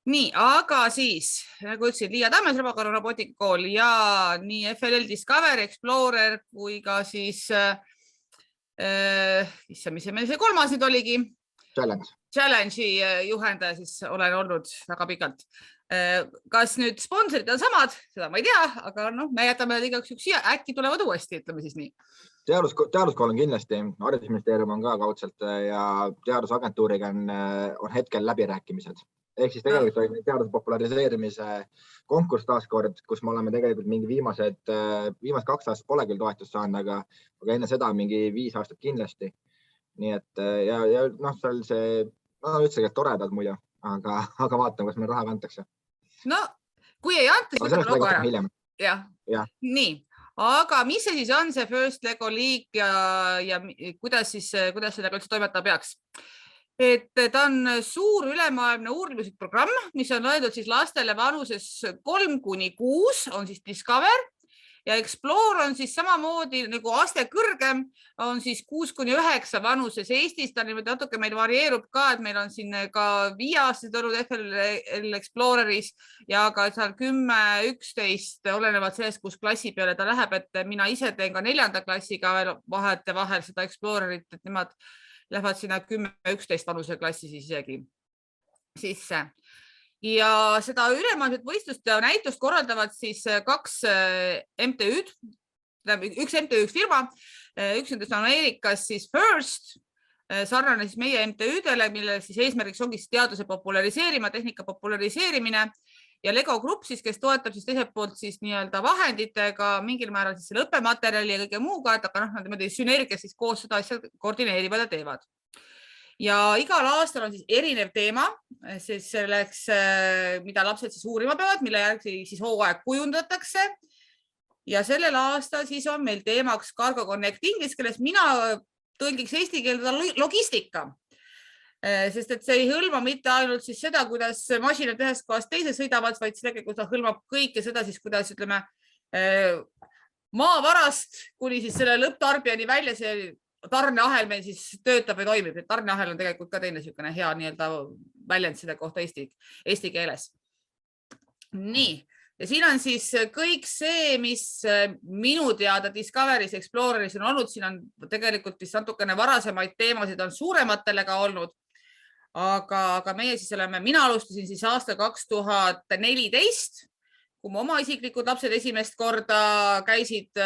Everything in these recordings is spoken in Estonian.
Nii, aga siis, nagu ütlesid, Liia Tammes, Robocon robootikakool ja nii FLL Discover, Explorer kui ka siis, mis meil see kolmas nüüd oligi? Challenge'i juhendaja siis olen olnud väga pikalt. Kas nüüd sponsorid on samad, seda ma ei tea, aga me jätame igaks üks siia, äkki tulevad uuesti, ütleme siis nii. Teaduskool on kindlasti, haridusministeerium on ka kaudselt ja teadusagentuuriga on hetkel läbirääkimised. Ehk siis tegelikult oli teaduse populariseerimise konkurss taaskord, kus me oleme tegelikult mingi viimased 2 aastat pole küll toetust saanud, aga enne seda mingi 5 aastat kindlasti. Nii et ja seal see üldse toredad muidu, aga vaatame, kas meil raha kantakse. No, kui ei anta, siis võtame logo ära. Ja. Nii, aga mis see siis on see First Lego League ja kuidas sellega üldse toimetada peaks? Et ta on suur ülemaailmne uurimuslik programm, mis on loedud siis lastele vanuses 3–6 on siis Discover ja Explore on siis samamoodi nagu aste kõrgem, on siis 6–9 vanuses Eestis. Ta natuke meil varieerub ka, et meil on siin ka 5-aastased olnud FLL Exploreris ja ka seal 10–11 olenevalt sellest, kus klassi peale ta läheb, et mina ise teen ka 4. klassiga vahel seda Explorerit, et nemad lähevad sinna 10–11 vanuse-klassi siis isegi sisse. Ja seda ülemaailmset võistlust ja näitust korraldavad siis 2 MTÜ-d, üks MTÜ, üks firma, üks nendest on Ameerikas siis First, sarnane siis meie MTÜ-dele, mille siis eesmärgiks ongi teaduse populariseerimine, tehnika populariseerimine ja Lego Grupp siis, kes toetab siis teiselt poolt siis nii-öelda vahenditega, mingil määral siis selle õppematerjali ja kõige muuga, et aga nad sünergias siis koos seda asja koordineerivad ja teevad. Ja igal aastal on siis erinev teema, siis selleks, mida lapsed siis uurima peavad, mille järgi siis hooaeg kujundatakse. Ja sellel aastal siis on meil teemaks Cargo Connect inglise keeles, mina tõlgiks eesti keelde logistika. Sest et see ei hõlma mitte ainult siis seda, kuidas masinad ühest kohast teise sõidavad, vaid tegelikult ta hõlmab kõike seda siis, kuidas ütleme maavarast kuni siis selle lõpptarbijani välja see tarneahel meil siis töötab või toimib. Tarneahel on tegelikult ka teine niisugune hea nii-öelda väljend selle kohta eesti keeles. Nii, ja siin on siis kõik see, mis minu teada Discoveris, Exploreris on olnud. Siin on tegelikult vist natukene varasemaid teemasid on suurematele ka olnud. Aga meie siis oleme, mina alustasin siis aastal 2014, kui mu oma isiklikud lapsed esimest korda käisid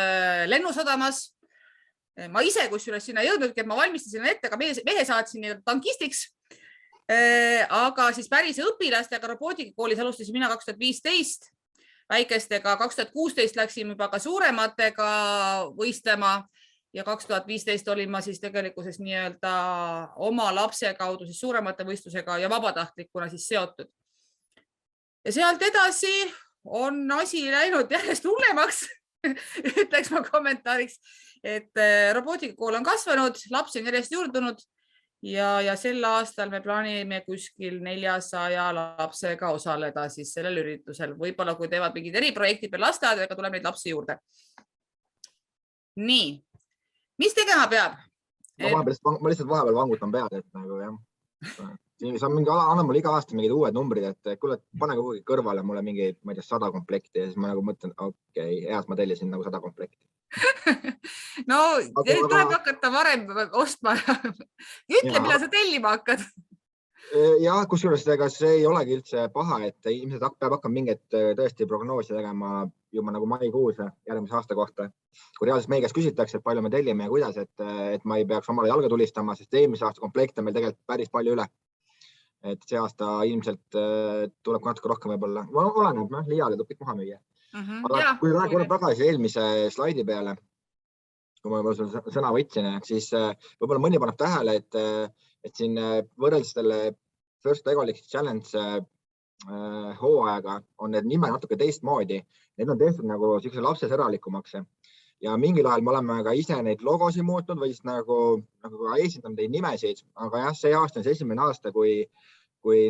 lennusadamas. Ma ise kusjuures sinna jõudnudki, et ma valmistasin ette, aga mehe saatsin tankistiks. Aga siis päris õpilastega robootikakooliis alustasin mina 2015, väikestega 2016 läksin juba ka suurematega võistlema. Ja 2015 olin ma siis tegelikkuses nii-öelda oma lapse kaudu siis suuremate võistlusega ja vabatahtlikuna siis seotud. Ja sealt edasi on asi läinud järjest hullemaks, ütleks ma kommentaariks, et robootikakool on kasvanud, lapsi on järjest juurdunud ja sel aastal me plaanime kuskil 400 lapsega osaleda siis sellel üritusel. Võib-olla kui teevad mingid eriprojekti peal lasteaedadega, tuleb neid lapsi juurde. Nii. Mis tegema peab? Ma lihtsalt vahepeal vangutan pead, et nagu jah. Anna mulle iga aasta mingid uued numbrid, et kuule, pane kuhugi kõrvale mulle mingi, ma ei tea, 100 komplekti ja siis ma nagu mõtlen, okei, heas ma tellisin nagu 100 komplekti. No, tuleb hakata varem ostma. Ütle, mida sa tellima hakkad. Jah, kusjuures see ei olegi üldse paha, et ilmselt peab hakkama mingit tõesti prognoosi tegema juba nagu maikuus järgmise aasta kohta. Kui reaalselt meie käest küsitakse, et palju me tellime ja kuidas, et ma ei peaks omale jalga tulistama, sest eelmise aasta komplekte meil tegelikult päris palju üle. Et see aasta ilmselt tuleb natuke rohkem võib-olla. Oleneb, liiale tuleb kõik maha müüa. Aga kui rääkida tagasi eelmise slaidi peale, kui ma sõna võtsin, siis võib-olla mõni paneb tähele, et siin võrreldes selle First Lego League Challenge hooaega on need nime natuke teistmoodi. Need on tehtud nagu lapsesõralikumaks. Ja mingil ajal me oleme ka ise neid logosid muutnud või siis nagu esindanud neid nimesid. Aga jah, see aasta on see esimene aasta, kui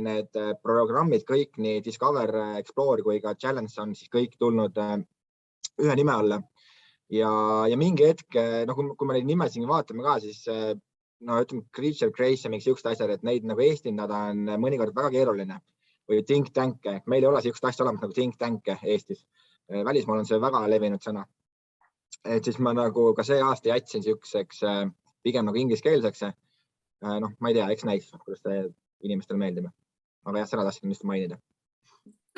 need programmid kõik, nii Discover, Explore kui ka Challenge on siis kõik tulnud ühe nime alla. Ja mingi hetk, kui me neid nimesid vaatame ka, siis ütleme Creature Grace ja mingi siuksed asjad, et neid nagu eestindada on mõnikord väga keeruline. või think tank'e. Meil ei ole sellist asja olemas nagu think tank'e Eestis. Välismaal on see väga levinud sõna. Et siis ma nagu ka see aasta jätsin siukseks pigem nagu ingliskeelseks. Noh, ma ei tea, eks näis, kuidas see inimestele meeldib. Aga jah, seda tahtsin vist mainida.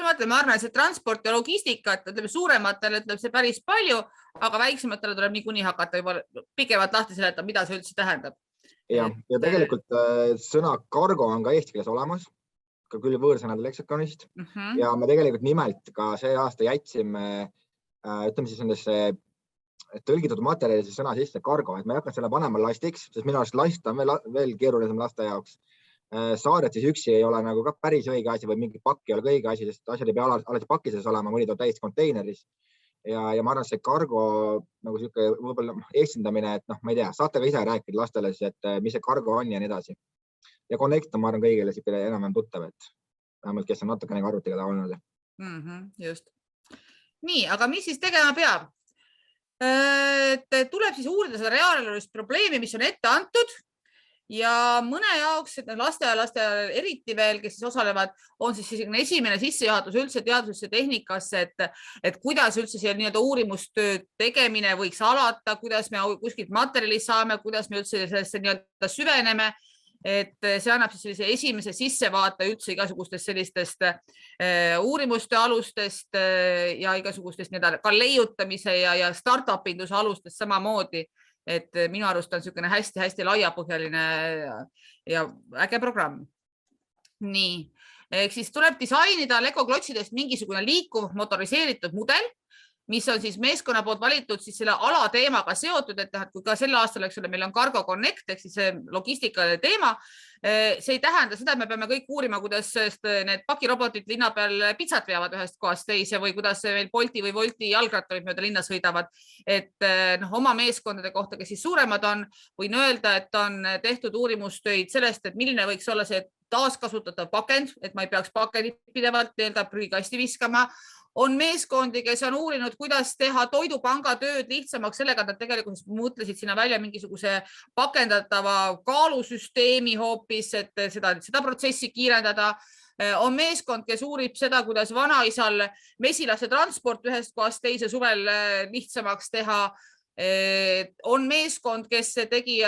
Ma arvan, et see transport ja logistika, et ütleme suurematele ütleb see päris palju, aga väiksematele tuleb niikuinii hakata juba pikemalt lahti seletama, mida see üldse tähendab. Ja tegelikult sõna cargo on ka eesti keeles olemas, ka küll võõrsõnade leksikonist. Ja me tegelikult nimelt ka see aasta jätsime, ütleme siis nendesse tõlgitud materjalise sõna sisse cargo, et me ei hakka selle panema lastiks, sest minu arust last on veel keerulisem laste jaoks. Saared siis üksi ei ole nagu ka päris õige asi või mingi pakk ei ole õige asi, sest asjad ei pea alati pakises olema, mõni tuleb täiesti konteineris. Ja ma arvan, et see cargo nagu siuke võib-olla esindamine, et noh, ma ei tea, saate ka ise rääkida lastele, et mis see cargo on ja nii edasi. Ja connect on, ma arvan, kõigile siuke enam tuttav, et vähemalt kes on natuke arvutiga ta olnud. Just. Nii, aga mis siis tegema peab? Tuleb siis uurida seda reaalelulist probleemi, mis on ette antud. Ja mõne jaoks, et laste eriti veel, kes siis osalevad, on siis esimene sissejuhatus üldse teadusesse tehnikasse, et kuidas üldse see nii-öelda uurimustöö tegemine võiks alata, kuidas me kuskilt materjali saame, kuidas me üldse sellesse nii-öelda süveneme. Et see annab siis sellise esimese sissevaate üldse igasugustest sellistest uurimuste alustest ja igasugustest ka leiutamise ja startup-induse alustest samamoodi. Et minu arust on niisugune hästi-hästi laiapõhjaline ja äge programm. Nii, ehk siis tuleb disainida Lego klotsidest mingisugune liikuv motoriseeritud mudel, mis on siis meeskonna poolt valitud siis selle alateemaga seotud, et kui ka sel aastal meil on Cargo Connect ehk siis logistika teema. See ei tähenda seda, et me peame kõik uurima, kuidas need pakirobotid linna peal pitsat veavad ühest kohast teise või kuidas meil Bolti või Wolti jalgrattarid mööda linna sõidavad. Et oma meeskondade kohta, kes siis suuremad on, võin öelda, et on tehtud uurimustöid sellest, et milline võiks olla see taaskasutatav pakend, et ma ei peaks pakendit pidevalt prügikasti viskama. On meeskondi, kes on uurinud, kuidas teha toidupanga tööd lihtsamaks sellega, et nad tegelikult mõtlesid sinna välja mingisuguse pakendatava kaalusüsteemi hoopis, et seda protsessi kiirendada. On meeskond, kes uurib seda, kuidas vanaisal mesilaste transport ühest kohast teise suvel lihtsamaks teha. On meeskond, kes tegi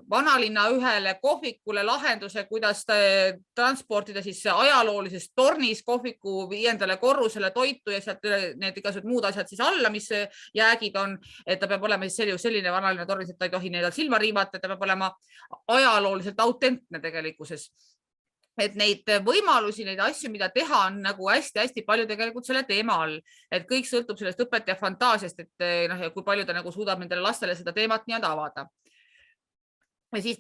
vanalinna ühele kohvikule lahenduse, kuidas transportida siis ajaloolisest tornis kohviku 5. korrusele toitu ja sealt need igasugused muud asjad siis alla, mis jäägid on, et ta peab olema siis selline vanalinna tornis, et ta ei tohi neile silma riivata, ta peab olema ajalooliselt autentne tegelikkuses. Et neid võimalusi, neid asju, mida teha, on nagu hästi-hästi palju tegelikult selle teema all. Et kõik sõltub sellest õpetaja fantaasiast, et kui palju ta nagu suudab nendele lastele seda teemat nii avada. Ja siis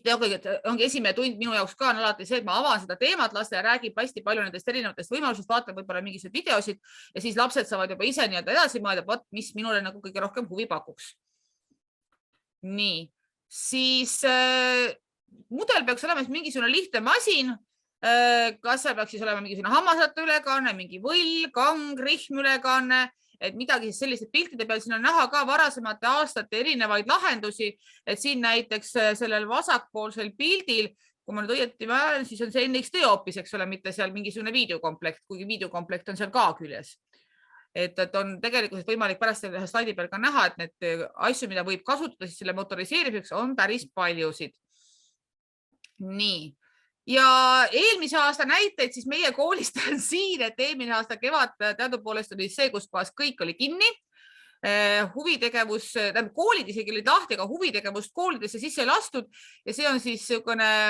ongi esimene tund minu jaoks ka on alati see, et ma avan seda teemat, laste räägib hästi palju nendest erinevatest võimalusest, vaatan võib-olla mingisugused videosid ja siis lapsed saavad juba ise nii edasi mõelda, mis minule nagu kõige rohkem huvi pakuks. Nii, siis mudel peaks olema mingisugune lihtne masin. Kas seal peaks siis olema mingisugune hammasratta ülekanne, mingi võll, kang, rihm ülekanne, et midagi selliste piltide peal. Siin on näha ka varasemate aastate erinevaid lahendusi, et siin näiteks sellel vasakpoolsel pildil, kui ma nüüd õieti määrän, siis on see NXT hoopis, eks ole, mitte seal mingisugune videokomplekt, kuigi videokomplekt on seal ka küljes. Et on tegelikult võimalik pärast ühe slaidi peal ka näha, et need asju, mida võib kasutada siis selle motoriseerimiseks, on päris paljusid. Nii. Ja eelmise aasta näiteid siis meie koolist on siin, et eelmine aasta kevad teadupoolest oli see, kus kohas kõik oli kinni. Huvitegevus, koolid isegi olid lahti, aga huvitegevust koolidesse sisse ei lastud ja see on siis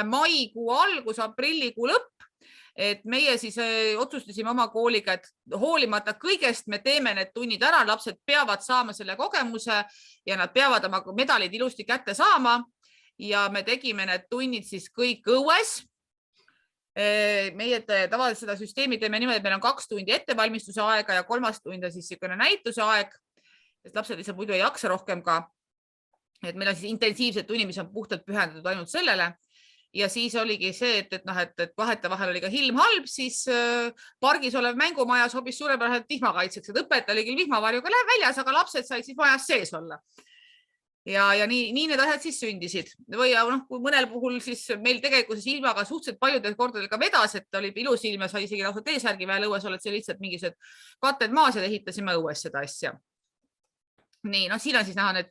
maikuu algus, aprillikuu lõpp. Et meie siis otsustasime oma kooliga, et hoolimata kõigest me teeme need tunnid ära, lapsed peavad saama selle kogemuse ja nad peavad oma medalid ilusti kätte saama ja me tegime need tunnid siis kõik õues. Meie tavaliselt seda süsteemi teeme niimoodi, et meil on 2 tundi ettevalmistuse aega ja 3. tund on siis näituse aeg, sest lapsed lihtsalt muidu ei jaksa rohkem ka. Et meil on siis intensiivsed tunnid, mis on puhtalt pühendatud ainult sellele. Ja siis oligi see, et vahete vahel oli ka ilm halb, siis pargis olev mängumaja sobis suurepäraselt vihmakaitseks, et õpetaja oli küll vihmavarjuga väljas, aga lapsed said siis majas sees olla. ja nii need asjad siis sündisid või kui mõnel puhul siis meil tegelikult ilmaga suhteliselt paljudel kordadel ka vedas, et oli ilus ilm ja sai isegi lausa T-särgi väel õues olla, et see lihtsalt mingisugused katted maas ja ehitasime õues seda asja. Nii, siin on siis näha need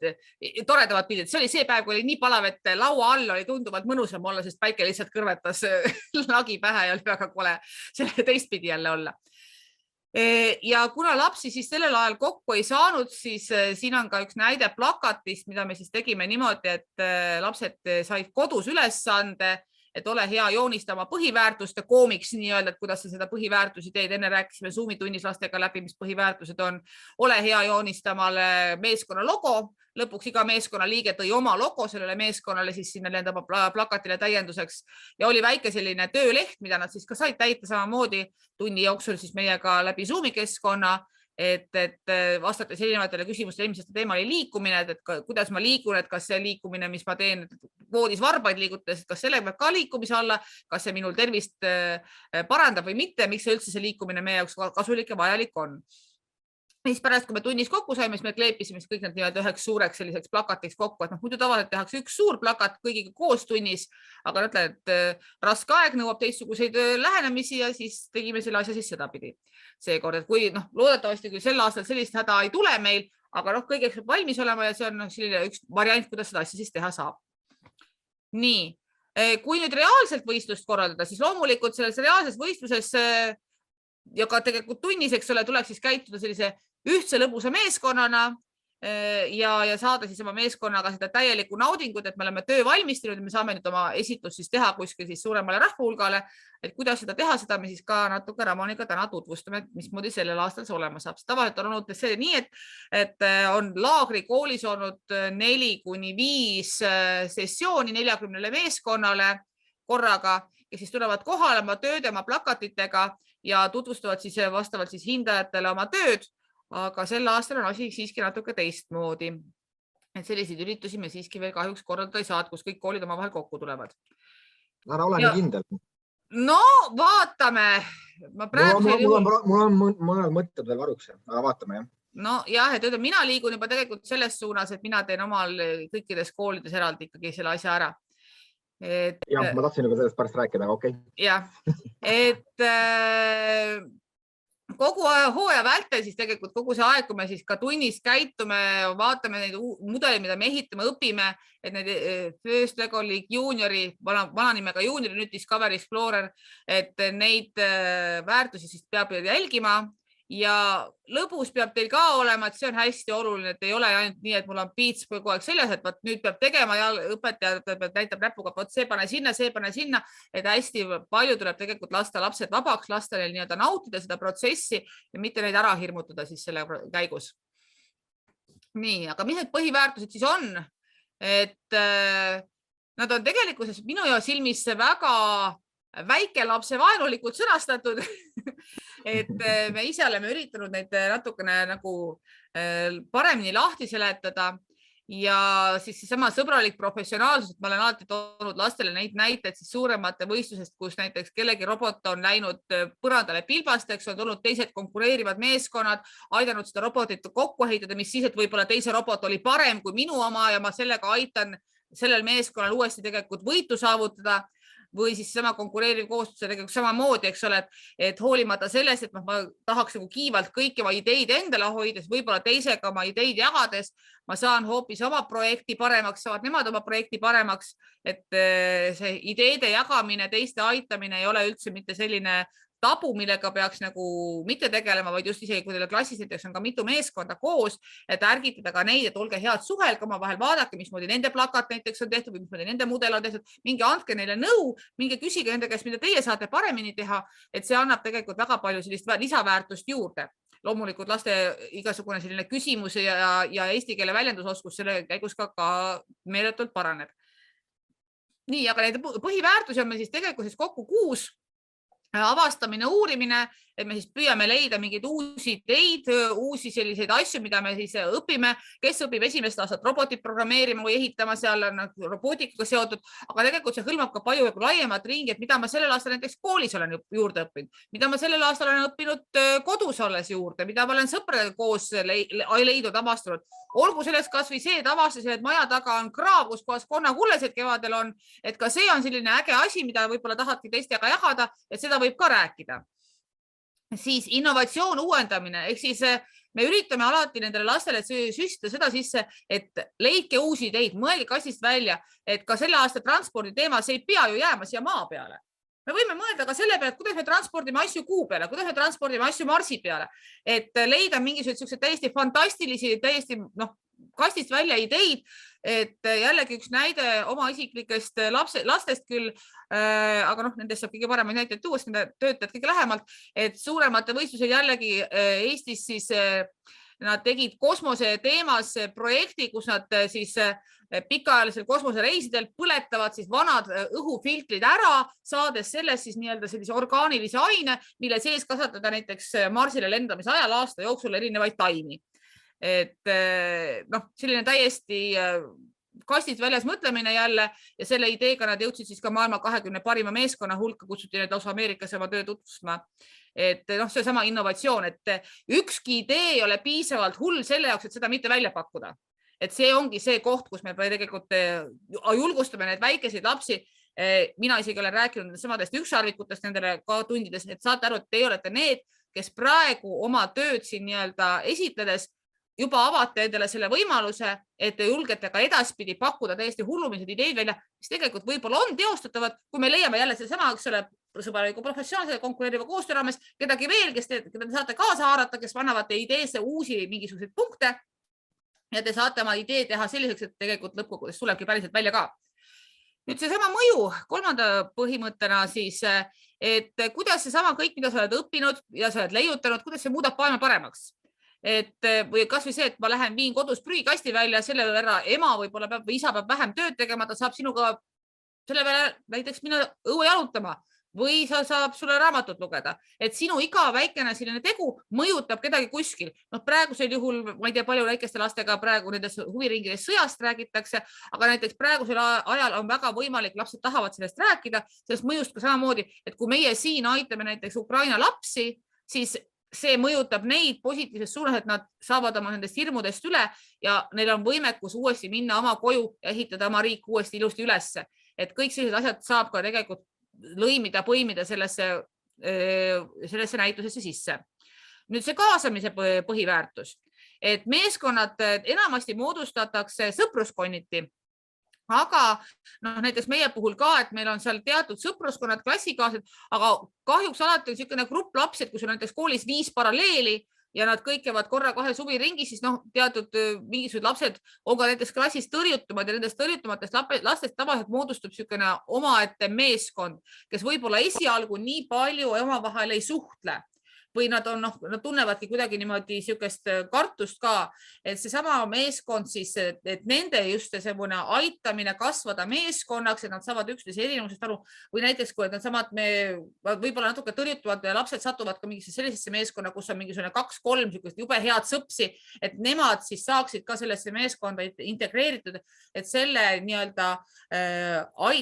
toredamad pildid. See oli see päev, kui oli nii palav, et laua all oli tunduvalt mõnusam olla, sest päike lihtsalt kõrvetas lagi pähe ja oli väga kole selle teistpidi jälle olla. Ja kuna lapsi siis sellel ajal kokku ei saanud, siis siin on ka üks näide plakatist, mida me siis tegime niimoodi, et lapsed said kodus ülesande, et ole hea joonistama põhiväärtuste koomiks nii-öelda, et kuidas sa seda põhiväärtusi teed. Enne rääkisime Zoomi tunnis lastega läbi, mis põhiväärtused on. Ole hea joonistamale meeskonna logo. Lõpuks iga meeskonna liige tõi oma logo sellele meeskonnale, siis sinna lendama plakatile täienduseks ja oli väike selline tööleht, mida nad siis ka said täita samamoodi tunni jooksul siis meiega läbi Zoomi keskkonna, et vastates erinevatele küsimustele. Eelmisest teema oli liikumine, et kuidas ma liigun, et kas see liikumine, mis ma teen voodis varbaid liigutades, kas selle peab ka liikumise alla, kas see minul tervist parandab või mitte, miks see üldse see liikumine meie jaoks kasulik ja vajalik on. Siis pärast, kui me tunnis kokku saime, siis me kleepisime kõik need nii-öelda üheks suureks selliseks plakatiks kokku, et muidu tavaliselt tehakse üks suur plakat kõigiga koos tunnis, aga ütlen, et raske aeg nõuab teistsuguseid lähenemisi ja siis tegime selle asja siis sedapidi. Seekord, et kui loodetavasti kui sel aastal sellist häda ei tule meil, aga kõigeks peab valmis olema ja see on selline üks variant, kuidas seda asja siis teha saab. Nii, kui nüüd reaalselt võistlust korraldada, siis loomulikult selles reaalses võistluses ja ka tegelikult tunnis, eks ole, tuleks siis käituda sellise ühtse lõbusa meeskonnana ja saada siis oma meeskonnaga seda täielikku naudingut, et me oleme töö valmistunud ja me saame nüüd oma esitust siis teha kuskil siis suuremale rahvahulgale, et kuidas seda teha, seda me siis ka natuke Ramoniga täna tutvustame, mismoodi sellel aastal see olema saab. Tavaliselt on olnud see nii, et on laagrikoolis olnud 4-5 sessiooni 40 meeskonnale korraga, kes siis tulevad kohale oma tööd ja oma plakatitega ja tutvustavad siis vastavalt siis hindajatele oma tööd. Aga sel aastal on asi siiski natuke teistmoodi. Et selliseid üritusi me siiski veel kahjuks korraldada ei saad, kus kõik koolid oma vahel kokku tulevad. Ära ole nii kindel. No vaatame. Mul on mõned mõtted veel varuks, aga vaatame jah. No jah, et mina liigun juba tegelikult selles suunas, et mina teen omal kõikides koolides eraldi ikkagi selle asja ära. Jah, ma tahtsin juba sellest pärast rääkida, aga okei. Jah, et kogu hooaja vältel siis tegelikult kogu see aeg, kui me siis ka tunnis käitume, vaatame neid mudeleid, mida me ehitame, õpime, et need First Lego League Juniori, vana nimega Juniori, nüüd Discover Explorer, et neid väärtusi siis peab jälgima ja lõbus peab teil ka olema, et see on hästi oluline, et ei ole ainult nii, et mul on piits kogu aeg seljas, et nüüd peab tegema ja õpetaja näitab näpuga, et see pane sinna, et hästi palju tuleb tegelikult lasta lapsed vabaks, lasta neil nii-öelda nautida seda protsessi ja mitte neid ära hirmutada siis selle käigus. Nii, aga mis need põhiväärtused siis on? Et nad on tegelikult minu silmis väga väikelapse vaenulikult sõnastatud, et me ise oleme üritanud neid natukene nagu paremini lahti seletada ja siis sama sõbralik professionaalsus, et ma olen alati toonud lastele neid näiteid siis suuremate võistlusest, kus näiteks kellegi robot on läinud põrandale pilbasteks, on tulnud teised konkureerivad meeskonnad, aidanud seda robotit kokku ehitada, mis siis, et võib-olla teise robot oli parem kui minu oma ja ma sellega aitan sellel meeskonnal uuesti tegelikult võitu saavutada. Või siis sama konkureeriv koostöö tegelikult samamoodi, eks ole, et hoolimata sellest, et ma tahaks nagu kiivalt kõiki oma ideid endale hoides, võib-olla teisega oma ideid jagades, ma saan hoopis oma projekti paremaks, saavad nemad oma projekti paremaks, et see ideede jagamine, teiste aitamine ei ole üldse mitte selline tabu, millega peaks nagu mitte tegelema, vaid just isegi, kui teile klassis näiteks on ka mitu meeskonda koos, et ärgitada ka neid, et olge head suhelge omavahel, vaadake, mismoodi nende plakat näiteks on tehtud või mismoodi nende mudel on tehtud, minge andke neile nõu, minge küsige nende käest, mida teie saate paremini teha, et see annab tegelikult väga palju sellist lisaväärtust juurde. Loomulikult laste igasugune selline küsimus ja eesti keele väljendusoskus selle käigus ka meeletult paraneb. Nii, aga neid põhiväärtusi on meil siis tegelikult kokku 6. Avastamine, uurimine, et me siis püüame leida mingeid uusi ideid, uusi selliseid asju, mida me siis õpime, kes õpib esimest aastat robotit programmeerima või ehitama, seal on robootikaga seotud, aga tegelikult see hõlmab ka palju laiemat ringi, et mida ma sellel aastal näiteks koolis olen juurde õppinud, mida ma sellel aastal olen õppinud kodus olles juurde, mida ma olen sõpradega koos leidnud, avastanud. Olgu sellest kas või see, et avastasin, et maja taga on kraav, kus kohas konnakullesid kevadel on, et ka see on selline äge asi, mida võib-olla tahadki teistega jagada, et seda võib ka rääkida. Siis innovatsioon, uuendamine, ehk siis me üritame alati nendele lastele süstida seda sisse, et leidke uusi ideid, mõelge kastist välja, et ka selle aasta transpordi teema, see ei pea ju jääma siia maa peale. Me võime mõelda ka selle peale, et kuidas me transpordime asju kuu peale, kuidas me transpordime asju Marsi peale, et leida mingisugused täiesti fantastilisi, täiesti kastist välja ideid, et jällegi üks näide oma isiklikest lastest küll, aga nendest saab kõige paremaid näiteid tuua, sest need töötajad kõige lähemalt, et suuremate võistlused jällegi Eestis siis nad tegid kosmose teemas projekti, kus nad siis pikaajalisel kosmosereisidel põletavad siis vanad õhufiltrid ära, saades sellest siis nii-öelda sellise orgaanilise aine, mille sees kasvatada näiteks Marsile lendamise ajal aasta jooksul erinevaid taimi. Et selline täiesti kastist väljas mõtlemine jälle ja selle ideega nad jõudsid siis ka maailma 20 parima meeskonna hulka, kutsuti need lausa Ameerikas oma töö tutvustama. Et see sama innovatsioon, et ükski idee ei ole piisavalt hull selle jaoks, et seda mitte välja pakkuda. Et see ongi see koht, kus me tegelikult julgustame need väikeseid lapsi. Mina isegi olen rääkinud samadest ükssarvikutest nendele ka tundides, et saate aru, et teie olete need, kes praegu oma tööd siin nii-öelda esitledes juba avate endale selle võimaluse, et te julgete ka edaspidi pakkuda täiesti hullumised ideid välja, mis tegelikult võib-olla on teostatavad, kui me leiame jälle see sama, eks ole, sõbraliku professionaalse konkureeriva koostöö raames kedagi veel, keda te saate kaasa haarata, kes vannavad teie ideesse uusi mingisuguseid punkte ja te saate oma idee teha selliseks, et tegelikult lõppkokkuvõttes tulebki päriselt välja ka. Nüüd see sama mõju kolmanda põhimõttena siis, et kuidas see sama kõik, mida sa oled õppinud ja sa oled leiutanud, kuidas see muudab maailma paremaks. Või kas või see, et ma lähen viin kodus prügikasti välja, selle võrra ema võib-olla peab või isa peab vähem tööd tegema, ta saab sinuga selle peale näiteks minna õue jalutama või sa saab sulle raamatut lugeda, et sinu iga väikene selline tegu mõjutab kedagi kuskil. Praegusel juhul, ma ei tea, palju väikeste lastega praegu nendes huviringides sõjast räägitakse, aga näiteks praegusel ajal on väga võimalik, lapsed tahavad sellest rääkida, sellest mõjust ka samamoodi, et kui meie siin aitame näiteks Ukraina lapsi, siis see mõjutab neid positiivses suunas, et nad saavad oma nendest hirmudest üle ja neil on võimekus uuesti minna oma koju ja ehitada oma riik uuesti ilusti ülesse. Et kõik sellised asjad saab ka tegelikult lõimida, põimida sellesse näitusesse sisse. Nüüd see kaasamise põhiväärtus, et meeskonnad enamasti moodustatakse sõpruskonniti, aga näiteks meie puhul ka, et meil on seal teatud sõpruskonnad, klassikaaslased, aga kahjuks alati on niisugune grupp lapsed, kus on näiteks koolis 5 paralleeli ja nad kõik käivad korra kahes huviringis, siis teatud mingisugused lapsed on ka näiteks klassis tõrjutumad ja nendest tõrjutumatest lastest tavaliselt moodustub niisugune omaette meeskond, kes võib-olla esialgu nii palju omavahel ei suhtle või nad tunnevadki kuidagi niimoodi niisugust kartust ka, et see sama meeskond siis, et nende just see aitamine kasvada meeskonnaks, et nad saavad üksteise erinevusest aru või näiteks, kui nad samad võib-olla natuke tõrjutuvad lapsed satuvad ka mingisse sellisesse meeskonna, kus on mingisugune 2-3 jube head sõpsi, et nemad siis saaksid ka sellesse meeskonda integreeritud, et selle nii-öelda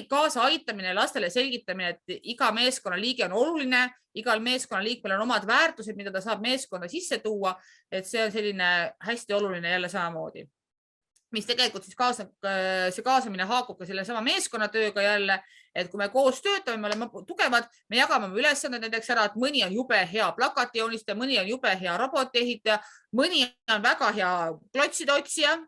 kaasa aitamine, lastele selgitamine, et iga meeskonna liige on oluline, igal meeskonna liikmel on omad väärtused, mida ta saab meeskonda sisse tuua, et see on selline hästi oluline jälle samamoodi. Mis tegelikult siis see kaasamine haakub ka selle sama meeskonnatööga jälle, et kui me koos töötame, me oleme tugevad, me jagame ülesanded näiteks ära, et mõni on jube hea plakatijoonistaja, mõni on jube hea robotehitaja, mõni on väga hea klotside otsija,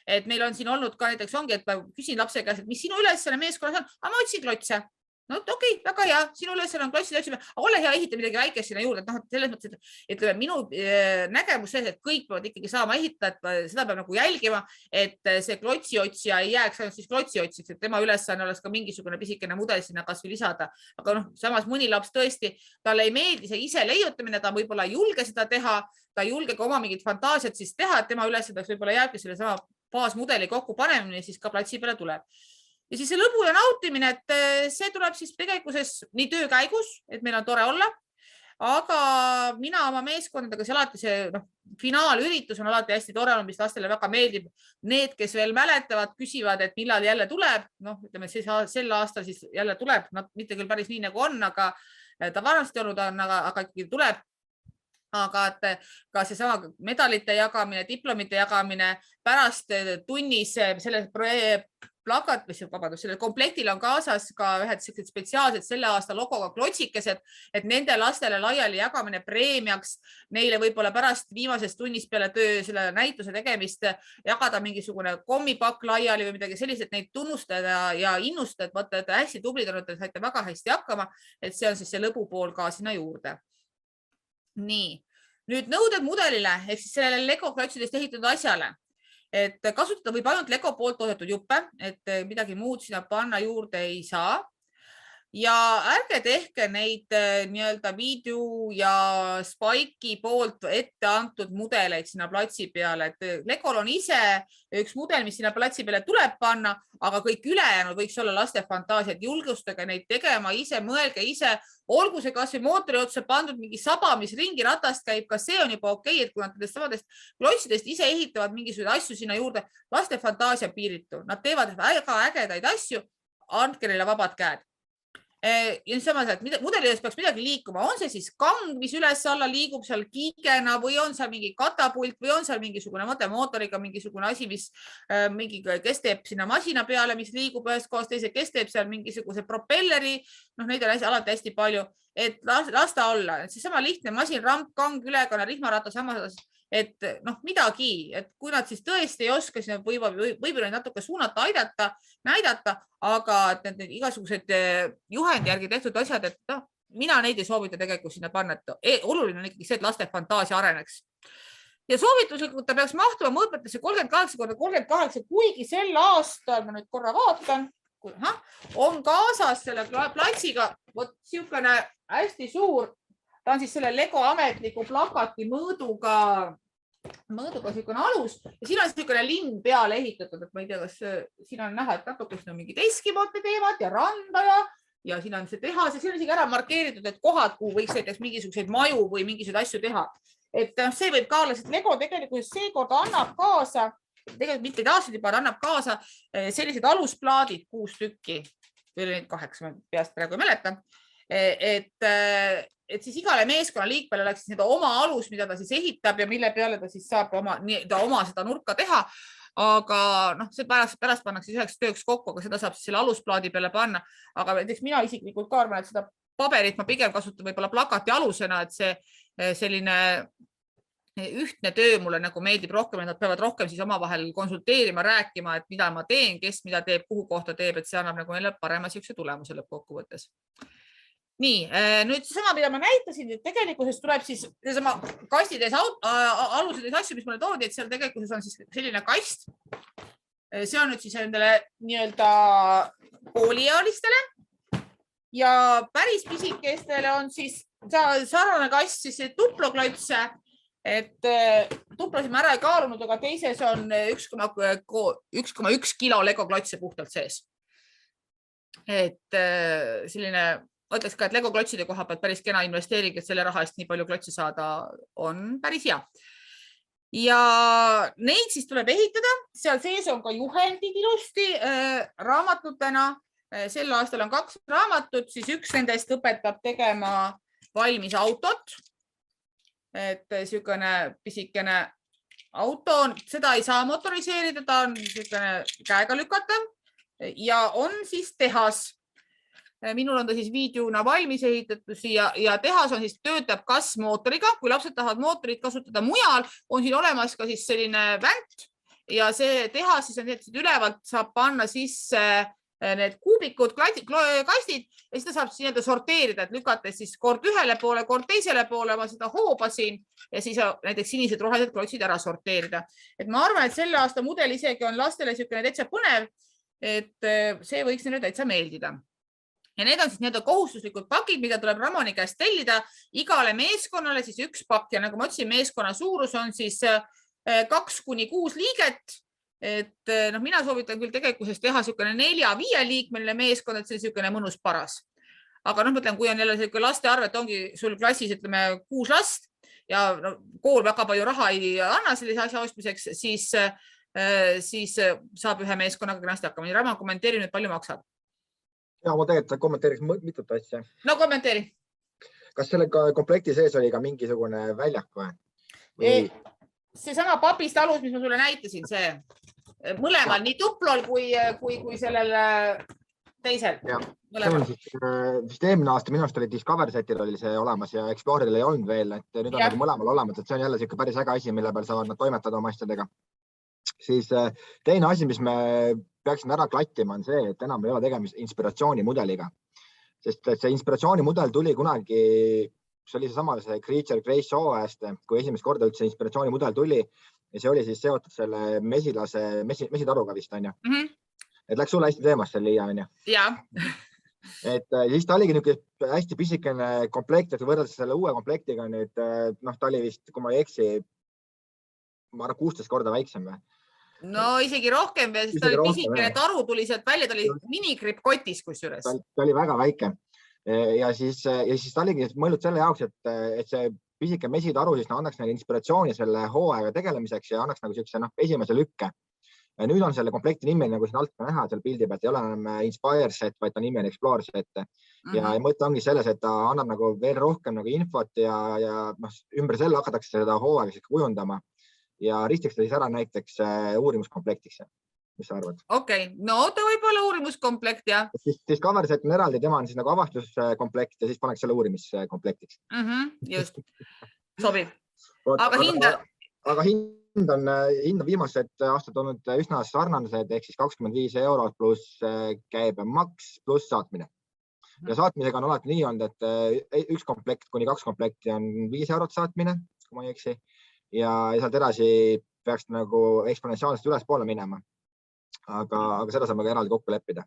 et meil on siin olnud ka näiteks ongi, et ma küsin lapse käest, et mis sinu ülesanne meeskonnas on, aga ma otsin klotse. Okei, väga hea, sinu ülesanne on klotside otsimine, aga ole hea, ehita midagi väikest sinna juurde. Selles mõttes, et minu nägemus see, et kõik peavad ikkagi saama ehitada, et seda peab nagu jälgima, et see klotsiotsija ei jääks ainult siis klotsiotsiks, et tema ülesanne oleks ka mingisugune pisikene mudel sinna kas või lisada. Aga samas mõni laps tõesti, talle ei meeldi see ise leiutamine, ta võib-olla ei julge seda teha, ta ei julge ka oma mingit fantaasiat siis teha, et tema ülesandeks võib-olla jääbki selle sama baasmudeli kokku panemine, siis ka platsi peale tuleb. Ja siis see lõbu ja nautimine, et see tuleb siis tegelikkuses nii töö käigus, et meil on tore olla, aga mina oma meeskondadega, alati see finaalüritus on alati hästi tore, mis lastele väga meeldib. Need, kes veel mäletavad, küsivad, et millal jälle tuleb. Ütleme, sel aastal siis jälle tuleb, mitte küll päris nii nagu on, aga ta varasti olnud on, aga ikkagi tuleb. Aga ka seesama medalite jagamine, diplomite jagamine pärast tunnis selle sellel komplektil on kaasas ka ühed spetsiaalsed selle aasta logoga klotsikesed, et nende lastele laiali jagamine preemiaks, neile võib-olla pärast viimasest tunnist peale töö selle näituse tegemist jagada mingisugune kommipakk laiali või midagi sellist, et neid tunnustada ja innustada, et vaata, et hästi tublid on, et saite väga hästi hakkama, et see on siis see lõbupool ka sinna juurde. Nii, nüüd nõuded mudelile ehk siis sellele Lego klotsidest ehitatud asjale. Et kasutada võib ainult Lego poolt toodetud juppe, et midagi muud sinna panna juurde ei saa. Ja ärge tehke neid nii-öelda Video ja Spike'i poolt ette antud mudeleid sinna platsi peale. Et Legol on ise üks mudel, mis sinna platsi peale tuleb panna, aga kõik ülejäänud võiks olla laste fantaasiad. Julgustage neid tegema ise, mõelge ise. Olgu see kas või mootori otsa pandud mingi saba, mis ringi ratast käib, ka see on juba okei, et kui nad samadest klotsidest ise ehitavad mingisuguseid asju sinna juurde, laste fantaasia piiritu. Nad teevad väga ägedaid asju, andke neile vabad käed. Ja samas, et mudeli ees peaks midagi liikuma, on see siis kang, mis üles alla liigub seal kiigena või on seal mingi katapult või on seal mingisugune mootoriga mingisugune asi, mis kes teeb sinna masina peale, mis liigub ühest kohast teise, kes teeb seal mingisuguse propelleri, neid on alati hästi palju, et lasta olla. Seesama lihtne masin, ramp, kang, ülekanne, rihmarata, samas, et midagi, et kui nad siis tõesti ei oska, siis võib-olla natuke suunata, aidata, näidata, aga et need igasugused juhendi järgi tehtud asjad, et mina neid ei soovita tegelikult sinna panna, et oluline on ikkagi see, et laste fantaasia areneks. Ja soovituslikult ta peaks mahtuma mõõtmetesse 38x38, kuigi sel aastal, ma nüüd korra vaatan, on kaasas selle platsiga siukene hästi suur, ta on siis selle Lego ametliku plakati mõõduga siukene alus ja siin on siukene linn peale ehitatud, et ma ei tea, kas siin on näha, et natuke siin on mingi Eskimote teevad ja randa ja siin on see tehas ja siin on isegi ära markeeritud, et kohad, kuhu võiks näiteks mingisuguseid maju või mingisuguseid asju teha. Et see võib ka olla, sest Lego tegelikult seekord annab kaasa, tegelikult mitte aastaid juba, annab kaasa sellised alusplaadid 6 tükki, või neid 8, peast praegu ei mäleta, et siis igale meeskonna liikmele oleks seda oma alus, mida ta siis ehitab ja mille peale ta siis saab oma seda nurka teha. Aga see pärast pannakse üheks tööks kokku, aga seda saab siis selle alusplaadi peale panna. Aga näiteks mina isiklikult ka arvan, et seda paberit ma pigem kasutan võib-olla plakati alusena, et see selline ühtne töö mulle nagu meeldib rohkem, et nad peavad rohkem siis omavahel konsulteerima, rääkima, et mida ma teen, kes mida teeb, kuhu kohta teeb, et see annab nagu neile parema siukse tulemuse lõppkokkuvõttes. Nii, nüüd sama, mida ma näitasin, et tegelikkuses tuleb siis sama kastides alusedes asju, mis mulle toodi, et seal tegelikkuses on siis selline kast. See on nüüd siis nendele nii-öelda kooliealistele ja päris pisikestele on siis sarnane kast, siis Duplo-klots, et Duplosid ma ära ei kaalunud, aga teises on 1,1 kilo Lego klotse puhtalt sees. Et selline ütleks ka, et Lego klotside koha pealt päris kena investeering, et selle raha eest nii palju klotse saada on päris hea. Ja neid siis tuleb ehitada. Seal sees on ka juhendid ilusti raamatutena. Sel aastal on 2 raamatut, siis üks nendest õpetab tegema valmis autot. Et siukene pisikene auto, seda ei saa motoriseerida, ta on siukene käega lükatav ja on siis tehas. Minul on ta siis videona valmis ehitatud ja tehas on siis töötab kas mootoriga, kui lapsed tahavad mootorit kasutada mujal, on siin olemas ka siis selline vänt ja see tehas siis on, et ülevalt saab panna sisse need kuubikud, kastid ja seda saab siis sorteerida, et lükates siis kord ühele poole, kord teisele poole, ma seda hoobasin ja siis näiteks sinised rohelised klotsid ära sorteerida. Et ma arvan, et selle aasta mudel isegi on lastele siukene täitsa põnev, et see võiks neile täitsa meeldida. Ja need on siis kohustuslikud pakid, mida tuleb Ramoni käest tellida igale meeskonnale, siis üks pakk ja nagu ma ütlesin, meeskonna suurus on siis 2 kuni 6 liiget. Et mina soovitan küll tegelikkuses teha siukene 4-5 liikmeline meeskond, et see on siukene mõnus paras. aga noh, mõtlen, kui on jälle selline laste arv, et ongi sul klassis, ütleme 6 last ja no, kool väga palju raha ei anna sellise asja ostmiseks, siis saab ühe meeskonnaga kenasti hakkama. Rama, kommenteeri nüüd, palju maksab. Ja ma tegelikult kommenteeriks mitut asja. No kommenteeri. Kas selle komplekti sees oli ka mingisugune väljak või? See sama papist alus, mis ma sulle näitasin, see mõlemal, nii tuplol kui sellel teisel. See on siis eelmine aasta minu arust oli Discover Setil oli see olemas ja Exploreril ei olnud veel, et nüüd on nagu mõlemal olemas, et see on jälle siuke päris äge asi, mille peal saavad nad toimetada oma asjadega. Siis teine asi, mis me peaksime ära klattima, on see, et enam ei ole tegemist inspiratsioonimudeliga. Sest see inspiratsioonimudel tuli kunagi, see oli seesama Creature Grace show ajast, kui esimest korda üldse inspiratsioonimudel tuli ja see oli siis seotud selle mesitaruga vist, on ju. Et läks sulle hästi teemast selle liia, on ju. Ja. Et siis ta oligi niisugune hästi pisikene komplekt, et võrreldes selle uue komplektiga nüüd, ta oli vist, kui ma ei eksi, ma arvan 16 korda väiksem või? No isegi rohkem, sest ta oli pisikene taru, tuli sealt välja, ta oli minikripp kotis kusjuures. Ta oli väga väike ja siis ta oligi mõeldud selle jaoks, et see pisike mesitaru siis annaks neile inspiratsiooni selle hooaega tegelemiseks ja annaks nagu siukse esimese lükke. Nüüd on selle komplekti nimi, nagu siin alt näha seal pildi pealt, ei ole enam Inspire set, vaid ta nimi on Explore set. Ja mõte ongi selles, et ta annab nagu veel rohkem nagu infot ja ümber selle hakatakse seda hooaega kujundama ja ristiks ta siis ära näiteks uurimuskomplektiks. Mis sa arvad? Okei, no ta võib olla uurimuskomplekt, jah. Siis cover set on eraldi, tema on siis nagu avastuskomplekt ja siis paneks selle uurimiskomplektiks. Just, sobib. Aga hind on viimased aastad olnud üsna sarnased, ehk siis 25 eurot pluss käibemaks pluss saatmine. Ja saatmisega on alati nii olnud, et üks komplekt kuni 2 komplekti on 5 eurot saatmine, kui ma ei eksi. Ja sealt edasi peaks nagu eksponentsiaalselt üles poole minema. Aga seda saame ka eraldi kokku leppida.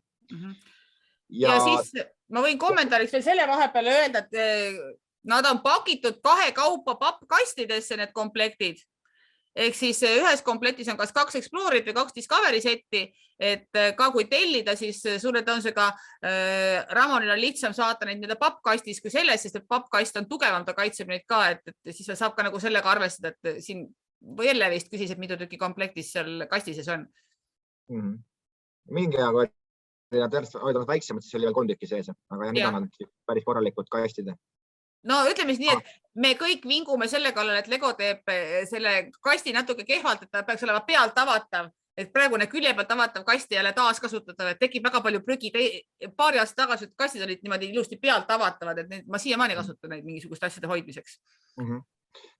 Ja siis ma võin kommentaariks veel selle vahepeal öelda, et nad on pakitud 2 kaupa pappkastidesse need komplektid. Ehk siis ühes komplektis on kas 2 Explorerit või 2 Discovery setti, et ka kui tellida, siis sulle tõenäolega Ramonil on lihtsam saata neid pappkastis kui selles, sest et pappkast on tugevam, ta kaitseb neid ka, et siis saab ka nagu sellega arvestada, et siin või jälle vist küsis, et mitu tükki komplektis seal kastises on. Mingi aeg olid väiksemad, siis oli veel 3 tükki sees, aga nüüd on päris korralikud kastid. No ütleme siis nii, et me kõik vingume selle kallal, et Lego teeb selle kasti natuke kehvalt, et ta peaks olema pealt avatav, et praegune külje pealt avatav kasti jälle taaskasutatav, et tekib väga palju prügi. Paari aasta tagasi kastid olid niimoodi ilusti pealt avatavad, et ma siiamaani kasutan neid mingisuguste asjade hoidmiseks.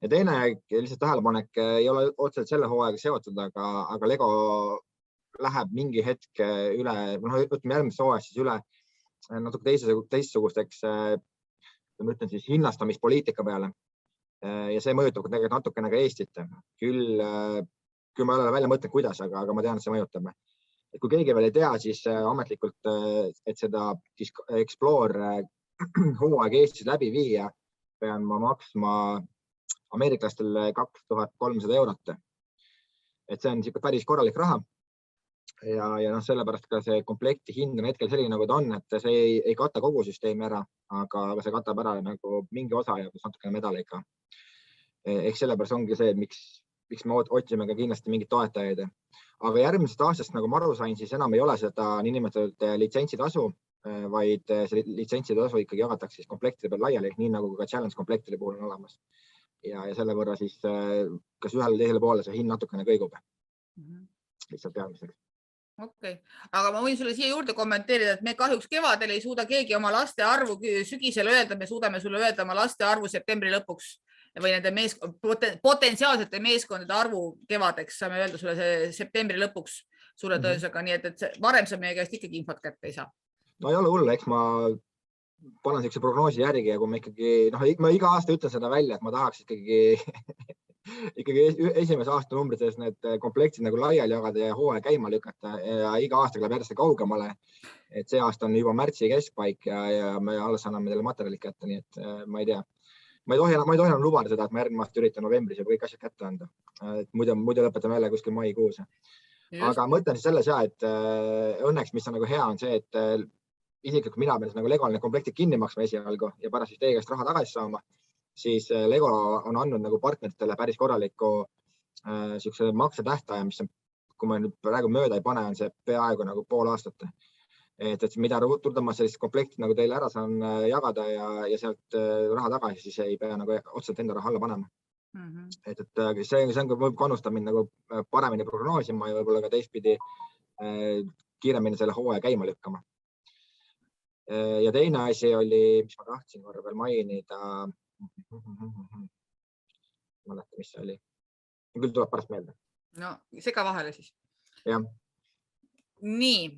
Ja teine lihtsalt tähelepanek ei ole otseselt selle hooaega seotud, aga Lego läheb mingi hetk üle, ütleme järgmises hooajas siis üle natuke teistsugusteks ma ütlen siis hinnastamispoliitika peale ja see mõjutab tegelikult natukene ka Eestit. Küll ma ei ole välja mõtlen, kuidas, aga ma tean, et see mõjutab. Et kui keegi veel ei tea, siis ametlikult, et seda Explore hooaega Eestis läbi viia, pean ma maksma ameeriklastel 2300 eurot. Et see on päris korralik raha. Ja sellepärast ka see komplekti hind on hetkel selline, nagu ta on, et see ei kata kogu süsteemi ära, aga see katab ära nagu mingi osa ja natukene medaliga. Ehk sellepärast ongi see, miks me otsime ka kindlasti mingid toetajaid. Aga järgmisest aastast, nagu ma aru sain, siis enam ei ole seda niinimetatud litsentsitasu, vaid see litsentsitasu ikkagi jagatakse siis komplektide peal laiali, nii nagu ka challenge komplektide puhul on olemas. Ja selle võrra siis kas ühele teisele poole see hind natukene kõigub. Lihtsalt teadmiseks. Okei, aga ma võin sulle siia juurde kommenteerida, et me kahjuks kevadel ei suuda keegi oma laste arvu sügisel öelda, me suudame sulle öelda oma laste arvu septembri lõpuks või nende potentsiaalsete meeskondade arvu kevadeks, saame öelda sulle see septembri lõpuks sulle tõenäolega, nii et varem sa meie käest ikkagi infot kätte ei saa. No ei ole hull, eks ma panen sellise prognoosi järgi ja kui ma ikkagi, ma iga aasta ütlen seda välja, et ma tahaks ikkagi esimese aasta numbrites need komplektid nagu laiali jagada ja hooaja käima lükata ja iga aasta läheb järjest kaugemale. Et see aasta on juba märtsi keskpaik ja me alles anname teile materjalid kätte, nii et ma ei tea. Ma ei tohi enam lubada seda, et ma järgmine aasta üritan novembris juba kõik asjad kätte anda. Et muidu lõpetame jälle kuskil maikuus. Aga mõtlen siis selles, et õnneks, mis on nagu hea, on see, et isiklikult mina pean nagu Legole need komplektid kinni maksma esialgu ja pärast siis teie käest raha tagasi saama, siis Lego on andnud nagu partneritele päris korraliku siukse maksetähtaja, mis on, kui ma nüüd praegu mööda ei pane, on see peaaegu nagu pool aastat. Et mida rutult ma sellist komplekti nagu teile ära saan jagada ja sealt raha tagasi, siis ei pea nagu otseselt enda raha alla panema. Et see on, võib kannustada mind nagu paremini prognoosima ja võib-olla ka teistpidi kiiremini selle hooaja käima lükkama. Ja teine asi oli, mis ma tahtsin korra veel mainida. Mäleta, mis see oli. Küll tuleb pärast meelde. No, sega vahele siis. Jah. Nii,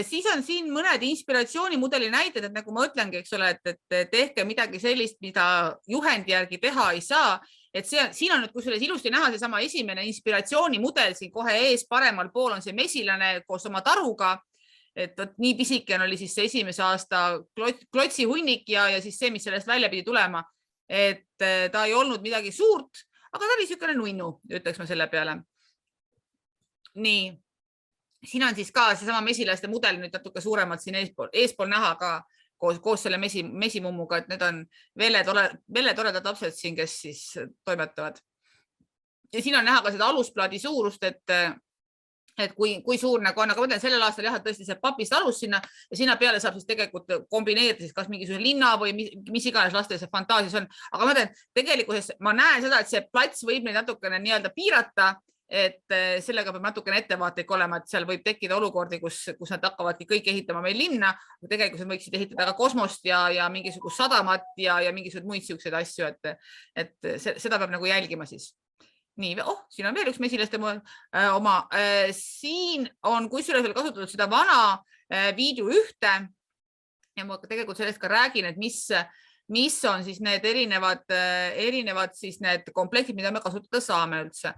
siis on siin mõned inspiratsioonimudeli näited, et nagu ma ütlengi, eks ole, et tehke midagi sellist, mida juhendi järgi teha ei saa. Et siin on nüüd, kui selles ilusti näha see sama esimene inspiratsioonimudel, siin kohe ees paremal pool on see mesilane koos oma taruga. Et nii pisikene oli siis see esimese aasta klotsi hunnik ja siis see, mis sellest välja pidi tulema. Et ta ei olnud midagi suurt, aga ta oli niisugune nunnu, ütleks ma selle peale. Nii. Siin on siis ka seesama mesilaste mudel nüüd natuke suuremalt siin eespool näha ka koos selle mesimummuga, et need on vele toredad lapsed siin, kes siis toimetavad. Ja siin on näha ka seda alusplaadi suurust, et kui suur nagu on, aga ma mõtlen sellel aastal jah, tõesti see papist alus sinna ja sinna peale saab siis tegelikult kombineerida siis kas mingisuguse linna või mis iganes lastel see fantaasias on. Aga ma mõtlen, tegelikult ma näen seda, et see plats võib neid natukene nii-öelda piirata, et sellega peab natukene ettevaatlik olema, et seal võib tekkida olukordi, kus nad hakkavadki kõik ehitama meil linna, tegelikult võiksid ehitada ka kosmost ja mingisugust sadamat ja mingisugused muid siukseid asju, et seda peab nagu jälgima siis. Nii, siin on veel üks mesilaste oma. Siin on kusjuures veel kasutatud seda vana Video 1 ja ma tegelikult sellest ka räägin, et mis on siis need erinevad siis need komplektid, mida me kasutada saame üldse.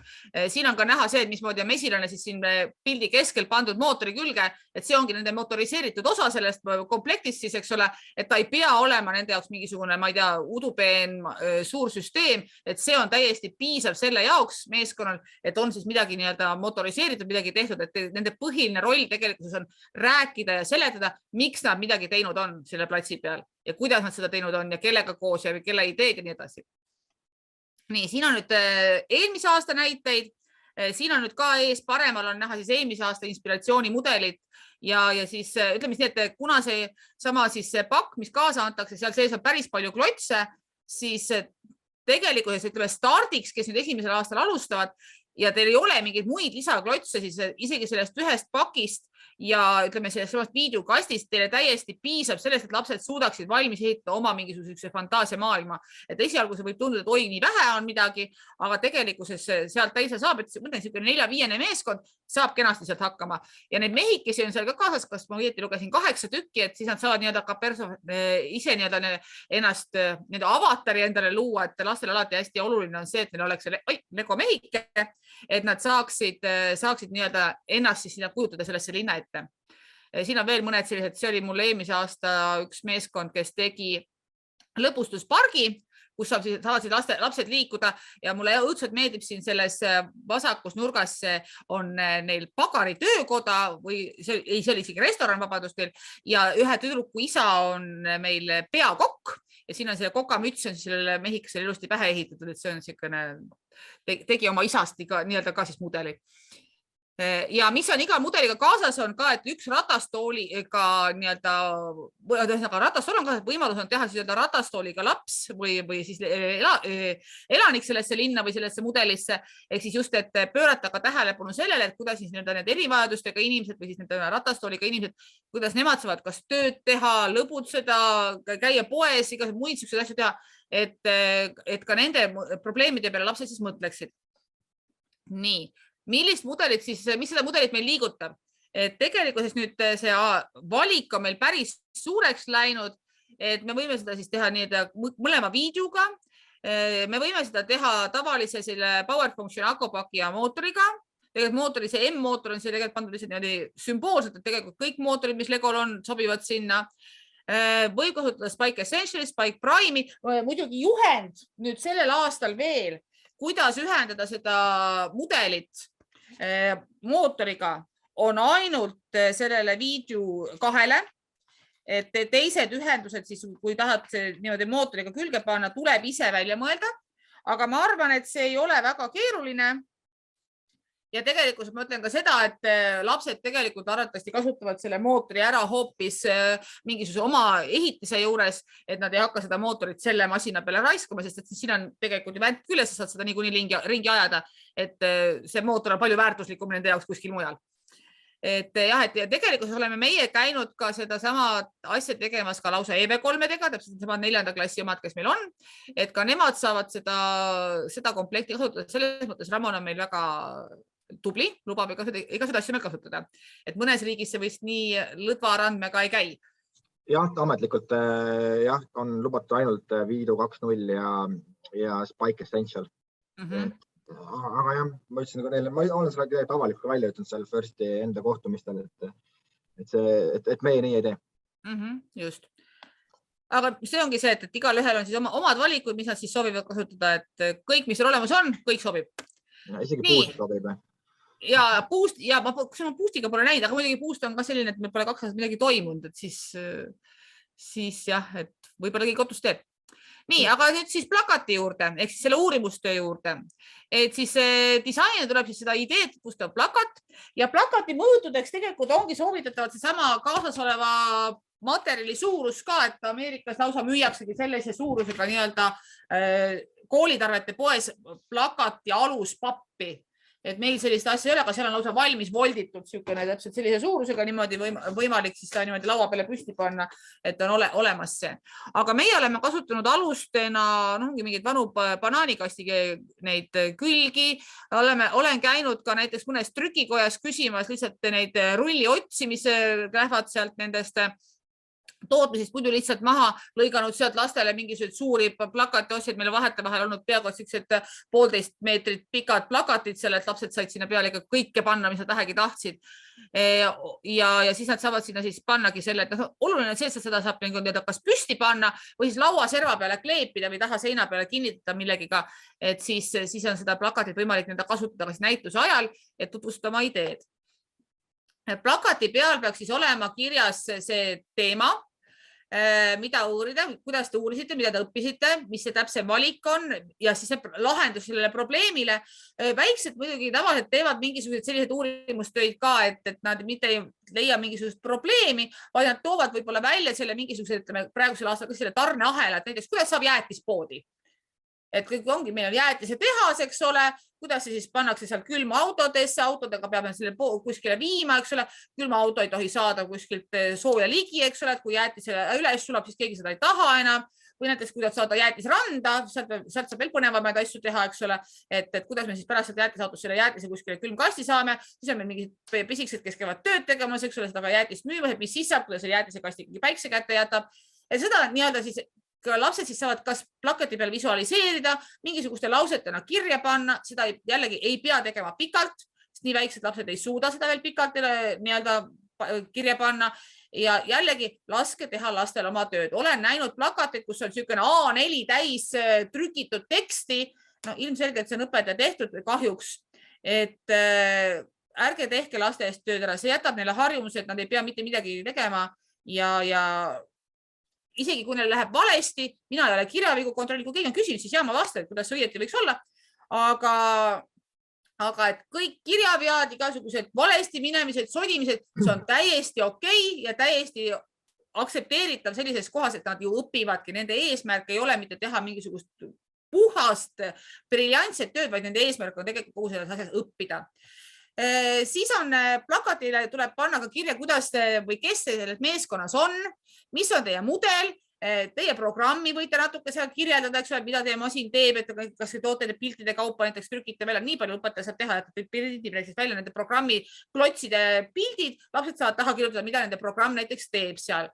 Siin on ka näha see, et mismoodi on mesilane siis siin pildi keskel pandud mootori külge, et see ongi nende motoriseeritud osa sellest komplektist siis, eks ole, et ta ei pea olema nende jaoks mingisugune, ma ei tea, udupeen suur süsteem, et see on täiesti piisav selle jaoks meeskonnal, et on siis midagi nii-öelda motoriseeritud, midagi tehtud, et nende põhiline roll tegelikult on rääkida ja seletada, miks nad midagi teinud on selle platsi peal ja kuidas nad seda teinud on ja kellega koos ja kelle ideed ja nii edasi. Nii, siin on nüüd eelmise aasta näiteid. Siin on nüüd ka ees paremal on näha siis eelmise aasta inspiratsioonimudelit ja siis ütleme nii, et kuna see sama siis see pakk, mis kaasa antakse, seal sees on päris palju klotse, siis tegelikult ütleme stardiks, kes nüüd esimesel aastal alustavad ja teil ei ole mingeid muid lisaklotse, siis isegi sellest ühest pakist ja ütleme sellest videokastist teile täiesti piisab sellest, et lapsed suudaksid valmis ehitada oma mingisuguse fantaasia maailma. Et esialgu see võib tunduda, et oi, nii vähe on midagi, aga tegelikkuses sealt täisa saab, et mõtlen 4-5 meeskond saab kenasti sealt hakkama. Ja need mehikesi on seal ka kaasas, kas ma õieti lugesin 8 tükki, et siis nad saavad nii-öelda ka ise nii-öelda ennast avatari endale luua, et lastele alati hästi oluline on see, et neil oleks Lego mehike, et nad saaksid nii-öelda ennast siis kujutada sellesse linna ette. Siin on veel mõned sellised, see oli mul eelmise aasta üks meeskond, kes tegi lõbustuspargi, kus saavad lapsed liikuda ja mulle õudselt meeldib siin selles vasakus nurgas on neil pagari töökoda või see oli isegi restoran, vabandust teil, ja ühe tüdruku isa on meil peakokk ja siin on selle kokamüts on sellele mehikesele ilusti pähe ehitatud, et see on niisugune, tegi oma isast nii-öelda ka siis mudeli. Ja mis on iga mudeliga kaasas on ka, et üks ratastooliga nii-öelda, ratastool on kaasas, võimalus on teha siis ratastooliga laps või siis elanik sellesse linna või sellesse mudelisse, ehk siis just, et pöörata ka tähelepanu sellele, et kuidas siis need erivajadustega inimesed või siis need ratastooliga inimesed, kuidas nemad saavad kas tööd teha, lõbutseda, käia poes, igasugused muid selliseid asju teha, et ka nende probleemide peale lapsed siis mõtleksid. Nii. Millist mudelit siis, mis seda mudelit meil liigutab? Et tegelikult nüüd see valik on meil päris suureks läinud, et me võime seda siis teha mõlema videoga. Me võime seda teha tavalise selle Power Function akupaki ja mootoriga. Tegelikult mootori, see M-mootor on see tegelikult pandud lihtsalt sümboolselt, et tegelikult kõik mootorid, mis Legol on, sobivad sinna. Võib kasutada Spike Essentials, Spike Prime'i, muidugi juhend nüüd sellel aastal veel, kuidas ühendada seda mudelit mootoriga on ainult sellele video 2 et teised ühendused siis, kui tahad niimoodi mootoriga külge panna, tuleb ise välja mõelda, aga ma arvan, et see ei ole väga keeruline. Ja tegelikult ma ütlen ka seda, et lapsed tegelikult arvatavasti kasutavad selle mootori ära hoopis mingisuguse oma ehitise juures, et nad ei hakka seda mootorit selle masina peale raiskama, sest et siin on tegelikult ju vänt küll, sa saad seda niikuinii ringi ajada, et see mootor on palju väärtuslikum nende jaoks kuskil mujal. Et jah, et tegelikult oleme meie käinud ka seda sama asja tegemas ka lausa EV3-dega, täpselt sama 4. klassi omad, kes meil on, et ka nemad saavad seda komplekti kasutada. Selles mõttes Ramon on meil väga tubli, lubab iga seda asja meil kasutada. Et mõnes riigis see võist nii lõdvarandmega ei käi. Jah, ametlikult jah, on lubatud ainult Viidu 2.0 ja Spike Essential. Aga jah, ma ütlesin ka neile, ma olen selle tegelikult avalikult välja ütlenud seal Firsti enda kohtumistel, et meie nii ei tee. Just. Aga see ongi see, et igal ühel on siis omad valikud, mis nad siis soovivad kasutada, et kõik, mis olemas on, kõik sobib. Isegi puust sobib. Ja puust, ja ma puustiga pole näinud, aga muidugi puust on ka selline, et meil pole 2 aastat midagi toimunud, et siis jah, et võib-olla keegi kotus teeb. Nii, aga nüüd siis plakati juurde, ehk siis selle uurimustöö juurde. Et siis disaini tuleb siis seda ideed tutvustab plakat ja plakati mõõtudeks tegelikult ongi soovitatavad see sama kaasas oleva materjali suurus ka, et Ameerikas lausa müüaksegi sellise suurusega nii-öelda koolitarvete poes plakati aluspappi. Et meil sellist asja ei ole, aga seal on lausa valmis volditud täpselt sellise suurusega niimoodi võimalik siis ta niimoodi laua peale püsti panna, et on olemas see. Aga meie oleme kasutanud alustena mingid vanu banaanikasti neid külgi. Olen käinud ka näiteks mõnes trükikojas küsimas lihtsalt neid rulli otsimise lähevad sealt nendest tootmisest muidu lihtsalt maha, lõiganud sealt lastele mingisuguseid suuri plakati ossid, meil vahetevahel olnud peaaegu 1,5 meetrit pikad plakatid selle, et lapsed said sinna peale ikka kõike panna, mis nad vähegi tahtsid. Ja siis nad saavad sinna siis pannagi selle, et oluline on see, et seda saab kas püsti panna või siis laua serva peale kleepida või taha seina peale kinnitada millegiga, et siis on seda plakatit võimalik nende kasutada kas näituse ajal, et tutvustada oma ideed. Plakati peal peaks siis olema kirjas see teema, mida uurida, kuidas te uurisite, mida te õppisite, mis see täpsem valik on ja siis lahendus sellele probleemile. Väiksed muidugi tavaliselt teevad mingisugused sellised uurimustöid ka, et nad mitte ei leia mingisugust probleemi, vaid nad toovad võib-olla välja selle mingisugused, praegusel aastal selle tarneahela, et näiteks kuidas saab jäätispoodi. Et kõik ongi, meil on jäätise tehas, eks ole, kuidas see siis pannakse seal külmaautodesse, autodega peame selle kuskile viima, eks ole, külmaauto ei tohi saada kuskilt sooja ligi, eks ole, et kui jäätise üles sulab, siis keegi seda ei taha enam, või näiteks kuidas saada jäätisranda, sealt saab veel põnevamaid asju teha, eks ole, et kuidas me siis pärast seda jäätisautos selle jäätise kuskile külmkasti saame, siis on meil mingid pisikesed, kes käivad tööd tegemas, eks ole, seda ka jäätist müümas, et mis siis saab, kuidas selle jäätisekasti päikse kätte jätab. Ja seda nii-öelda siis lapsed siis saavad kas plakati peal visualiseerida, mingisuguste lausetena kirja panna, seda jällegi ei pea tegema pikalt, sest nii väiksed lapsed ei suuda seda veel pikalt nii-öelda kirja panna ja jällegi laske teha lastel oma tööd. Olen näinud plakateid, kus on niisugune A4 täis trükitud teksti, ilmselgelt see on õpetaja tehtud kahjuks, et ärge tehke laste eest tööd ära, see jätab neile harjumuse, et nad ei pea mitte midagi tegema ja isegi kui neil läheb valesti, mina ei ole kirjavigu kontrollinud, kui keegi on küsinud, siis ma vastan, kuidas see õieti võiks olla, aga et kõik kirjavead, igasugused valesti minemised, sodimised, see on täiesti okei ja täiesti aktsepteeritav sellises kohas, et nad ju õpivadki, nende eesmärk ei ole mitte teha mingisugust puhast briljantset tööd, vaid nende eesmärk on tegelikult kogu selles asjas õppida. Siis on plakatile tuleb panna ka kirja, kuidas või kes selles meeskonnas on, mis on teie mudel, teie programmi võite natuke seal kirjeldada, eks ole, mida teie masin teeb, et kas toote piltide kaupa näiteks trükite veel, nii palju õpetaja saab teha, et pildib näiteks välja nende programmi klotside pildid, lapsed saavad taha kirjutada, mida nende programm näiteks teeb seal.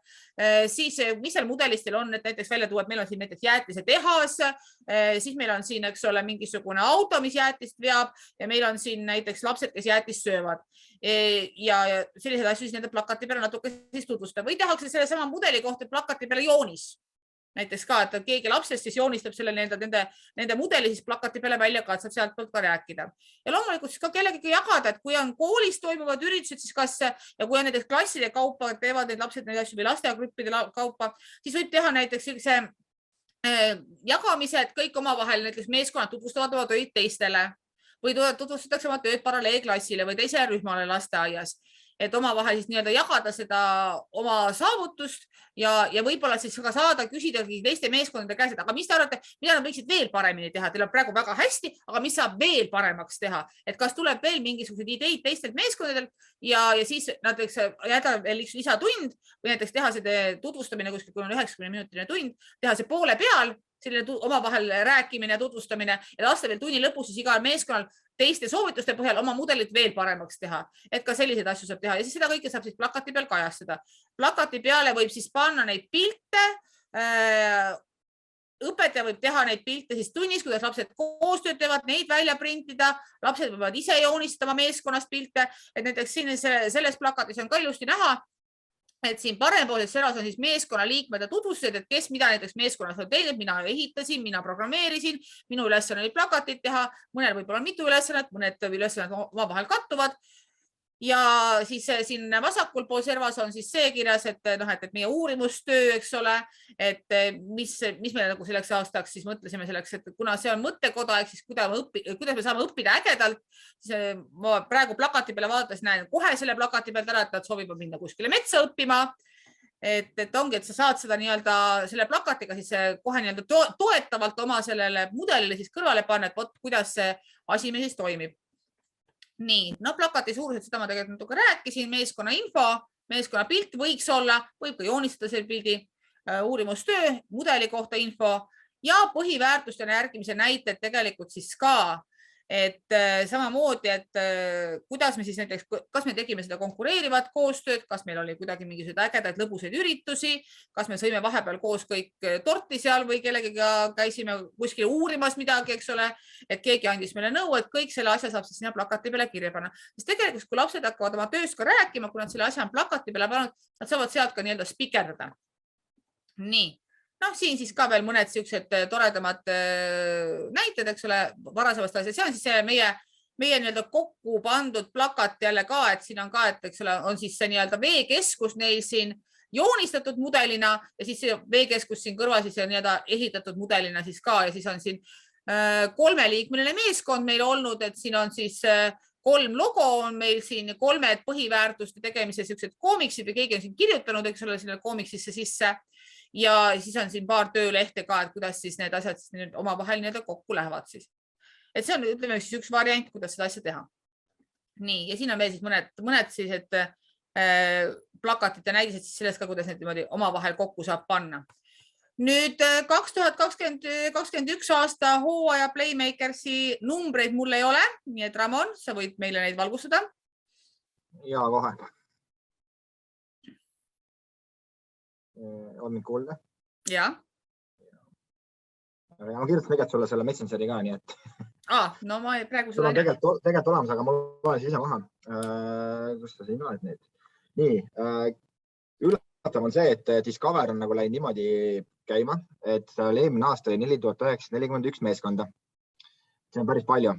Siis, mis seal mudelistel on, et näiteks välja tuua, et meil on siin näiteks jäätise tehas, siis meil on siin, eks ole, mingisugune auto, mis jäätist veab ja meil on siin näiteks lapsed, kes jäätist söövad. Ja sellised asju siis nende plakati peale natuke siis tutvustada või tehakse selle sama mudeli kohta plakati peale joonis. näiteks ka, et keegi lapsest siis joonistab selle nende mudeli siis plakati peale välja, ka saab sealt poolt ka rääkida. Ja loomulikult siis ka kellegagi jagada, et kui on koolis toimuvad üritused, siis kas ja kui on näiteks klasside kaupa, teevad need lapsed neid asju või lasteagruppide kaupa, siis võib teha näiteks sellise jagamise, et kõik omavahel näiteks meeskonnad tutvustavad oma töid teistele või tutvustatakse oma tööd paralleelklassile või teisele rühmale lasteaias, et omavahel siis nii-öelda jagada seda oma saavutust ja võib-olla siis ka saada küsida teiste meeskondade käest, et aga mis te arvate, mida nad võiksid veel paremini teha, teil on praegu väga hästi, aga mis saab veel paremaks teha, et kas tuleb veel mingisuguseid ideid teistelt meeskondadelt ja siis näiteks jätta veel üks lisatund või näiteks teha see tutvustamine kuskil, kui on 90-minutine tund, teha see poole peal, selline omavahel rääkimine ja tutvustamine ja lasta veel tunni lõpus siis igal meeskonnal teiste soovituste põhjal oma mudelit veel paremaks teha, et ka selliseid asju saab teha ja siis seda kõike saab siis plakati peal kajastada. Plakati peale võib siis panna neid pilte. Õpetaja võib teha neid pilte siis tunnis, kuidas lapsed koostööd teevad, neid välja printida. Lapsed võivad ise joonistada meeskonnast pilte, et näiteks siin selles plakatis on ka ilusti näha, et siin parempoolses servas on siis meeskonna liikmed ja tutvustused, et kes mida näiteks meeskonnas on teinud, mina ehitasin, mina programmeerisin, minu ülesanne oli plakatit teha, mõnel võib-olla mitu ülesannet, mõned ülesannet omavahel kattuvad. Ja siis siin vasakul pool servas on siis see kirjas, et meie uurimustöö, eks ole, et mis me nagu selleks aastaks siis mõtlesime selleks, et kuna see on mõttekoda, ehk siis kuidas me saame õppida ägedalt, siis ma praegu plakati peale vaadates näen kohe selle plakati pealt ära, et nad soovivad minna kuskile metsa õppima. Et ongi, et sa saad seda nii-öelda selle plakatiga siis kohe nii-öelda toetavalt oma sellele mudelile siis kõrvale panna, et võt, kuidas see asi meil siis toimib. Nii, plakati suurused, seda ma tegelikult natuke rääkisin, meeskonna info, meeskonna pilt võiks olla, võib ka joonistada selle pildi, uurimustöö, mudeli kohta info ja põhiväärtuste järgimise näited tegelikult siis ka, et samamoodi, et kuidas me siis näiteks, kas me tegime seda konkureerivat koostööd, kas meil oli kuidagi mingisuguseid ägedaid lõbusaid üritusi, kas me sõime vahepeal koos kõik torti seal või kellegiga käisime kuskil uurimas midagi, eks ole, et keegi andis meile nõu, et kõik selle asja saab siis sinna plakati peale kirja panna. Sest tegelikult, kui lapsed hakkavad oma töös ka rääkima, kui nad selle asja on plakati peale pannud, nad saavad sealt ka nii-öelda spikerdada. Nii. Siin siis ka veel mõned siuksed toredamad näited, eks ole, varasemast asja. See on siis meie nii-öelda kokku pandud plakat jälle ka, et siin on ka, et eks ole, on siis see nii-öelda veekeskus neil siin joonistatud mudelina ja siis see veekeskus siin kõrval siis nii-öelda ehitatud mudelina siis ka ja siis on siin 3-liikmeline meeskond meil olnud, et siin on siis 3 logo on meil siin 3 põhiväärtuste tegemise siuksed koomiksid või keegi on siin kirjutanud, eks ole, selle koomiksisse sisse. Ja siis on siin paar töölehte ka, et kuidas siis need asjad siis omavahel nii-öelda kokku lähevad siis. Et see on, ütleme siis üks variant, kuidas seda asja teha. Nii, ja siin on veel siis mõned siis, et plakatite näidised siis sellest ka, kuidas need omavahel kokku saab panna. Nüüd 2021 aasta hooaja Playmakersi numbreid mul ei ole, nii et Ramon, sa võid meile neid valgustada? Ja, kohe. On mind kuulda? Ja. Ja ma kirjutan tegelikult sulle selle Messengeri ka, nii et... No ma praegu seda... Tegelikult olemas, aga ma loen siis ise maha. Kus sa siin oled neid? Nii, üllatav on see, et Discover on nagu läinud niimoodi käima, et eelmine aasta oli 4941 meeskonda. See on päris palju.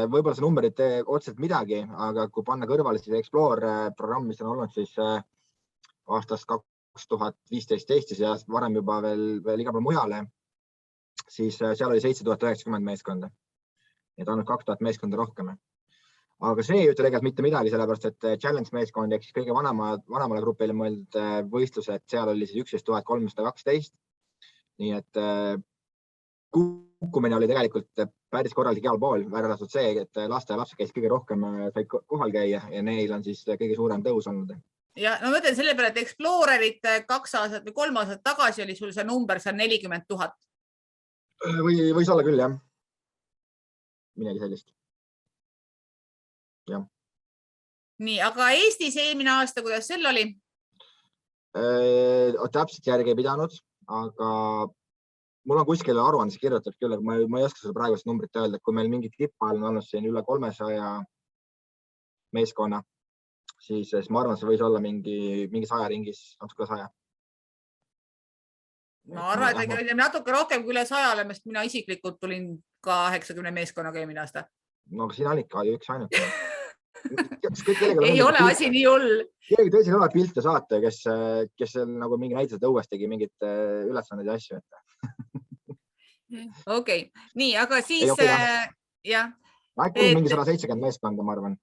Võib-olla see number ei tee otseselt midagi, aga kui panna kõrvale siis Explore programm, mis on olnud siis aastast 2015 Eestis ja varem juba veel iga pool mujale, siis seal oli 7090 meeskonda. Et ainult 2000 meeskonda rohkem. Aga see ei ütle tegelikult mitte midagi, sellepärast et challenge meeskond ehk siis kõige vanemale grupile mõeld võistlused, seal oli siis 11312. Nii et kukkumine oli tegelikult päris korralik igal pool, väärdatud see, et laste ja lapsed käis kõige rohkem said kohal käia ja neil on siis kõige suurem tõus olnud. Ja ma mõtlen selle peale, et Explorerit 2 aastat või 3 aastat tagasi oli sul see number, see on 40 000. Võis olla küll, jah. Midagi sellist. Jah. Nii, aga Eestis eelmine aasta, kuidas sel oli? Täpselt järgi ei pidanud, aga mul on kuskil aruandes kirjutatud küll, aga ma ei oska seda praegust numbrit öelda, kui meil mingid tippajal on olnud siin üle 300 meeskonna, siis ma arvan, see võis olla mingi 100 ringis, natuke 100. ma arvan, et natuke rohkem kui üle 100, sest mina isiklikult tulin ka 90 meeskonnaga eelmine aasta. No aga siin on ikka üks ainult. Ei ole asi nii hull. Keegi teisel ole pilte saate, kes nagu mingi näitused õues tegi mingit ülesanded ja asju. Okei, nii, aga siis jah. Äkki mingi 170 meeskonda, ma arvan.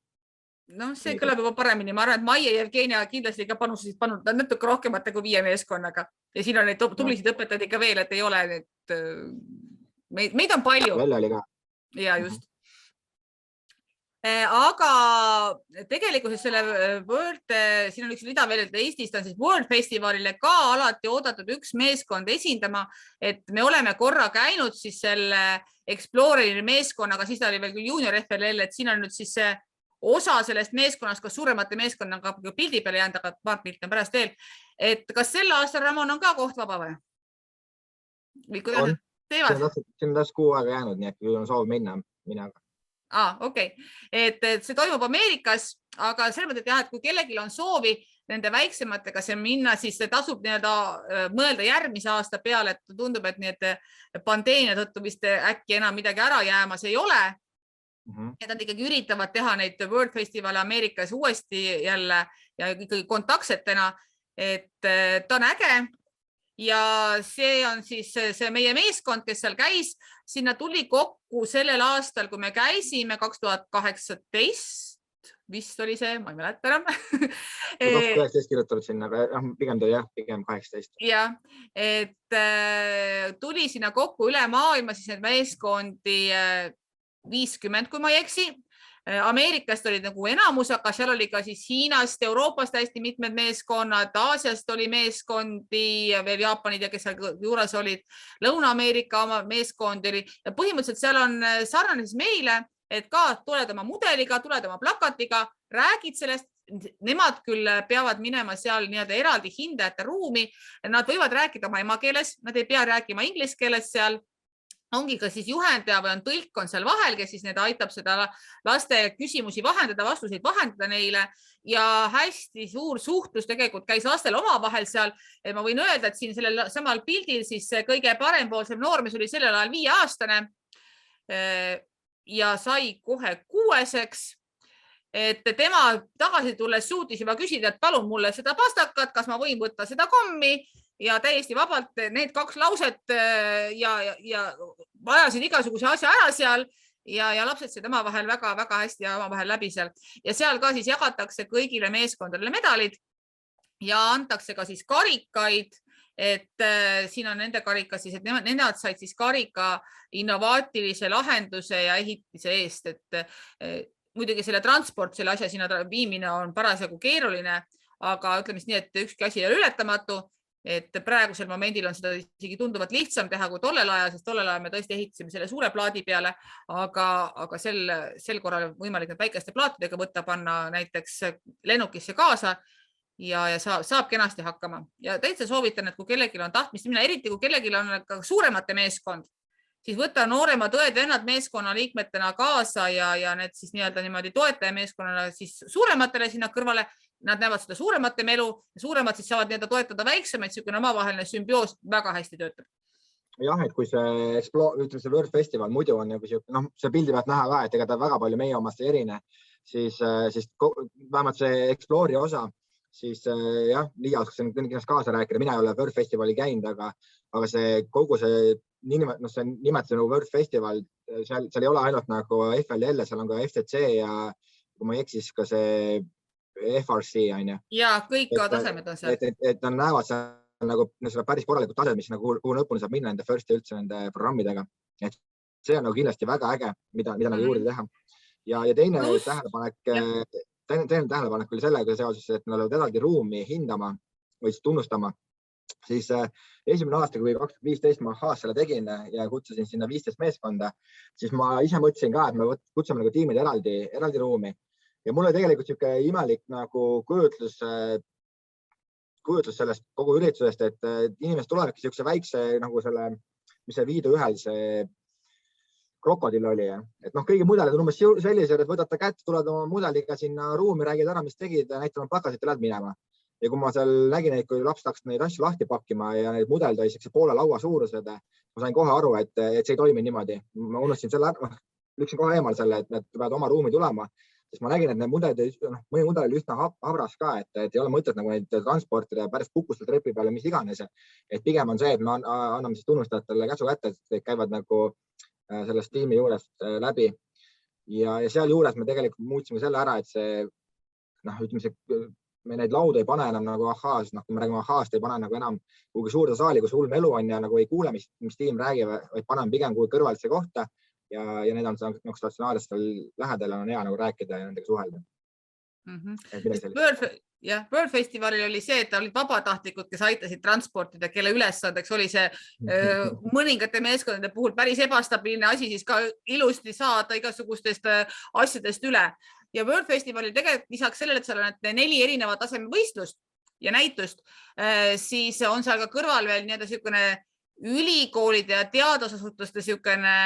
No see kõlab juba paremini. Ma arvan, et Maie ja Evgenia kindlasti ka panustasid natuke rohkemate kui 5 meeskonnaga. Ja siin on neid tublisid õpetajaid ikka veel, et ei ole need... Meid on palju. Välja oli ka. Ja just. Aga tegelikult selle World, siin on üks rida veel, et Eestist on siis World Festivalile ka alati oodatud üks meeskond esindama, et me oleme korra käinud siis selle Exploreri meeskonnaga, siis ta oli veel junior FLL, et siin on nüüd siis see osa sellest meeskonnast, kas suuremate meeskonnaga pildi peale jäänud, aga paar pilti on pärast veel. Et kas selle aastal, Ramon, on ka koht vaba või? Või kuidas nad teevad? See on täpselt 6 aega jäänud, nii et kui on soov minna. Okei. Et see toimub Ameerikas, aga selles mõttes, et jah, et kui kellelgi on soovi nende väiksematega see minna, siis tasub mõelda järgmise aasta peale, et tundub, et need pandeemia tõttu vist äkki enam midagi ära jäämas ei ole. Et nad ikkagi üritavad teha neid World Festivali Ameerikas uuesti jälle ja ikkagi kontaktsetena, et ta on äge ja see on siis see meie meeskond, kes seal käis, sinna tuli kokku sellel aastal, kui me käisime 2018, vist oli see, ma ei mäleta enam. 2019 kirjutanud sinna, pigem tuli pigem 18. Jah, et tuli sinna kokku üle maailma siis need meeskondi 50, kui ma ei eksi. Ameerikast olid nagu enamus, aga seal oli ka siis Hiinast, Euroopast hästi mitmed meeskonnad, Aasiast oli meeskondi ja veel Jaapanid ja kes seal juures olid, Lõuna-Ameerika oma meeskondi oli ja põhimõtteliselt seal on sarnane siis meile, et ka tuled oma mudeliga, tuled oma plakatiga, räägid sellest, nemad küll peavad minema seal eraldi hindajate ruumi, nad võivad rääkida oma emakeeles, nad ei pea rääkima inglise keeles seal, ongi ka siis juhendaja või on tõlk on seal vahel, kes siis aitab seda laste küsimusi vahendada, vastuseid vahendada neile ja hästi suur suhtlus tegelikult käis lastel omavahel seal. Ma võin öelda, et siin sellel samal pildil siis kõige parempoolsem noormees oli sellel ajal 5-aastane ja sai kohe 6-seks. Et tema tagasi tulles suutis juba küsida, et palun mulle seda pastakat, kas ma võin võtta seda kommi ja täiesti vabalt need 2 lauset ja ajasid igasuguse asja ära seal ja lapsed see tema vahel väga hästi ja oma vahel läbi seal. Ja seal ka siis jagatakse kõigile meeskondadele medalid ja antakse ka siis karikaid, et siin on nende karika siis, et nemad said siis karika innovaatilise lahenduse ja ehitise eest, et muidugi selle transport, selle asja sinna viimine on parasjagu keeruline, aga ütleme nii, et ükski asi ei ole ületamatu. Et praegusel momendil on seda isegi tunduvalt lihtsam teha kui tollel ajal, sest tollel ajal me tõesti ehitasime selle suure plaadi peale, aga sel korral võimalik need väikeste plaatidega võtta, panna näiteks lennukisse kaasa ja saab kenasti hakkama. Ja täitsa soovitan, et kui kellelgi on tahtmist minna, eriti kui kellelgi on ka suuremate meeskond, siis võtta nooremad õed-vennad meeskonna liikmetena kaasa ja need siis niimoodi toetaja meeskonnale siis suurematele sinna kõrvale. Nad näevad seda suuremate melu ja suuremad siis saavad toetada väiksemaid, selline omavaheline sümbioos väga hästi töötab. Jah, et kui see World Festival muidu on see pildi pealt näha ka, et ega ta väga palju meie omast erine, siis vähemalt see Explori osa, siis jah, Liia oskaks kindlasti kaasa rääkida, mina ei ole World Festivali käinud, aga see kogu see nimetus World Festival, seal ei ole ainult nagu FLL, seal on ka FTC ja kui ma ei eksis ka see FRC on ju. Ja kõik tasemed on seal. Et nad näevad seal nagu päris korralikud tasemed, mis kuhu lõpuni saab minna nende first ja üldse nende programmidega. Et see on kindlasti väga äge, mida nagu juurde teha. Ja teine tähelepanek oli sellega seoses, et nad olid eraldi ruumi hindama või tunnustama. Siis esimene aasta, kui 2015 ma Haas-selle tegin ja kutsusin sinna 15 meeskonda, siis ma ise mõtlesin ka, et me kutsume nagu tiimid eraldi ruumi. Ja mul oli tegelikult siuke imelik nagu kujutlus sellest kogu üritusest, et inimesed tulevadki siukse väikse nagu selle, mis see Viidu ühel see krokodill oli. Et kõigi mudelid on umbes sellised, et võtate kätt, tuled oma mudeliga sinna ruumi, räägid ära, mis tegid, näitavad plakatit ja lähed minema. ja kui ma seal nägin, et kui laps tahaks neid asju lahti pakkima ja neid mudelda poole laua suurused, ma sain kohe aru, et see ei toimi niimoodi. Ma unustasin selle ära, lüksin kohe eemal selle, et nad peavad oma ruumi tulema, sest ma nägin, et need mudelid, mõni mudel oli üsna habras ka, et ei ole mõtet nagu neid transportida päris pukustel trepi peale, mis iganes. Et pigem on see, et me anname siis tunnustajatele käsu kätte, et käivad nagu sellest tiimi juurest läbi. Ja seal juures me tegelikult muutsime selle ära, et see, me neid laudu ei pane enam nagu ahhaa, sest kui me räägime ahhaast, ei pane nagu enam kuhugi suurde saali, kus hull melu on ja nagu ei kuule, mis tiim räägib, vaid paneme pigem kuhugi kõrvalisse kohta ja need on nagu statsionaarist seal lähedal on hea nagu rääkida ja nendega suhelda. World Festivalil oli see, et olid vabatahtlikud, kes aitasid transportida, kelle ülesandeks oli see mõningate meeskondade puhul päris ebastabiilne asi siis ka ilusti saada igasugustest asjadest üle. Ja World Festivalil tegelikult lisaks sellele, et seal on 4 erineva taseme võistlust ja näitust, siis on seal ka kõrval veel niisugune ülikoolide ja teadusasutuste niisugune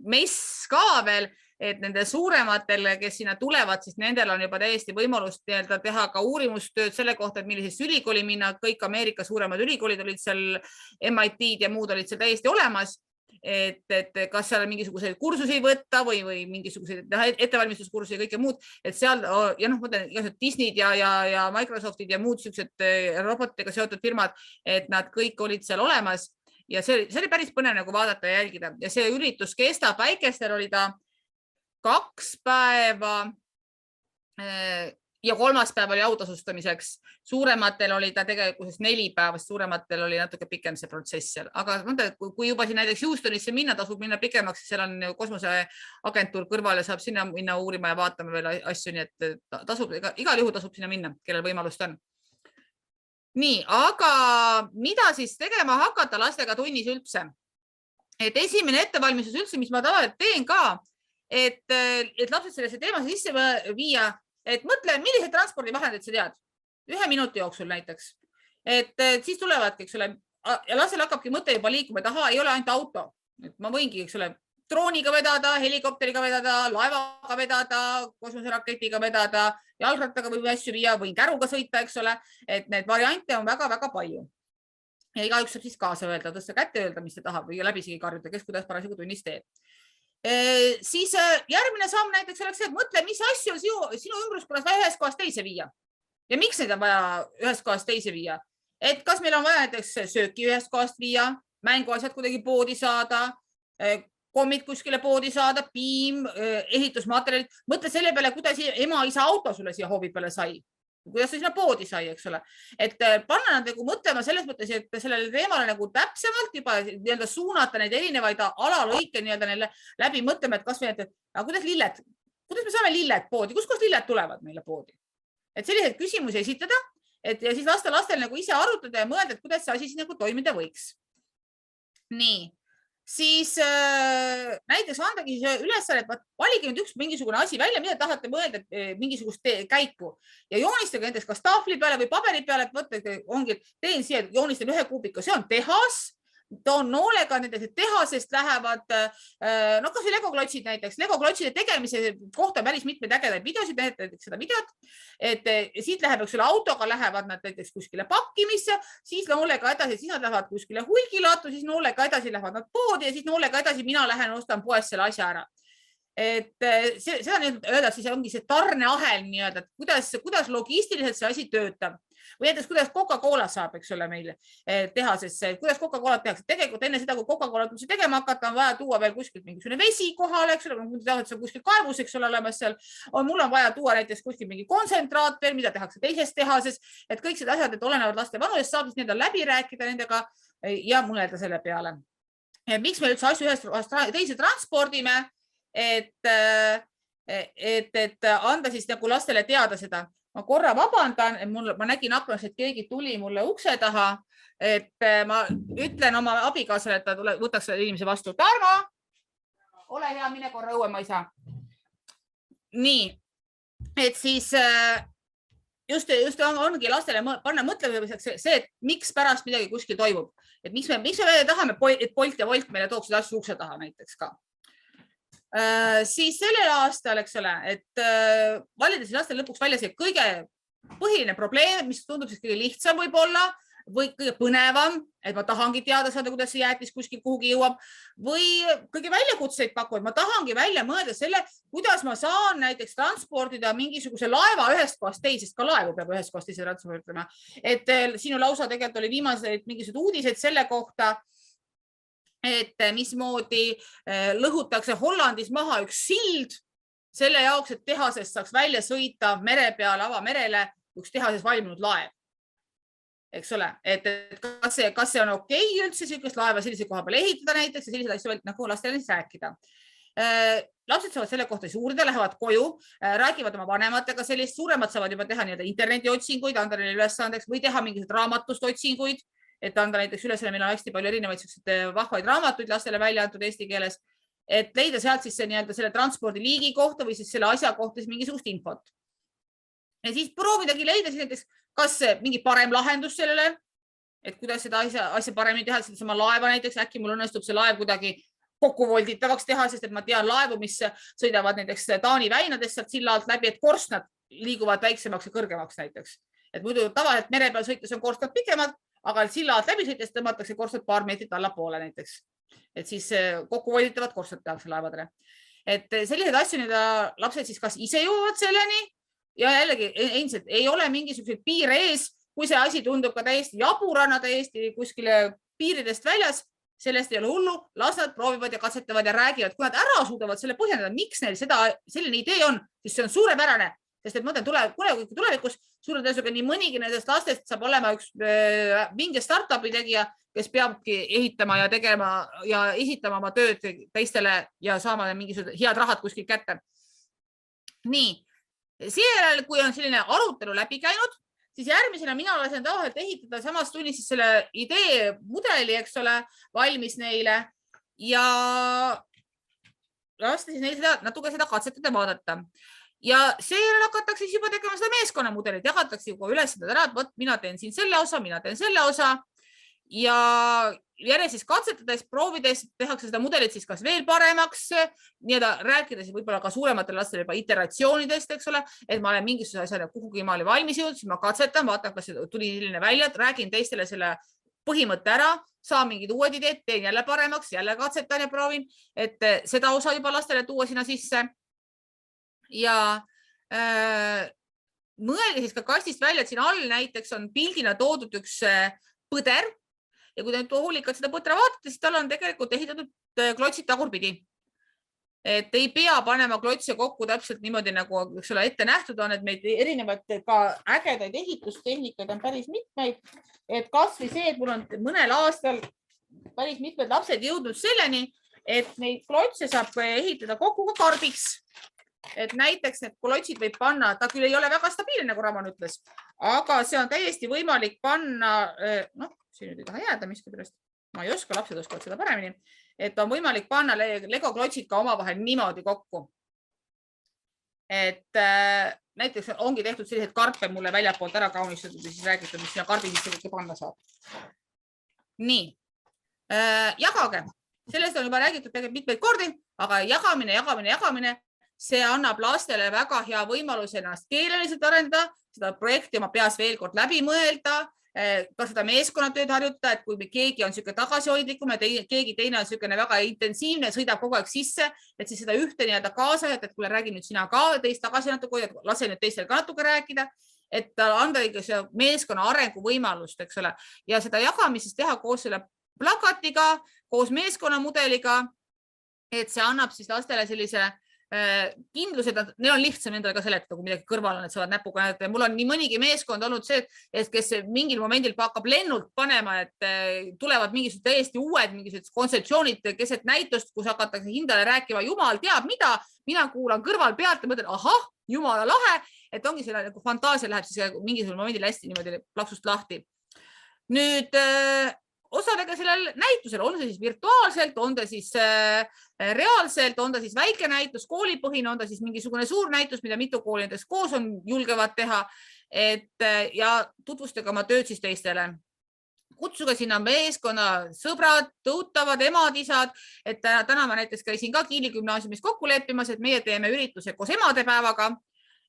mess ka veel, et nende suurematel, kes sinna tulevad, siis nendel on juba täiesti võimalust teha ka uurimustööd selle kohta, et millisesse ülikooli minna. Kõik Ameerika suuremad ülikoolid olid seal, MIT-d ja muud olid seal täiesti olemas, et kas seal mingisuguseid kursusi võtta või mingisuguseid ettevalmistuskursusi ja kõike muud, et seal ja Disney'd ja Microsoftid ja muud sellised robotitega seotud firmad, et nad kõik olid seal olemas ja see oli päris põnev nagu vaadata ja jälgida ja see üritus kestab, väikestel oli ta 2 päeva ja 3. päev oli autasustamiseks. Suurematel oli ta tegelikult 4 päeva, suurematel oli natuke pikem see protsess seal. Aga kui juba siin näiteks Houstonisse minna, tasub minna pikemaks, seal on kosmoseagentuur kõrval ja saab sinna minna uurima ja vaatama veel asju, nii et tasub, igal juhul tasub sinna minna, kellel võimalust on. Nii, aga mida siis tegema hakata lastega tunnis üldse? Et esimene ettevalmistus üldse, mis ma tavaliselt teen ka, et lapsed sellesse teemasse sisse viia, et mõtle, millised transpordivahendid sa tead 1 minuti jooksul näiteks. Et siis tulevadki, ja lastel hakkabki mõte juba liikuma, et ei ole ainult auto. Et ma võingi, drooniga vedada, helikopteriga vedada, laevaga vedada, kosmoseraketiga vedada, jalgrattaga või asju viia, võin käruga sõita, et need variante on väga-väga palju. Ja igaüks saab siis kaasa öelda, tõsta kätte öelda, mis ta tahab või läbi sigi karjuda, kes kuidas parasjagu tunnis teeb. Siis järgmine samm näiteks oleks see, et mõtle, mis asju on sinu ümbruskonnas vaja ühest kohast teise viia ja miks neid on vaja ühest kohast teise viia. Et kas meil on vaja näiteks sööki ühest kohast viia, mänguasjad kuidagi poodi saada, kommid kuskile poodi saada, piim, ehitusmaterjalid. Mõtle selle peale, kuidas ema-isa auto sulle siia hoovi peale sai. Kuidas sa sinna poodi sai, Et panna nad mõtlema selles mõttes, et sellele teemale täpsemalt juba suunata neid erinevaid alalõike neile läbi mõtlema, et kas kuidas me saame lilled poodi, kus lilled tulevad meile poodi. Et selliseid küsimusi esitada, ja siis lastel ise arutada ja mõelda, et kuidas see asi siis toimida võiks. Nii. Siis näiteks andagi ülesanne, et valige nüüd üks mingisugune asi välja, mida tahate mõelda mingisugust käiku ja joonistage näiteks kas tahvli peale või paberi peale, et teen siia, joonistan 1 kuubiku, see on tehas, toon noolega nendest tehasest lähevad, kas või legoklotsid näiteks, legoklotside tegemise kohta päris mitmeid ägedaid videosid, näiteks seda videot, et siit läheb autoga lähevad nad näiteks kuskile pakkimisse, siis noolega edasi, siis nad lähevad kuskile hulgilaatu, siis noolega edasi lähevad nad poodi ja siis noolega edasi mina lähen ostan poest selle asja ära. Et seda öelda, siis ongi see tarneahel, et kuidas logistiliselt see asi töötab. Või näiteks, kuidas Coca-Cola saab, meil tehasesse, kuidas Coca-Cola tehakse. Tegelikult enne seda, kui Coca-Cola tegema hakata, on vaja tuua veel kuskilt mingisugune vesi kohale, kuskil kaevus, olemas seal. Mul on vaja tuua näiteks kuskil mingi kontsentraat veel, mida tehakse teises tehases, et kõik need asjad, et olenevad laste vanusest, saab siis läbi rääkida nendega ja mõelda selle peale. Miks me üldse asju ühest teise transpordime, et anda siis lastele teada seda. Ma korra vabandan, ma nägin aknas, et keegi tuli mulle ukse taha, et ma ütlen oma abikaasale, et ta võtaks selle inimese vastu. Tarmo, ole hea, mine korra õue, ma ei saa. Nii, et siis just ongi lastele panna mõtlemiseks see, et miks pärast midagi kuskil toimub. Et miks me tahame, et Bolt ja Volt meile tooksid asju ukse taha näiteks ka. Siis sellel aastal, et valida siis lastel lõpuks välja see kõige põhiline probleem, mis tundub siis kõige lihtsam võib-olla või kõige põnevam, et ma tahangi teada saada, kuidas see jäätis kuskil kuhugi jõuab või kõige väljakutseid pakuvad. Ma tahangi välja mõelda selle, kuidas ma saan näiteks transportida mingisuguse laeva ühest kohast teisest, ka laevu peab ühest kohast teise transportima. Et sinu lausa tegelikult oli viimased mingisugused uudised selle kohta, et mismoodi lõhutakse Hollandis maha üks sild selle jaoks, et tehasest saaks välja sõita mere peale avamerele üks tehases valminud laev. Eks ole, et kas see on okei üldse sellist laeva sellise koha peal ehitada näiteks ja selliseid asju nagu lastele siis rääkida. Lapsed saavad selle kohta siis uurida, lähevad koju, räägivad oma vanematega sellist, suuremad saavad juba teha internetiotsinguid, anda neile ülesandeks või teha mingisugused raamatust otsinguid, et anda näiteks ülesele, meil on hästi palju erinevaid vahvaid raamatuid lastele välja antud eesti keeles, et leida sealt siis selle transpordi liigi kohta või siis selle asja kohta siis mingisugust infot. Ja siis proovidagi leida siis näiteks, kas mingi parem lahendus sellele, et kuidas seda asja paremini teha, seda sama laeva näiteks, äkki mul õnnestub see laev kuidagi kokkuvolditavaks teha, sest et ma tean laevu, mis sõidavad näiteks Taani väinadest sealt silla alt läbi, et korstnad liiguvad väiksemaks ja kõrgemaks näiteks. Et muidu tavaliselt mere peal sõites on korstnad pikemad, aga silla alt läbi sõites tõmmatakse korstnad paar meetrit allapoole näiteks. Et siis kokkuvolditavad korstnad tehakse laevadele. Et sellised asju, mida lapsed siis kas ise jõuavad selleni ja jällegi endiselt ei ole mingisuguseid piire ees, kui see asi tundub ka täiesti jaburana, täiesti kuskile piiridest väljas, sellest ei ole hullu, las nad proovivad ja katsetavad ja räägivad, kui nad ära suudavad selle põhjendada, miks neil selline idee on, siis see on suurepärane, sest et ma mõtlen tulevikus suure tõenäosusega nii mõnigi nendest lastest saab olema üks mingi startupi tegija, kes peabki ehitama ja tegema ja esitama oma tööd teistele ja saama mingisugused head rahad kuskil kätte. Nii, seejärel, kui on selline arutelu läbi käinud, siis järgmisena mina lasen tavaliselt ehitada samas tunnis siis selle idee mudeli, eks ole, valmis neile ja lasta siis neil natuke seda katsetada vaadata. Ja seejärel hakatakse siis juba tegema seda meeskonnamudelit, jagatakse juba üles ära, et võt, mina teen siin selle osa, mina teen selle osa ja järjest siis katsetades, proovides tehakse seda mudelit siis kas veel paremaks, rääkides võib-olla ka suurematele lastele juba iteratsioonidest, eks ole, et ma olen mingisuguse asjale kuhugi ma olen valmis jõudnud, siis ma katsetan, vaatan, kas see tuli selline välja, räägin teistele selle põhimõtte ära, saan mingid uued ideed, teen jälle paremaks, jälle katsetan ja proovin, et seda osa juba lastele tuua sinna sisse. Ja mõelge siis ka kastist välja, et siin all näiteks on pildina toodud üks põder ja kui te nüüd hoolikalt seda põdra vaatate, siis tal on tegelikult ehitatud klotsid tagurpidi. Et ei pea panema klotse kokku täpselt niimoodi, nagu ette nähtud on, et meid erinevad ka ägedaid ehitustehnikaid on päris mitmeid. Et kas või see, et mul on mõnel aastal päris mitmed lapsed jõudnud selleni, et neid klotse saab ehitada kokku ka karbiks. Et näiteks need klotsid võib panna, ta küll ei ole väga stabiilne, nagu Ramon ütles, aga see on täiesti võimalik panna, siin nüüd ei taha jääda miskipärast, ma ei oska, lapsed oskavad seda paremini, et on võimalik panna Lego klotsid ka omavahel niimoodi kokku. Et näiteks ongi tehtud sellised karpe mulle väljapoolt ära kaunistatud ja siis räägitud, mis sinna karbi sisse kõike panna saab. Nii, jagage. Sellest on juba räägitud tegelikult mitmeid kordi, aga jagamine, see annab lastele väga hea võimaluse ennast keeleliselt arendada, seda projekti oma peas veel kord läbi mõelda, ka seda meeskonnatööd harjutada, et kui keegi on niisugune tagasihoidlikum ja keegi teine on niisugune väga intensiivne, sõidab kogu aeg sisse, et siis seda ühte nii-öelda kaasa, et kuule, räägi nüüd sina ka teist tagasi natuke, lase nüüd teistel ka natuke rääkida, et anda ikka meeskonna arengu võimalust, eks ole, ja seda jagamist teha koos selle plakatiga, koos meeskonnamudeliga, et see annab siis lastele sellise kindlus, et neil on lihtsam endale ka seletada, kui midagi kõrval on, et saavad näpuga näidata. Mul on nii mõnigi meeskond olnud see, et kes mingil momendil hakkab lennult panema, et tulevad mingisugused täiesti uued mingisugused kontseptsioonid keset näitust, kus hakatakse hindale rääkima, jumal teab mida, mina kuulan kõrval pealt ja mõtlen, ahah, jumala lahe, et ongi selle fantaasia läheb siis mingisugusel momendil hästi niimoodi plaksust lahti. Nüüd osalege sellel näitusel, on see siis virtuaalselt, on ta siis reaalselt, on ta siis väike näitus, koolipõhine, on ta siis mingisugune suur näitus, mida mitu kooli nendest koos on julgevad teha, ja tutvustage oma tööd siis teistele. Kutsuge sinna meeskonna sõbrad, tuttavad, emad, isad, et täna ma näiteks käisin ka Kiili gümnaasiumis kokku leppimas, et meie teeme ürituse koos emadepäevaga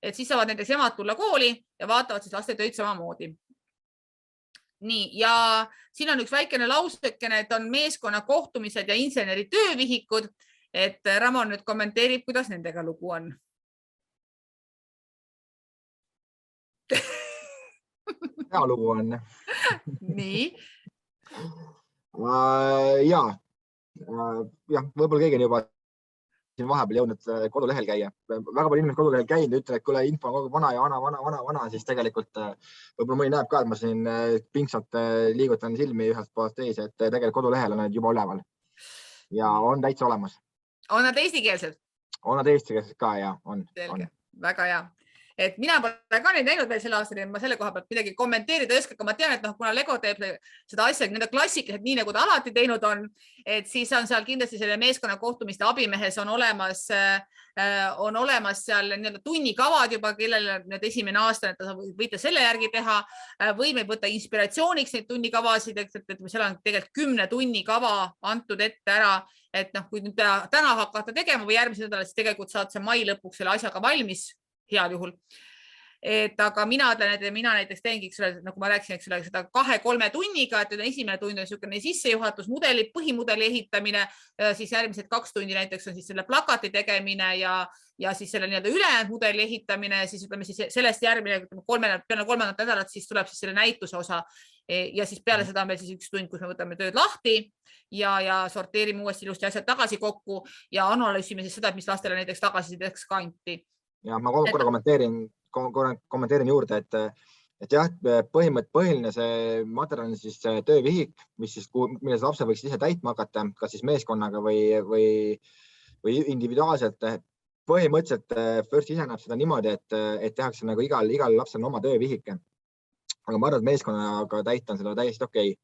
et siis saavad näiteks emad tulla kooli ja vaatavad siis laste töid samamoodi. Nii, ja siin on üks väikene lausekene, et on meeskonna kohtumised ja inseneri töövihikud, et Ramon nüüd kommenteerib, kuidas nendega lugu on. Hea lugu on. Nii. Jah, võib-olla keegi on juba siin vahepeal jõudnud kodulehel käia. Väga palju inimesed kodulehel käinud ja ütlen, et kuule info on vana ja vana, siis tegelikult võib-olla mõni näeb ka, et ma siin pingsalt liigutan silmi ühest kohast teise, et tegelikult kodulehel on need juba üleval ja on täitsa olemas. On nad eestikeelsed? On nad eestikeelsed ka, ja on. Selge. Väga hea. Et mina pole ka neid näinud veel selle aastal, ma selle koha pealt midagi kommenteerida ei oska, aga ma tean, et kuna Lego teeb seda asja nende klassikliselt nii, nagu ta alati teinud on, et siis on seal kindlasti selle meeskonna kohtumiste abimehes on olemas seal tunnikavad juba, kellele nüüd esimene aasta, et võite selle järgi teha või me võtta inspiratsiooniks neid tunnikavasid, et seal on tegelikult 10 tunni kava antud ette ära, et kui nüüd täna hakata tegema või järgmise nädala, siis tegelikult saad see mai lõpuks selle asjaga valmis heal juhul. Aga mina ütlen, et mina näiteks teengi, nagu ma rääkisin, seda 2-3 tunniga, et esimene tund on niisugune sissejuhatus, põhimudeli ehitamine, siis järgmised 2 tundi näiteks on siis selle plakati tegemine ja siis selle ülejäänud mudeli ehitamine, siis ütleme siis sellest järgmine peale 3. nädalat, siis tuleb siis selle näituse osa ja siis peale seda on meil siis 1 tund, kus me võtame tööd lahti ja sorteerime uuesti ilusti asjad tagasi kokku ja analüüsime siis seda, mis lastele näiteks tagasisideks ka anti. Ja ma korra kommenteerin juurde, et jah, põhiline see materjal on siis töövihik, milles lapsed võiks ise täitma hakata, kas siis meeskonnaga või individuaalselt. Põhimõtteliselt First ise näeb seda niimoodi, et tehakse nagu igal lapsel oma töövihik. Aga ma arvan, et meeskonnaga täita on seda täiesti okei.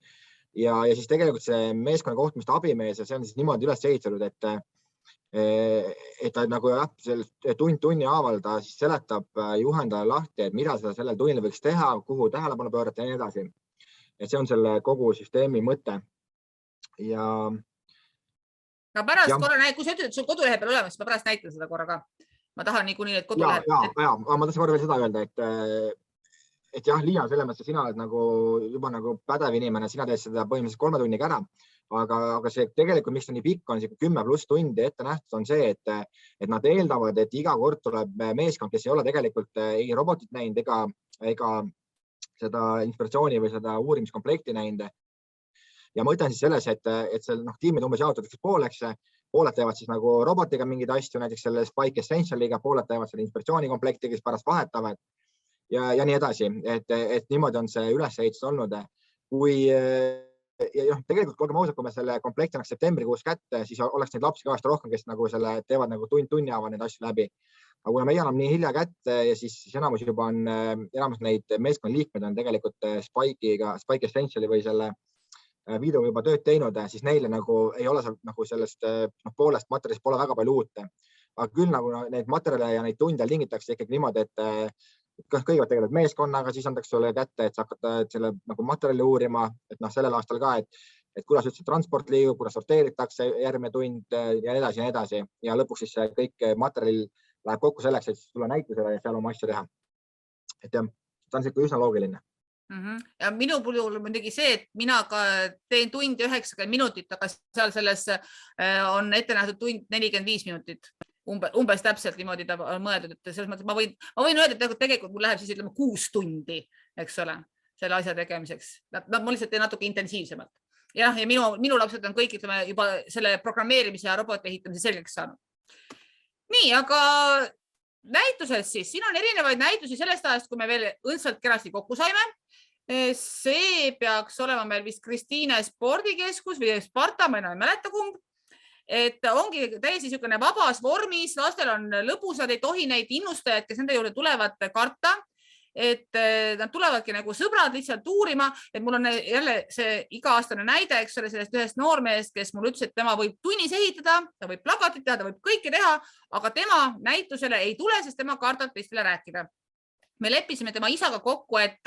Ja siis tegelikult see meeskonna kohtumiste abimees ja see on siis niimoodi üles ehitatud, et ta nagu tunni haaval ta siis seletab juhendajale lahti, et mida seda sellel tunnil võiks teha, kuhu tähelepanu pöörata ja nii edasi. Et see on selle kogu süsteemi mõte. Ja pärast korra näed, kui sa ütled, et sul kodulehe peal olemas, ma pärast näitan seda korra ka. Ma tahan niikuinii need kodulehed. Ja, ma tahtsin korra veel seda öelda, et jah, Liina, selles mõttes, sina oled juba pädev inimene, sina teed seda põhimõtteliselt 3 tunniga ära. Aga see tegelikult, miks on nii pikk, on 10+ tundi ette nähtud, on see, et nad eeldavad, et iga kord tuleb meeskond, kes ei ole tegelikult ei robotit näinud ega seda inspiratsiooni või seda uurimiskomplekti näinud. Ja ma ütlen siis selles, et seal tiimid umbes jaotatakse pooleks, pooled teevad siis nagu robotiga mingeid asju, näiteks selle Spike Essentialiga, pooled teevad selle inspiratsioonikomplekti, kes pärast vahetavad ja nii edasi. Et niimoodi on see ülesehitus olnud. Ja tegelikult, olgem ausad, kui me selle komplekti annaks septembrikuus kätte, siis oleks neid lapsi ka rohkem, kes teevad tunni haaval neid asju läbi. Aga kuna meie anname nii hilja kätte ja siis enamus neid meeskonna liikmed on tegelikult Spike Essentiali või selle videoga juba tööd teinud, siis neile ei ole sellest poolest materjalist pole väga palju uut. Aga küll neid materjale ja neid tunde lingitakse ikkagi niimoodi, et kõigepealt tegelikult meeskonnaga, siis antakse sulle kätte, et sa hakkad selle materjali uurima, et sellel aastal ka, et kuidas üldse transport liigub, kuidas sorteeritakse järgmine tund ja nii edasi. Ja lõpuks siis kõik materjal läheb kokku selleks, et tulla näitusele ja seal oma asju teha. Et jah, see on üsna loogiline. Ja minu puhul muidugi see, et mina ka teen tundi 90 minutit, aga seal selles on ette nähtud tund 45 minutit. Umbes täpselt niimoodi ta on mõeldud, et selles mõttes ma võin öelda, et tegelikult mul läheb siis 6 tundi, eks ole, selle asja tegemiseks. Ma lihtsalt teen natuke intensiivsemalt. Ja minu lapsed on kõik juba selle programmeerimise ja roboti ehitamise selgeks saanud. Nii, aga näituses siis, siin on erinevaid näitusi sellest ajast, kui me veel õndsalt kenasti kokku saime. See peaks olema meil vist Kristiine spordikeskus või Sparta, ma ei mäleta kumb. Et ongi täiesti niisugune vabas vormis, lastel on lõbusad, ei tohi neid innustajad, kes nende juurde tulevad karta, et nad tulevadki nagu sõbrad lihtsalt uurima, et mul on jälle see iga-aastane näide, eks ole, sellest ühest noormehest, kes mul ütles, et tema võib tunnis ehitada, ta võib plakatit teha, ta võib kõike teha, aga tema näitusele ei tule, sest tema kardab teistele rääkida. Me leppisime tema isaga kokku, et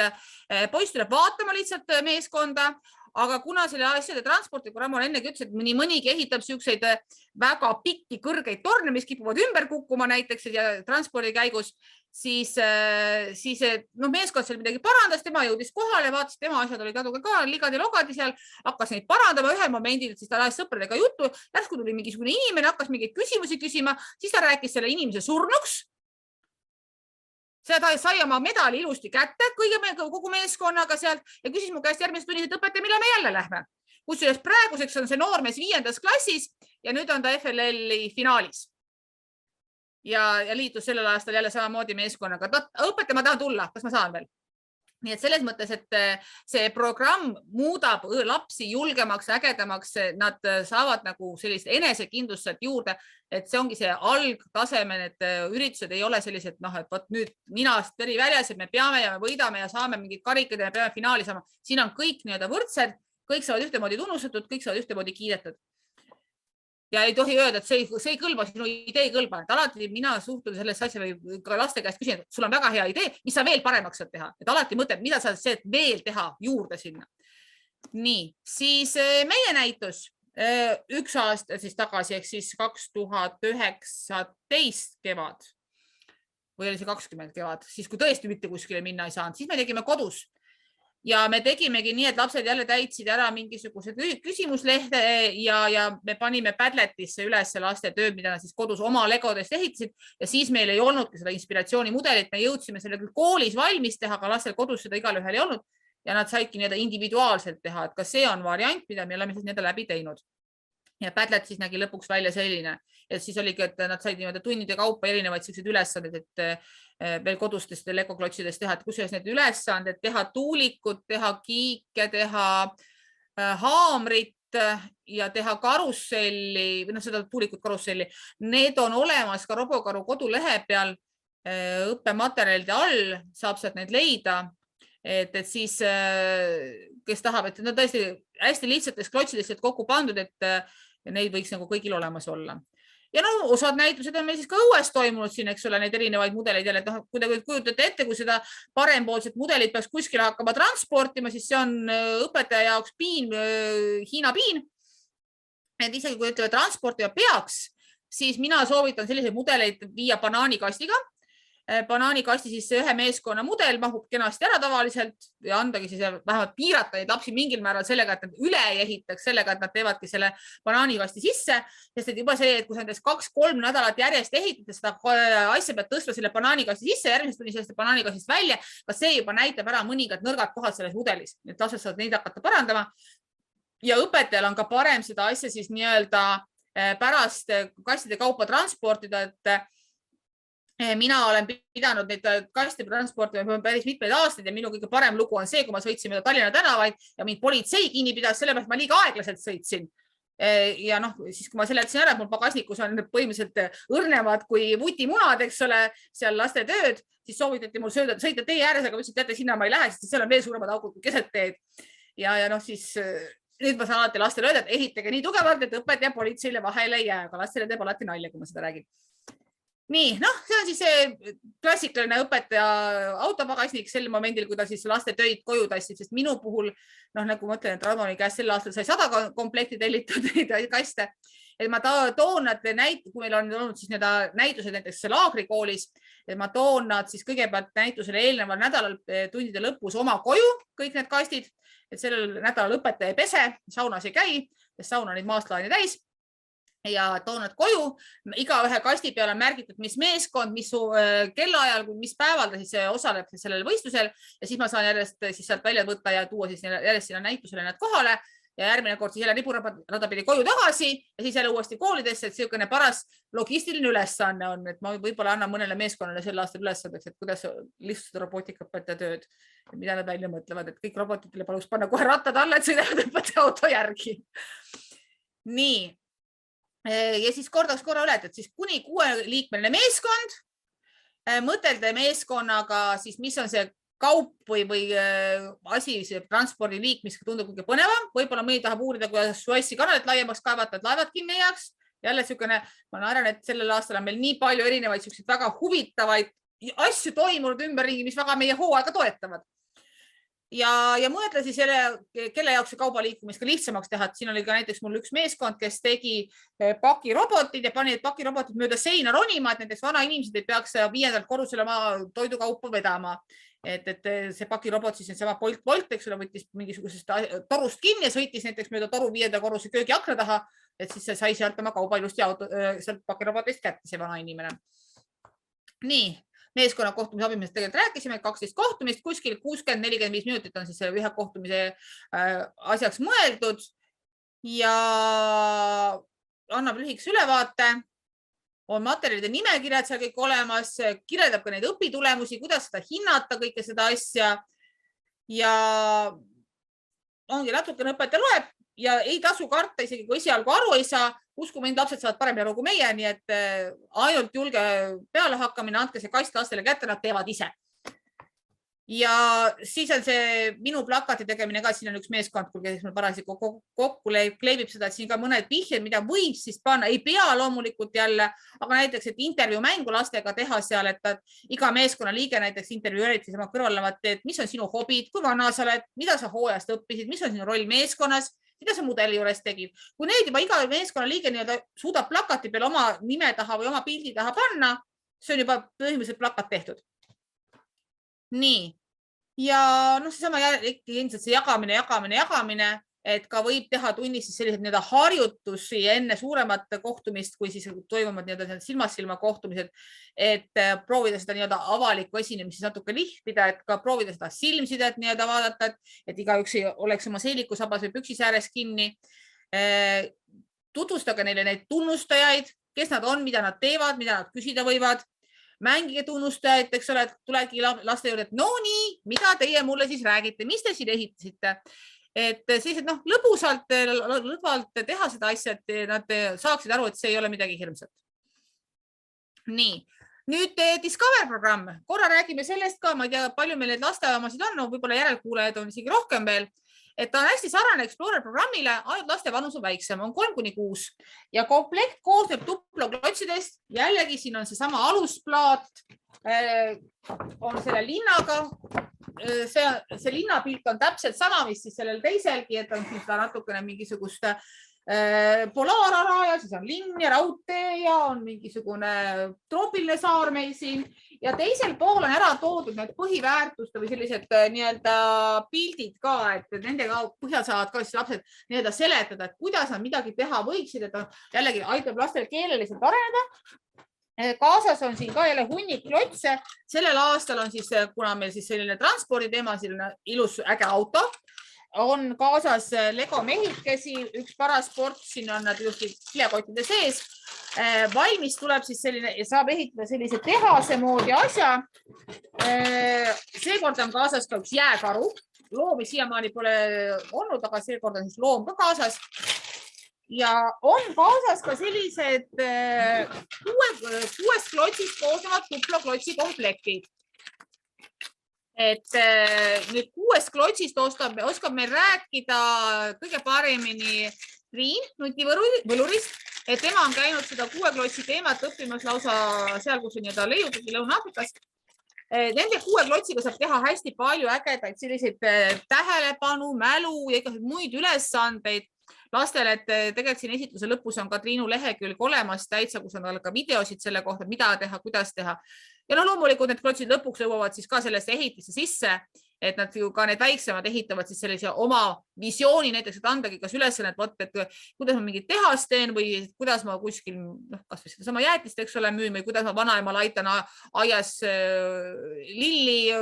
poiss tuleb vaatama lihtsalt meeskonda, aga kuna selle asjade transporti, kui Ramon ennegi ütles, et nii mõnigi ehitab siukseid väga pikki kõrgeid torne, mis kipuvad ümber kukkuma näiteks ja transpordi käigus, siis meeskond seal midagi parandas, tema jõudis kohale, vaatas, tema asjad olid natuke ka ligadi-logadi seal, hakkas neid parandama ühel momendil, siis ta ajas sõpradega juttu, järsku tuli mingisugune inimene, hakkas mingeid küsimusi küsima, siis ta rääkis selle inimese surnuks. Ta sai oma medali ilusti kätte kogu meeskonnaga sealt ja küsis mu käest järgmises tunnis, et õpetaja, millal me jälle lähme. Kusjuures praeguseks on see noormees 5. klassis ja nüüd on ta FLL-i finaalis. Ja liitus sellel aastal jälle samamoodi meeskonnaga. Õpetaja, ma tahan tulla, kas ma saan veel? Nii et selles mõttes, et see programm muudab lapsi julgemaks, ägedamaks, nad saavad nagu sellist enesekindlust juurde, et see ongi see algtaseme, et üritused ei ole sellised, et võt nüüd ninast veri väljas, et me peame ja me võidame ja saame mingid karikad ja me peame finaali saama. Siin on kõik nii-öelda võrdsed, kõik saavad ühtemoodi tunnustatud, kõik saavad ühtemoodi kiidetud. Ja ei tohi öelda, et see ei kõlba, sinu idee ei kõlba. Et alati mina suhtun sellesse asja või ka laste käest küsin, et sul on väga hea idee, mis sa veel paremaks saad teha. Et alati mõtled, mida sa saad veel teha juurde sinna. Nii, siis meie näitus üks aasta siis tagasi, ehk siis 2019 kevad või oli see 20 kevad, siis kui tõesti mitte kuskile minna ei saanud, siis me tegime kodus. Ja me tegimegi nii, et lapsed jälle täitsid ära mingisugused küsimuslehte ja me panime Padletisse üles laste tööd, mida nad siis kodus oma legodest ehitasid ja siis meil ei olnudki seda inspiratsioonimudelit. Me jõudsime selle küll koolis valmis teha, aga lastel kodus seda igal ühel ei olnud ja nad saidki nii-öelda individuaalselt teha, et kas see on variant, mida me oleme siis nii-öelda läbi teinud. Ja Padlet siis nägi lõpuks välja selline, et siis oligi, et nad said nii-öelda tunnide kaupa erinevaid sellised ülesanded, et veel kodustest legoklotsidest teha, et kusjuures need ülesanded, teha tuulikut, teha kiike, teha haamrit ja teha karusselli või seda tuulikut karusselli. Need on olemas ka Robokaru kodulehe peal õppematerjalide all, saab sealt need leida. Et siis, kes tahab, et nad tõesti hästi lihtsatest klotsidest kokku pandud, et neid võiks nagu kõigil olemas olla. Ja osad näitused on meil siis ka õues toimunud siin, eks ole, neid erinevaid mudeleid jälle, et kui te kujutate ette, kui seda parempoolset mudelit peaks kuskile hakkama transportima, siis see on õpetaja jaoks piin, Hiina piin. Et isegi kui ütleme transportima peaks, siis mina soovitan selliseid mudeleid viia banaanikastega. Banaanikasti siis ühe meeskonna mudel mahub kenasti ära tavaliselt ja andagi siis vähemalt piirata neid lapsi mingil määral sellega, et nad üle ei ehitaks sellega, et nad teevadki selle banaanikasti sisse, sest et juba see, et kui sa nendes 2-3 nädalat järjest ehitad, seda asja pead tõstma selle banaanikasti sisse, järgmisest tunni sellest banaanikastist välja, ka see juba näitab ära mõningad nõrgad kohad selles mudelis, et lapsed saavad neid hakata parandama. Ja õpetajal on ka parem seda asja siis nii-öelda pärast kastide kaupa transportida, et mina olen pidanud neid kastide transportima päris mitmeid aastaid ja minu kõige parem lugu on see, kui ma sõitsin mööda Tallinna tänavaid ja mind politsei kinni pidas, sellepärast ma liiga aeglaselt sõitsin. Ja siis kui ma seletasin ära, et mul pagasnikus on põhimõtteliselt õrnemad kui vutimunad, eks ole, seal laste tööd, siis soovitati mul sõita tee ääres, aga ütlesin, et jätte sinna ma ei lähe, sest seal on veel suuremad augud kui keset teed. Ja siis nüüd ma saan alati lastele öelda, et ehitage nii tugevalt, et õpetaja politseile vahele ei jää, aga lastele teeb alati nalja, kui ma seda räägin. Nii, see on siis see klassikaline õpetaja autopagasnik sel momendil, kui ta siis laste töid koju tassib, sest minu puhul, nagu ma ütlen, et Radmoni käest sel aastal sai 100 komplekti tellitud neid kaste. Et ma toon nad kui meil on olnud siis näitused näiteks laagrikoolis, et ma toon nad siis kõigepealt näitusele eelneval nädalal tundide lõpus oma koju, kõik need kastid, et sellel nädalal õpetaja ei pese, saunas ei käi, sest saun on neid maastlaani täis. Ja toon nad koju, iga ühe kasti peal on märgitud, mis meeskond, mis kellaajal, mis päeval ta siis osaleb sellel võistlusel ja siis ma saan järjest siis sealt välja võtta ja tuua siis järjest sinna näitusele need kohale ja järgmine kord siis jälle riburada pidi koju tagasi ja siis jälle uuesti koolidesse, et selline paras logistiline ülesanne on, et ma võib-olla annan mõnele meeskonnale sel aastal ülesandeks, et kuidas lihtsustada robootikaõpetaja tööd, mida nad välja mõtlevad, et kõik robotitele paluks panna kohe rattad alla, et sõidavad õpetaja auto järgi. Nii. Ja siis kordaks korra üle, et siis kuni 6-liikmeline meeskond, mõtelda meeskonnaga siis, mis on see kaup või asi, see transpordiliik, mis tundub kõige põnevam. Võib-olla mõni tahab uurida, kuidas Suessi kanalit laiemaks kaevata, et laevad kinni jääks. Jälle selline, ma naeran, et sellel aastal on meil nii palju erinevaid väga huvitavaid asju toimunud ümberringi, mis väga meie hooaega toetavad. ja mõtle siis selle, kelle jaoks see kaubaliikumist ka lihtsamaks teha. Siin oli ka näiteks mul üks meeskond, kes tegi pakirobotid ja pani pakirobotid mööda seina ronima, et näiteks vanainimesed ei peaks 5. korrusele oma toidukaupa vedama. Et see pakirobot siis sama Bolt, eks ole, võttis mingisugusest torust kinni ja sõitis näiteks mööda toru 5. korruse köögiakna taha, et siis sai sealt oma kauba ilusti sealt pakirobotist kätte see vanainimene. Nii, meeskonna kohtumise abimest tegelikult rääkisime, 12 kohtumist, kuskil 60-45 minutit on siis ühe kohtumise asjaks mõeldud ja annab lühikese ülevaate. On materjalide nimekirjad seal kõik olemas, kirjeldab ka neid õpitulemusi, kuidas seda hinnata, kõike seda asja. Ja ongi natukene õpetaja loeb ja ei tasu karta, isegi kui esialgu aru ei saa. Usku mind, lapsed saavad paremini aru kui meie, nii et ainult julge peale hakkamine, andke see kast lastele kätte, nad teevad ise. Ja siis on see minu plakati tegemine ka, siin on üks meeskond, kes meil parasjagu kokku kleebib seda, et siin ka mõned vihjed, mida võib siis panna, ei pea loomulikult jälle, aga näiteks, et intervjuu mängu lastega teha seal, et iga meeskonna liige näiteks intervjueeriti sama kõrvallevat, et mis on sinu hobid, kui vana sa oled, mida sa hooajast õppisid, mis on sinu roll meeskonnas, mida sa mudeli juures tegid. Kui neid juba iga meeskonna liige suudab plakati peale oma nime taha või oma pildi taha panna, see on juba põhimõtteliselt plakat tehtud. Nii. Ja seesama ilmselt see jagamine, et ka võib teha tunnis sellised harjutusi enne suuremat kohtumist, kui siis toimuvad silmas-silma kohtumised, et proovida seda avalikku esinemist natuke lihtida, et ka proovida seda silmsidet vaadata, et igaüks ei oleks oma seelikusabas või püksis ääres kinni. Tutvustage neile neid tunnustajaid, kes nad on, mida nad teevad, mida nad küsida võivad. Mängige tunnustajaid, eks ole, et tulegi laste juurde, et no nii, mida teie mulle siis räägite, mis te siin ehitasite. Et sellised lõbusalt teha seda asja, et nad saaksid aru, et see ei ole midagi hirmsat. Nii, nüüd Discover programm. Korra räägime sellest ka, ma ei tea, palju meil need lasteaiamasid on, võib-olla järelkuulajad on isegi rohkem veel. Et ta on hästi sarnane Explorer programmile, ainult laste vanus on väiksem, on 3–6 ja komplekt koosneb duploklotsidest. Jällegi siin on seesama alusplaat, on selle linnaga. See linnapilt on täpselt sama, mis siis sellel teiselgi, et on siis natukene mingisugust polaarala ja siis on linn ja raudtee ja on mingisugune troopiline saar meil siin. Ja teisel pool on ära toodud need põhiväärtuste või sellised pildid ka, et nendega põhjal saavad ka lapsed seletada, et kuidas nad midagi teha võiksid, et jällegi aitab lastel keeleliselt areneda. Kaasas on siin ka jälle hunnik klotse. Sellel aastal on siis, kuna meil siis selline transpordi teema, selline ilus äge auto, on kaasas Lego mehikesi, üks parasport, siin on nad just kilekottide sees. Valmis tuleb siis selline ja saab ehitada sellise tehase moodi asja. Seekord on kaasas ka üks jääkaru. Loomi siiamaani pole olnud, aga seekord on siis loom ka kaasas. Ja on kaasas ka sellised 6 klotsist koosnevad duploklotsi komplektid. Et nüüd 6 klotsist oskab meil rääkida kõige paremini Triin Nutivõlurist, et tema on käinud seda 6 klotsi teemat õppimas lausa seal, kus on leiutigi Lõuna-Aafrikas. Nende 6 klotsiga saab teha hästi palju ägedaid selliseid tähelepanu, mälu ja igasugused muid ülesandeid lastele, et tegelikult siin esitluse lõpus on ka Triinu lehekülg olemas täitsa, kus on ka videosid selle kohta, mida teha, kuidas teha. Ja loomulikult need klotsid lõpuks jõuavad siis ka sellesse ehitisse sisse, et nad ju ka need väiksemad ehitavad siis sellise oma visiooni, näiteks, et andagi kas ülesannet, et kuidas ma mingit tehast teen või kuidas ma kuskil, kas või sama jäätist, eks ole, müün või kuidas ma vanaemale aitan aias lilli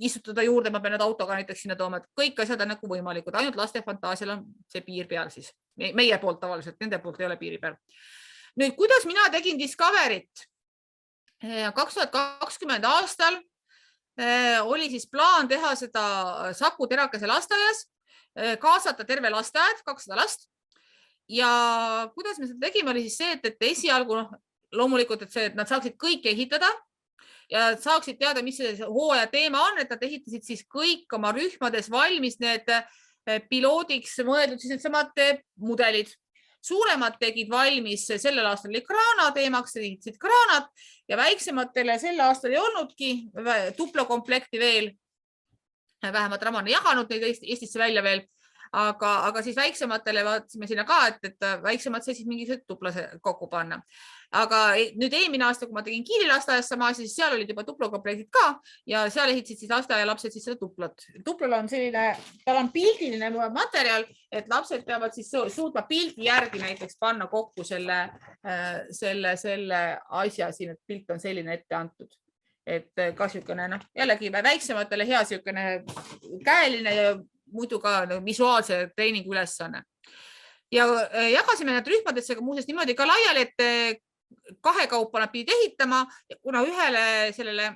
istutada juurde, ma pean need autoga näiteks sinna tooma, et kõik asjad on nagu võimalikud, ainult laste fantaasial on see piir peal siis. Meie poolt tavaliselt, nende poolt ei ole piiri peal. Nüüd, kuidas mina tegin Discoverit? 2020 aastal oli siis plaan teha seda Saku Terakese lasteaias, kaasata terve lasteaed, 200 last. Ja kuidas me seda tegime, oli siis see, et esialgu loomulikult, et nad saaksid kõik ehitada ja saaksid teada, mis see hooaja teema on, et nad ehitasid siis kõik oma rühmades valmis need piloodiks mõeldud siis needsamad mudelid. Suuremad tegid valmis sellel aastal oli kraana teemaks, ehitasid kraanat ja väiksematele sel aastal ei olnudki duplokomplekti veel. vähemalt Ramon ei jaganud neid Eestisse välja veel, aga siis väiksematele vaatasime sinna ka, et väiksemad sai siis mingisugused tuplase kokku panna. Aga nüüd eelmine aasta, kui ma tegin Kiili lasteaias sama, siis seal olid juba tuplukomplektid ka ja seal ehitasid siis lasteaia lapsed siis seda tuplat. Tuplal on selline, tal on pildiline materjal, et lapsed peavad siis suutma pildi järgi näiteks panna kokku selle asja siin, et pilt on selline ette antud. Et ka siukene, jällegi väiksematele hea siukene käeline ja muidu ka visuaalse treeningu ülesanne. Ja jagasime need rühmadesse muuseas niimoodi ka laiali, et 2 kaupa nad pidid ehitama. Kuna ühele sellele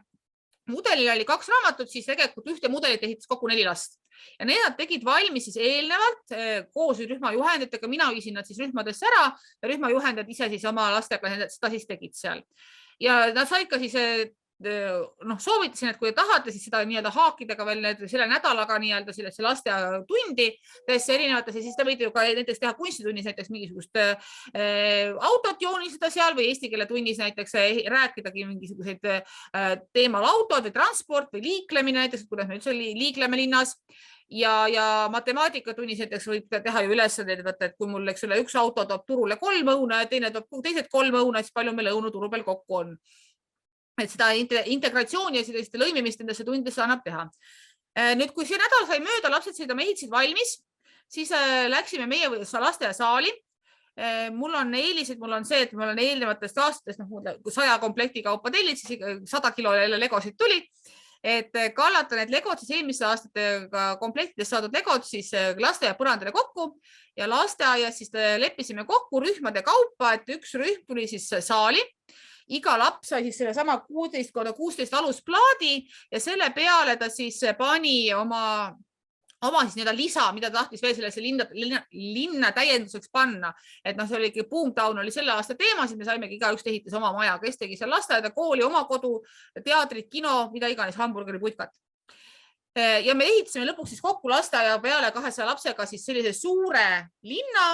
mudelile oli 2 raamatut, siis tegelikult ühte mudelit ehitas kokku 4 last. Ja need nad tegid valmis siis eelnevalt koos rühmajuhenditega. Mina viisin nad siis rühmadesse ära ja rühmajuhendid ise siis oma lastega seda siis tegid seal. Ja nad said ka siis soovitasin, et kui tahate, siis seda nii-öelda haakidega veel selle nädalaga nii-öelda sellesse lastetundi erinevates ja siis te võite ju ka näiteks teha kunstitunnis näiteks mingisugust autot joonistada seal või eesti keele tunnis näiteks rääkidagi mingisuguseid teemal autod või transport või liiklemine näiteks, kuidas me üldse liikleme linnas. Ja matemaatikatunnis näiteks võib teha ju ülesandeid, et kui mul üks auto toob turule 3 õuna ja teine toob teised 3 õuna, siis palju meil õunu turu peal kokku on. Et seda integratsiooni ja selliste lõimimist nendesse tundidesse annab teha. Nüüd, kui see nädal sai mööda, lapsed said oma ehitasid valmis, siis läksime meie lasteaia saali. Mul on eelised, mul on see, et mul on eelnevatest aastatest 100 komplekti kaupa tellid, siis 100 kilo legosid tuli. Et kallata need legod siis eelmiste aastatega komplektidest saadud legod siis lasteaia põrandale kokku ja lasteaias siis leppisime kokku rühmade kaupa, et üks rühm tuli siis saali. Iga laps sai siis selle sama 16x16 alusplaadi ja selle peale ta siis pani oma siis nii-öelda lisa, mida tahtis veel sellesse linna täienduseks panna. Et see oligi Boomtown oli selle aasta teema, siis me saimegi igaüks ehitas oma maja, kes tegi seal lasteaeda, kooli, oma kodu, teatrit, kino, mida iganes, hamburgeri putkat. Ja me ehitasime lõpuks siis kokku lasteaia peale 200 lapsega siis sellise suure linna.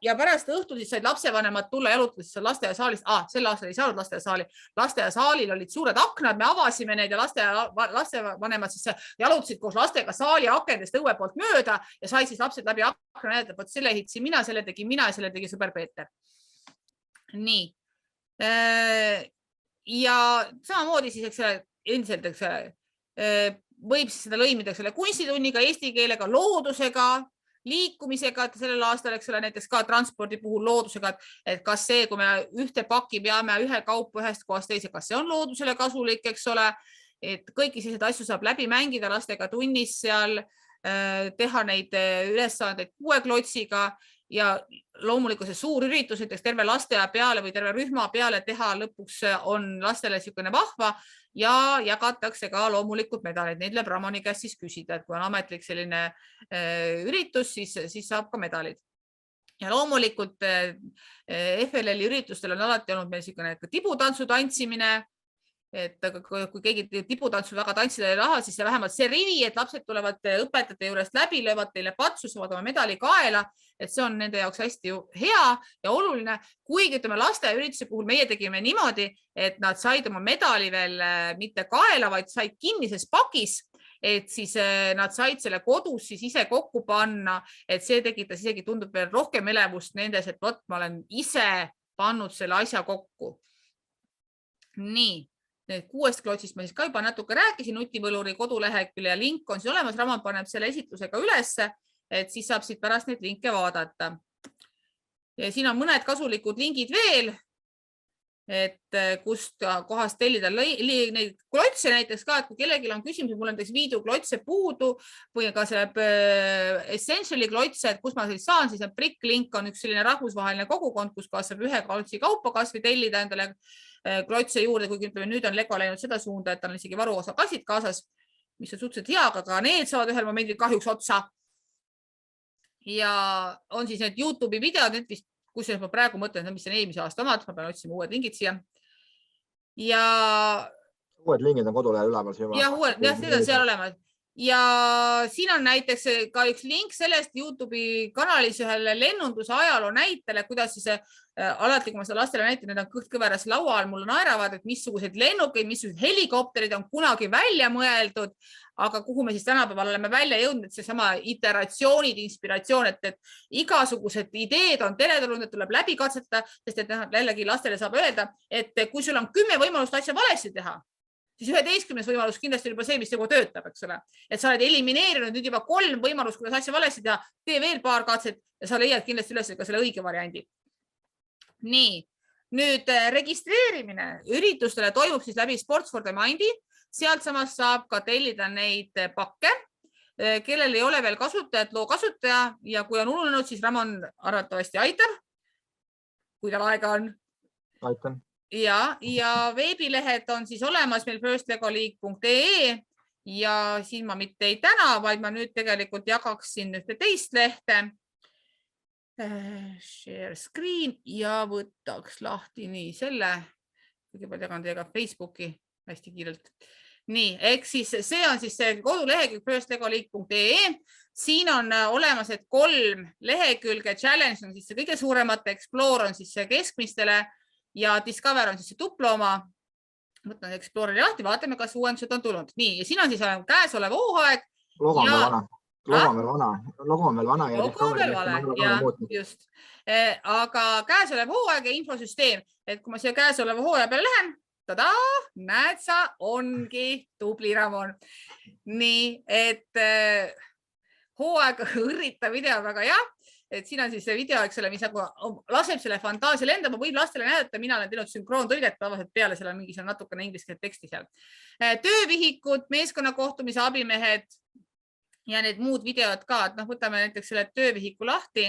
Ja pärast õhtul siis said lapsevanemad tulla jalutada siis lasteaia saalist. Sel aastal ei saanud lasteaia saali. Lasteaia saalil olid suured aknad, me avasime neid ja lastevanemad siis jalutasid koos lastega saali akendest õue poolt mööda ja sai siis lapsed läbi akna näidata, et selle ehitasin mina, selle tegin mina ja selle tegi sõber Peeter. Nii. Ja samamoodi siis endiselt võib siis seda lõimida kunstitunniga, eesti keelega, loodusega, liikumisega, et sellel aastal näiteks ka transpordi puhul loodusega, et kas see, kui me ühte paki peame ühe kaupa ühest kohast teise, kas see on loodusele kasulik, eks ole, et kõiki selliseid asju saab läbi mängida lastega tunnis seal, teha neid ülesandeid 6 klotsiga ja loomulikult see suur üritus, näiteks terve lasteaia peale või terve rühma peale teha lõpuks on lastele niisugune vahva ja jagatakse ka loomulikult medaleid. Neid läheb Ramoni käest siis küsida, et kui on ametlik selline üritus, siis saab ka medalid. Ja loomulikult FLL-i üritustel on alati olnud meil niisugune tibutantsu tantsimine, et kui keegi tibutantsu väga tantsida ei taha, siis vähemalt see rivi, et lapsed tulevad õpetajate juurest läbi, löövad teile patsu, saavad oma medali kaela, et see on nende jaoks hästi hea ja oluline. Kuigi lasteaia ürituse puhul meie tegime niimoodi, et nad said oma medali veel mitte kaela, vaid said kinnises pakis, et siis nad said selle kodus siis ise kokku panna, et see tekitas isegi tundub veel rohkem elevust nendes, et võt, ma olen ise pannud selle asja kokku. Nii. 6 klotsist ma siis ka juba natuke rääkisin, Nutivõluri kodulehekülje ja link on siis olemas, Ramon paneb selle esitlusega ülesse, et siis saab siit pärast neid linke vaadata. Ja siin on mõned kasulikud lingid veel, et kust kohast tellida neid klotse näiteks ka, et kui kellelgi on küsimus, mul on näiteks viidu klotse puudu või ka selle Essentiali klotse, et kus ma siis saan, siis Bricklink on üks selline rahvusvaheline kogukond, kus saab ühe klotsi kaupa kas või tellida endale klotse juurde, kuigi nüüd on Lego läinud seda suunda, et on isegi varuosa kassid kaasas, mis on suhteliselt hea, aga need saavad ühel momendil kahjuks otsa. Ja on siis need YouTube'i videod, kus ma praegu mõtlen, mis on eelmise aasta omad, ma pean otsima uued lingid siia. Ja uued lingid on kodulehel üleval. Jah, need on seal olemas. ja siin on näiteks ka üks link sellest YouTube'i kanalis ühele lennunduse ajaloo näitele, kuidas siis alati, kui ma seda lastele näitan, need on kõht kõveras laua all, mulle naeravad, et missuguseid lennukeid, missuguseid helikopterid on kunagi välja mõeldud, aga kuhu me siis tänapäeval oleme välja jõudnud, et seesama iteratsioonid, inspiratsioon, et igasugused ideed on teretulnud, et tuleb läbi katsetada, sest et jällegi lastele saab öelda, et kui sul on 10 võimalust asja valesti teha, siis 11. võimalus kindlasti on juba see, mis nagu töötab, eks ole. Et sa oled elimineerinud nüüd juba 3 võimalust, kuidas asja valesti teha, tee veel paar katset ja sa leiad kindlasti üles ka selle õige variandi. Nii, nüüd registreerimine üritustele toimub siis läbi Sports for the Mindi. Sealt samas saab ka tellida neid pakke, kellel ei ole veel kasutajat, loo kasutaja ja kui on ununenud, siis Ramon arvatavasti aitab, kui tal aega on. Aitan. Ja veebilehed on siis olemas meil firstlegoleague.ee ja siin ma mitte ei täna, vaid ma nüüd tegelikult jagaksin ühte teist lehte. Share screen ja võtaks lahti nii selle. Kõigepealt jagan teiega Facebooki hästi kiirelt. Nii, ehk siis see on siis see kodulehekülg firstlegoleague.ee. Siin on olemas, et 3 lehekülge. Challenge on siis see kõige suuremate, Explore on siis see keskmistele ja Discover on siis see tupla oma. Võtan Exploreri lahti, vaatame, kas uuendused on tulnud. Nii, ja siin on siis käesolev hooaeg. Logo on veel vana. Logo on veel vale, ja just. Aga käesolev hooaeg ja infosüsteem, et kui ma siia käesoleva hooaja peale lähen, tada, näed sa, ongi tubli Ramon. Nii, et hooaeg õrrita video väga hea. Et siin on siis see video, eks ole, mis laseb selle fantaasia lendama, võib lastele näidata, mina olen teinud sünkroontõlget tavaliselt peale, seal on mingi natukene ingliskeelse teksti seal. Töövihikud, meeskonnakohtumise abimehed ja need muud videod ka, et võtame näiteks selle töövihiku lahti,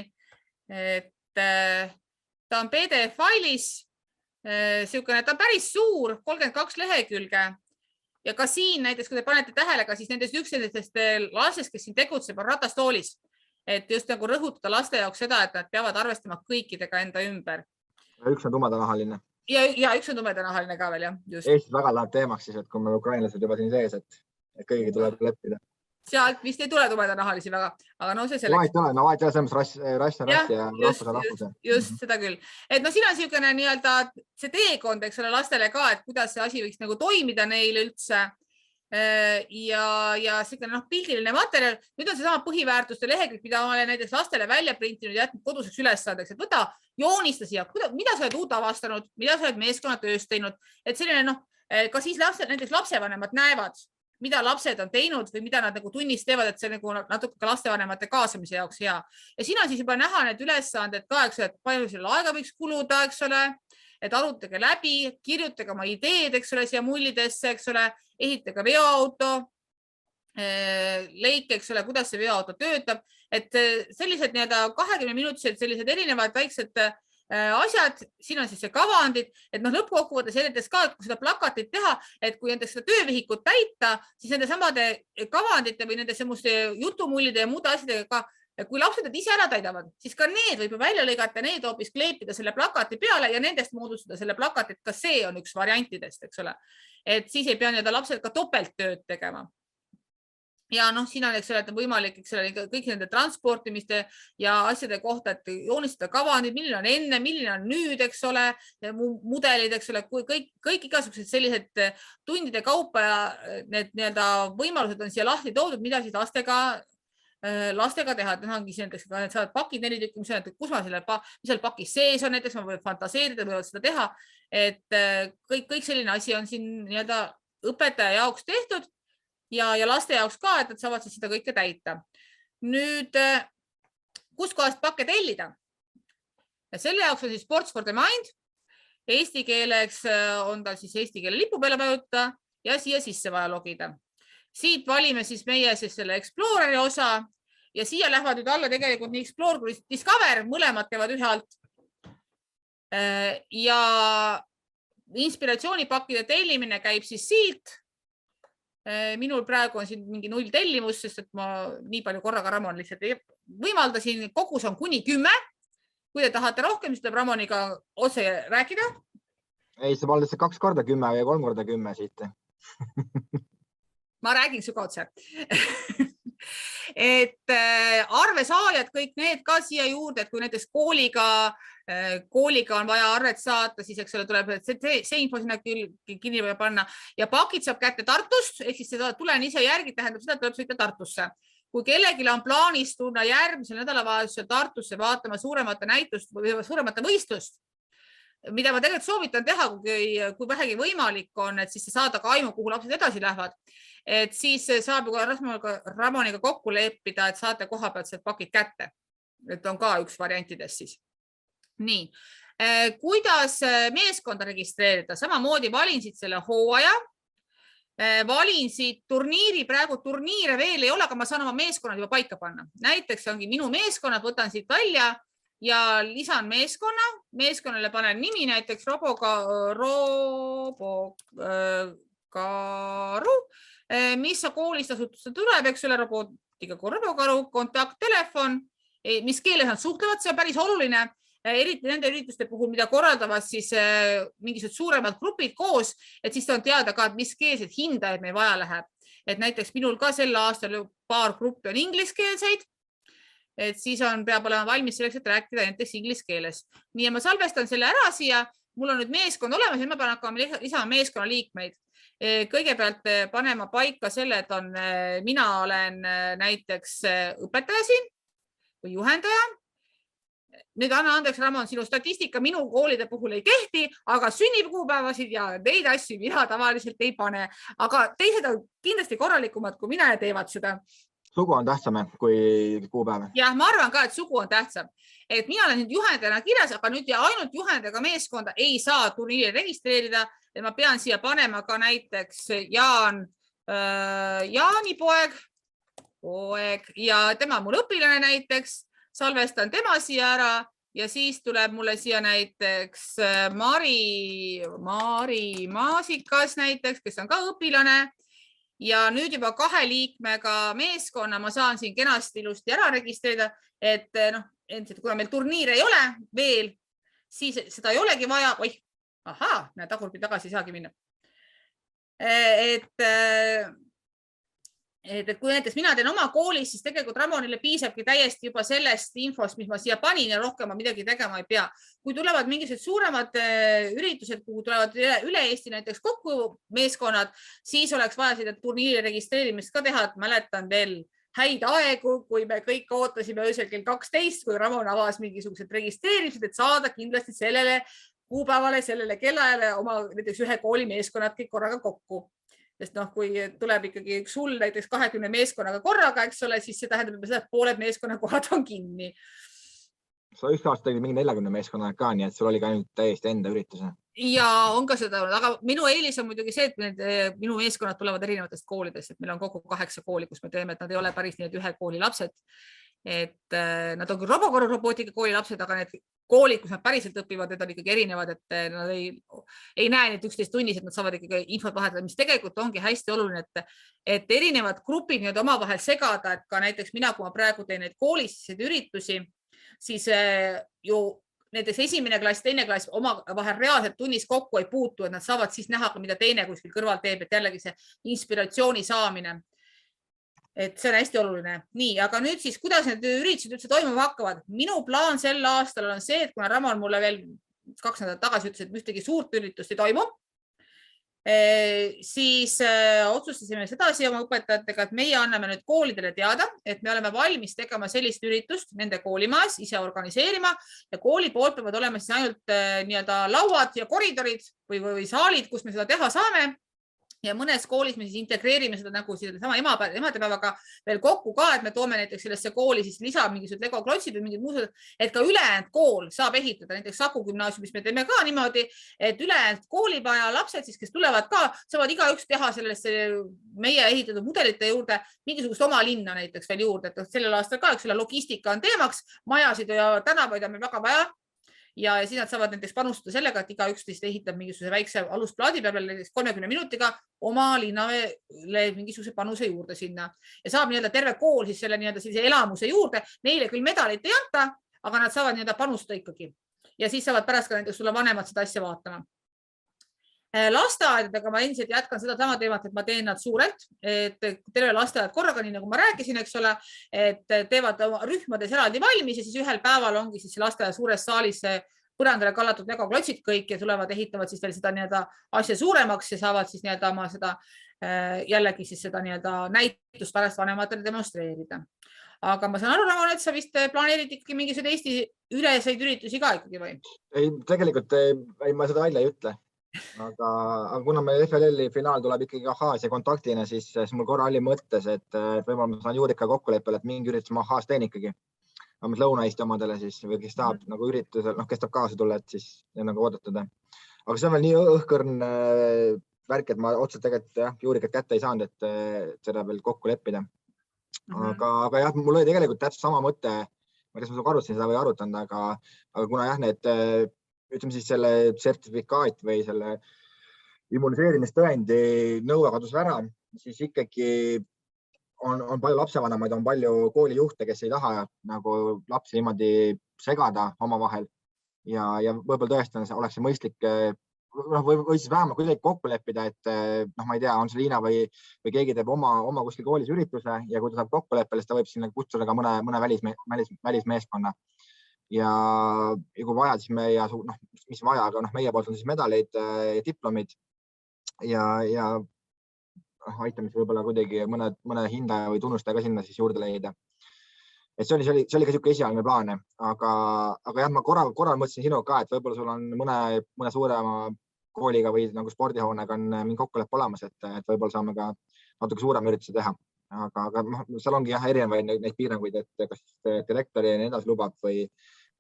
et ta on PDF-failis, ta on päris suur, 32 lehekülge ja ka siin näiteks, kui te panete tähele, ka siis nendest üksteisest lastest, kes siin tegutseb, on ratastoolis. Et just nagu rõhutada laste jaoks seda, et nad peavad arvestama kõikidega enda ümber. Ja üks on tumedanahaline. Ja üks on tumedanahaline ka veel, jah. Eestis väga läheb teemaks siis, et kui meil ukrainlased juba siin sees, et kõigi tuleb leppida. Sealt vist ei tule tumedanahalisi väga, aga no see selleks. Vahet ei ole, selles rass on rass ja rahvus on rahvus. Just, seda küll. Et no siin on niisugune nii-öelda see teekond, eks ole, lastele ka, et kuidas see asi võiks nagu toimida neil üldse. Ja pildiline materjal. Nüüd on seesama põhiväärtuste lehekülg, mida ma olen näiteks lastele välja printinud ja jätnud koduseks ülesandeks, et võta, joonista siia, mida sa oled uut avastanud, mida sa oled meeskonnatöös teinud, et selline ka siis näiteks lapsevanemad näevad, mida lapsed on teinud või mida nad nagu tunnis teevad, et see nagu natuke ka lastevanemate kaasamise jaoks hea. Ja siin on siis juba näha need ülesanded ka, eks ole, et palju selle aega võiks kuluda, eks ole, et arutage läbi, kirjutage oma ideed, eks ole, siia mullidesse, eks ole, ehitage veoauto, leike, eks ole, kuidas see veoauto töötab, et sellised 20-minutised sellised erinevad väiksed asjad, siin on siis see kavandid, et lõppkokkuvõttes erinedes ka, et kui seda plakatit teha, et kui nendest seda töövihikut täita, siis nende samade kavandite või nende jutumullide ja muude asjadega ka, kui lapsed ise ära täidavad, siis ka need võib välja lõigata, need hoopis kleepida selle plakati peale ja nendest moodustada selle plakatit, ka see on üks variantidest, eks ole. Et siis ei pea lapsed ka topelttööd tegema. Ja siin on, eks ole, et on võimalik, eks ole, kõik nende transportimiste ja asjade kohta, et joonistada kavandid, milline on enne, milline on nüüd, eks ole, mudelid, eks ole, kõik igasugused sellised tundide kaupa ja need võimalused on siia lahti toodud, mida siis lastega teha, et ongi näiteks, et saad pakid 4 tükki, kus ma mis pakis sees on, näiteks ma võin fantaseerida, võivad seda teha, et kõik selline asi on siin õpetaja jaoks tehtud ja laste jaoks ka, et nad saavad seda kõike täita. Nüüd, kus kohast pakke tellida? Ja selle jaoks on siis Sports for the Mind. Eesti keeleks on ta siis eesti keele lipu peale vajuta ja siia sisse vaja logida. Siit valime siis meie selle Exploreri osa ja siia lähevad nüüd alla tegelikult nii Explore kui Discover, mõlemad käivad ühe alt. Ja inspiratsioonipakkide tellimine käib siis siit. Minul praegu on siin mingi 0 tellimus, sest et ma nii palju korraga Ramon lihtsalt ei võimalda siin. Kogus on kuni 10. Kui te tahate rohkem, siis tuleb Ramoniga otse rääkida. Ei, see valdes 2 korda 10 või 3 korda 10 siit. ma räägin su otse. Et arvesaajad, kõik need ka siia juurde, et kui näiteks kooliga on vaja arvet saata, siis eks ole, tuleb see info sinna kinni panna ja pakid saab kätte Tartust, ehk siis seda tulen ise järgi, tähendab seda, tuleb sõita Tartusse. Kui kellelgi on plaanis tulla järgmisel nädalavahetusel Tartusse vaatama suuremate näitust või suuremate võistlust, mida ma tegelikult soovitan teha, kui vähegi võimalik on, et siis saada ka aimu, kuhu lapsed edasi lähevad. Et siis saab Ramoniga kokku leppida, et saate koha pealt sealt pakid kätte. Et on ka üks variantidest siis. Nii, kuidas meeskonda registreerida? Samamoodi valin siit selle hooaja. Valin siit turniiri, praegu turniire veel ei ole, aga ma saan oma meeskonnad juba paika panna. Näiteks ongi minu meeskonnad, võtan siit välja ja lisan meeskonnale panen nimi, näiteks Robokaru, mis koolist asutusse tuleb, eks ole, Robokaru, kontakttelefon, mis keeles nad suhtlevad, see on päris oluline, eriti nende ürituste puhul, mida korraldavad siis mingisugused suuremad grupid koos, et siis on teada ka, mis keelsed hindajaid meil vaja läheb. Et näiteks minul ka sel aastal paar gruppi on ingliskeelseid, et siis peab olema valmis selleks, et rääkida näiteks inglise keeles. Nii ja ma salvestan selle ära siia, mul on nüüd meeskond olemas ja ma pean hakkama lisama meeskonna liikmeid. Kõigepealt panema paika selle, et mina olen näiteks õpetaja siin või juhendaja. Nüüd anna andeks, Ramon, sinu statistika minu koolide puhul ei kehti, aga sünnikuupäevasid ja neid asju mina tavaliselt ei pane. Aga teised on kindlasti korralikumad, kui mina ja teevad seda. Sugu on tähtsam kui kuupäev. Jah, ma arvan ka, et sugu on tähtsam. Et mina olen nüüd juhendajana kirjas, aga nüüd ainult juhendajaga meeskonda ei saa turniiri registreerida. Et ma pean siia panema ka näiteks Jaani poeg ja tema on mul õpilane näiteks. Salvestan tema siia ära ja siis tuleb mulle siia näiteks Mari Maasikas näiteks, kes on ka õpilane. Ja nüüd juba 2 liikmega meeskonna ma saan siin kenasti ilusti ära registreerida, et kuna meil turniir ei ole veel, siis seda ei olegi vaja. Oih, ahaa, tagurpidi tagasi ei saagi minna. Et kui näiteks mina teen oma koolis, siis tegelikult Ramonile piisabki täiesti juba sellest infost, mis ma siia panin ja rohkem ma midagi tegema ei pea. Kui tulevad mingisugused suuremad üritused, kuhu tulevad üle Eesti näiteks kokku meeskonnad, siis oleks vaja seda turniiri registreerimist ka teha, et mäletan veel häid aegu, kui me kõik ootasime öösel kell 12, kui Ramon avas mingisugused registreerimised, et saada kindlasti sellele kuupäevale, sellele kellaajale oma näiteks ühe kooli meeskonnad kõik korraga kokku. Sest kui tuleb ikkagi üks hull näiteks 20 meeskonnaga korraga, eks ole, siis see tähendab, et pooled meeskonnakohad on kinni. Sa üks aasta tegid mingi 40 meeskonnaga ka, nii et sul oli ka ainult täiesti enda ürituse. Ja on ka seda, aga minu eelis on muidugi see, et minu meeskonnad tulevad erinevatest koolidest, et meil on kokku 8 kooli, kus me teeme, et nad ei ole päris nii, et ühe kooli lapsed. Et nad on küll robotika kooli lapsed, aga need koolid, kus nad päriselt õpivad, need on ikkagi erinevad, et nad ei näe need 11 tunnis, et nad saavad ikkagi infot vahetada, mis tegelikult ongi hästi oluline, et erinevad grupid omavahel segada, et ka näiteks mina, kui ma praegu teen neid koolis üritusi, siis ju näiteks esimene klass, teine klass omavahel reaalselt tunnis kokku ei puutu, et nad saavad siis näha, mida teine kuskil kõrval teeb, et jällegi see inspiratsiooni saamine. Et see on hästi oluline. Nii, aga nüüd siis, kuidas need üritused üldse toimuma hakkavad? Minu plaan sel aastal on see, et kuna Ramon mulle veel 2 nädalat tagasi ütles, et ühtegi suurt üritust ei toimu, siis otsustasime sedasi oma õpetajatega, et meie anname nüüd koolidele teada, et me oleme valmis tegema sellist üritust nende koolimaas, ise organiseerima ja kooli poolt peavad olema siis ainult lauad ja koridorid või saalid, kus me seda teha saame. Ja mõnes koolis me siis integreerime seda nagu sama emadepäevaga veel kokku ka, et me toome näiteks sellesse kooli siis lisa mingisugused Lego klotsid või mingid muud, et ka ülejäänud kool saab ehitada, näiteks Saku gümnaasiumis me teeme ka niimoodi, et ülejäänud koolipaja lapsed siis, kes tulevad ka, saavad igaüks teha sellesse meie ehitatud mudelite juurde mingisugust oma linna näiteks veel juurde, et sellel aastal ka, eks selle logistika on teemaks, majasid ja tänavaid on meil väga vaja. Ja siis nad saavad näiteks panustada sellega, et igaüks ehitab mingisuguse väikse alusplaadi peal 30 minutiga oma linnale mingisuguse panuse juurde sinna. Ja saab terve kool siis selle sellise elamuse juurde. Neile küll medalit ei anta, aga nad saavad panustada ikkagi. Ja siis saavad pärast ka näiteks sulle vanemad seda asja vaatama. Lasteaedadega ma endiselt jätkan seda sama teemat, et ma teen nad suurelt, et terve lasteaed korraga, nii nagu ma rääkisin, eks ole, et teevad rühmades eraldi valmis ja siis ühel päeval ongi siis lasteaed suures saalis põrandale kallatud legoklotsid kõik ja tulevad, ehitavad siis veel seda nii-öelda asja suuremaks ja saavad siis nii-öelda oma seda jällegi siis seda nii-öelda näitust pärast vanematele demonstreerida. Aga ma saan aru, Ramon, et sa vist planeerid ikkagi mingisugused Eesti üleseid üritusi ka ikkagi või? Ei, tegelikult ei, ma seda välja ei ütle. Aga kuna meil FLL-i finaal tuleb ikkagi Ahhaas ja kontaktina, siis mul korra oli mõttes, et võib-olla ma saan Juurika kokkuleppele, et mingi üritus ma Ahhaas teen ikkagi. Vähemalt Lõuna-Eesti omadele siis, või kes tahab nagu üritusel, kes tahab kaasa tulla, et siis nagu oodatada. Aga see on veel nii õhkõrn värk, et ma otseselt tegelikult Juurikat kätte ei saanud, et seda veel kokku leppida. Aga jah, mul oli tegelikult täpselt sama mõte, ma kes ma arutasin seda või arutanud, aga kuna jah, need ütleme siis selle sertifikaat või selle immuniseerimistõendi nõue kadus ära, siis ikkagi on palju lapsevanemaid, on palju koolijuhte, kes ei taha nagu lapsi niimoodi segada omavahel ja võib-olla tõesti oleks see mõistlik või siis vähemalt kuidagi kokku leppida, et ma ei tea, on see Liina või keegi teeb oma kuskil koolis ürituse ja kui ta saab kokkuleppele, siis ta võib sinna kutsuda ka mõne välismeeskonna. Ja kui vaja, siis mis vaja, aga meie poolt on siis medaleid ja diplomid ja aitame siis võib-olla kuidagi mõne hindaja või tunnustaja ka sinna siis juurde leida. Et see oli ka niisugune esialgne plaan, aga jah, ma korral mõtlesin sinuga ka, et võib-olla sul on mõne suurema kooliga või nagu spordihoonega on mingi kokkuleppe olemas, et võib-olla saame ka natuke suurema ürituse teha. Aga seal ongi jah erinevaid neid piiranguid, et kas direktori ja nii edasi lubab või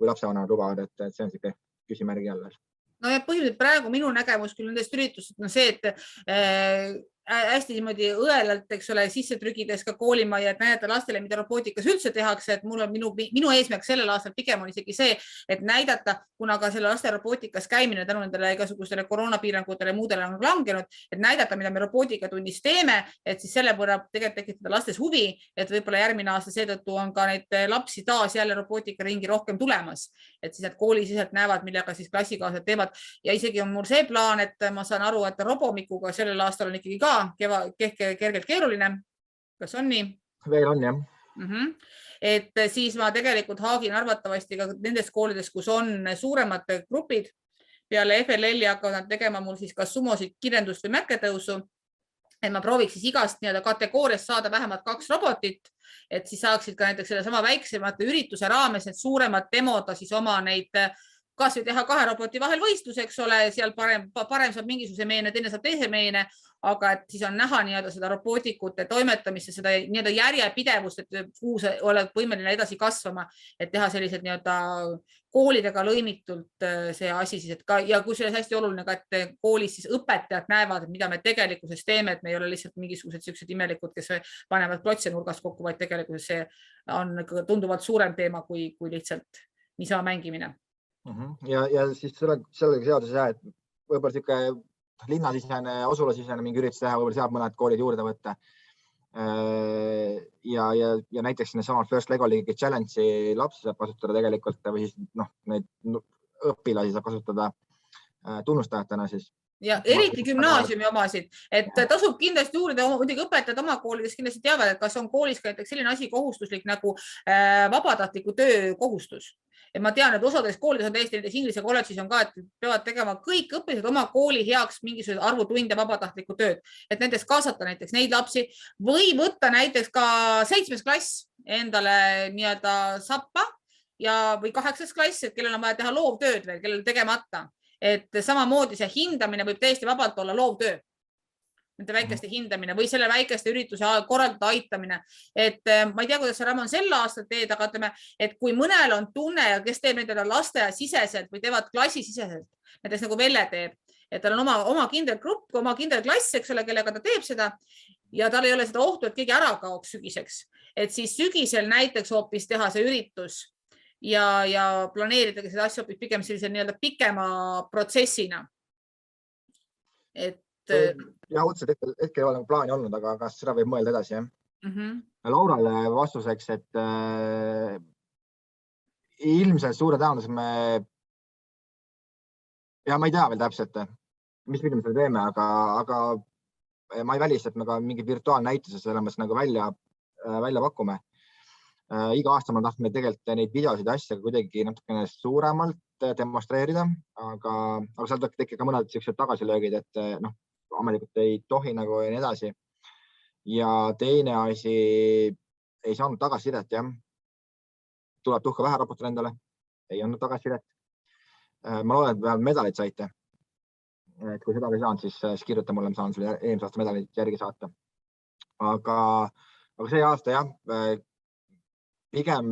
lapsevanemad lubavad, et see on niisugune küsimärgi all. No ja põhimõtteliselt praegu minu nägemus küll nendest üritustest on see, et hästi niimoodi õelalt, eks ole, sisse trügides ka koolimajja, et näidata lastele, mida robootikas üldse tehakse, et minu eesmärk sellel aastal pigem on isegi see, et näidata, kuna ka selle laste robootikas käimine tänu nendele igasugustele koroonapiirangutele ja muudele on langenud, et näidata, mida me robootikatunnis teeme, et siis selle võrra tegelikult tekitada lastes huvi, et võib-olla järgmine aasta seetõttu on ka neid lapsi taas jälle robootikaringi rohkem tulemas, et siis need koolisiselt näevad, millega siis klassikaaslased teevad ja isegi on mul see plaan, et ma saan aru, et robomikuga sellel aastal on ikkagi ka kergelt keeruline. Kas on nii? Veel on, jah. Et siis ma tegelikult haagin arvatavasti ka nendes koolides, kus on suuremad grupid. Peale FLL-i hakkavad nad tegema mul siis kas sumosid, kirjendust või märketõusu. Et ma prooviks siis igast kategooriast saada vähemalt 2 robotit, et siis saaksid ka näiteks selle sama väiksemate ürituse raames need suuremad demoda siis oma neid kas või teha 2 roboti vahel võistlus, eks ole, seal parem saab mingisuguse meene, teine saab teise meene, aga et siis on näha nii-öelda seda robootikute toimetamist ja seda nii-öelda järjepidevust, et kuhu oled võimeline edasi kasvama, et teha sellised nii-öelda koolidega lõimitult see asi siis, et ka ja kui see on hästi oluline ka, et koolis siis õpetajad näevad, mida me tegelikuses teeme, et me ei ole lihtsalt mingisugused sellised imelikud, kes panevad klotse nurgas kokku, vaid tegelikuses see on tunduvalt suurem teema kui lihtsalt niisama mängimine. Ja siis sellega seoses jah, et võib-olla niisugune linnasisene, osulasisene mingi üritus teha, võib-olla saab mõned koolid juurde võtta. Ja näiteks samal First Lego League Challenge'i lapsi saab kasutada tegelikult või siis neid õpilasi saab kasutada tunnustajatena siis. Ja eriti gümnaasiumi omasid, et tasub kindlasti uurida, muidugi õpetajad oma koolides kindlasti teavad, et kas on koolis ka näiteks selline asi kohustuslik nagu vabatahtliku töö kohustus. Et ma tean, et osades koolides on täiesti näiteks Inglise kolledžis on ka, et peavad tegema kõik õpilased oma kooli heaks mingisugused arvu tunde vabatahtlikku tööd, et nendest kaasata näiteks neid lapsi või võtta näiteks ka 7. klass endale nii-öelda sappa või 8. klass, et kellel on vaja teha loovtööd veel, kellel tegemata. Et samamoodi see hindamine võib täiesti vabalt olla loovtöö, nende väikeste hindamine või selle väikeste ürituse korraldada aitamine. Et ma ei tea, kuidas sa Ramon sel aastal teed, aga ütleme, et kui mõnel on tunne ja kes teeb nendele lasteaiasiseselt või teevad klassisiseselt, näiteks nagu Velle teeb, et tal on oma kindel grupp, oma kindel klass, eks ole, kellega ta teeb seda ja tal ei ole seda ohtu, et keegi ära kaoks sügiseks. Et siis sügisel näiteks hoopis teha see üritus ja planeeridagi seda asja hoopis pigem sellise nii-öelda pikema protsessina. Ja otseselt hetkel ei ole plaani olnud, aga kas seda võib mõelda edasi, jah? Laurale vastuseks, et ilmselt suure tõenäosusega ma ei tea veel täpselt, mis pidi me seda teeme, aga ma ei välista, et me ka mingi virtuaalnäituse selles nagu välja pakume. Iga aasta ma tahtsin tegelikult neid videosid ja asja kuidagi natukene suuremalt demonstreerida, aga seal tekib ka mõned sellised tagasilöögid, et ametlikult ei tohi nagu ja nii edasi. Ja teine asi, ei saanud tagasisidet, jah. Tuleb tuhka vähe raportada endale, ei olnud tagasisidet. Ma loodan, et vähemalt medalid saite. Et kui seda ei saanud, siis kirjuta mulle, ma saan sulle eelmise aasta medalid järgi saata. Aga see aasta jah, pigem,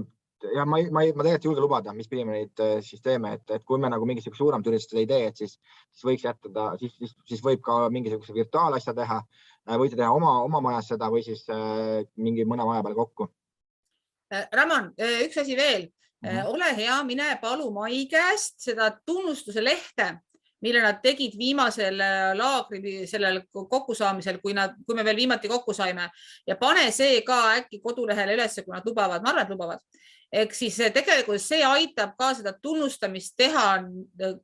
ja ma tegelikult julge lubada, mis pidi me neid siis teeme, et kui me nagu mingisugune suurem üritust ei tee, et siis võiks jätta, siis võib ka mingisuguse virtuaalasja teha, võite teha oma majas seda või siis mingi mõne maja peale kokku. Ramon, üks asi veel. Ole hea, mine palu Mai käest seda tunnustuse lehte, mille nad tegid viimasel laagri sellel kokkusaamisel, kui me veel viimati kokku saime ja pane see ka äkki kodulehele ülesse, kui nad lubavad, ma arvan, et lubavad. Ehk siis tegelikult see aitab ka seda tunnustamist teha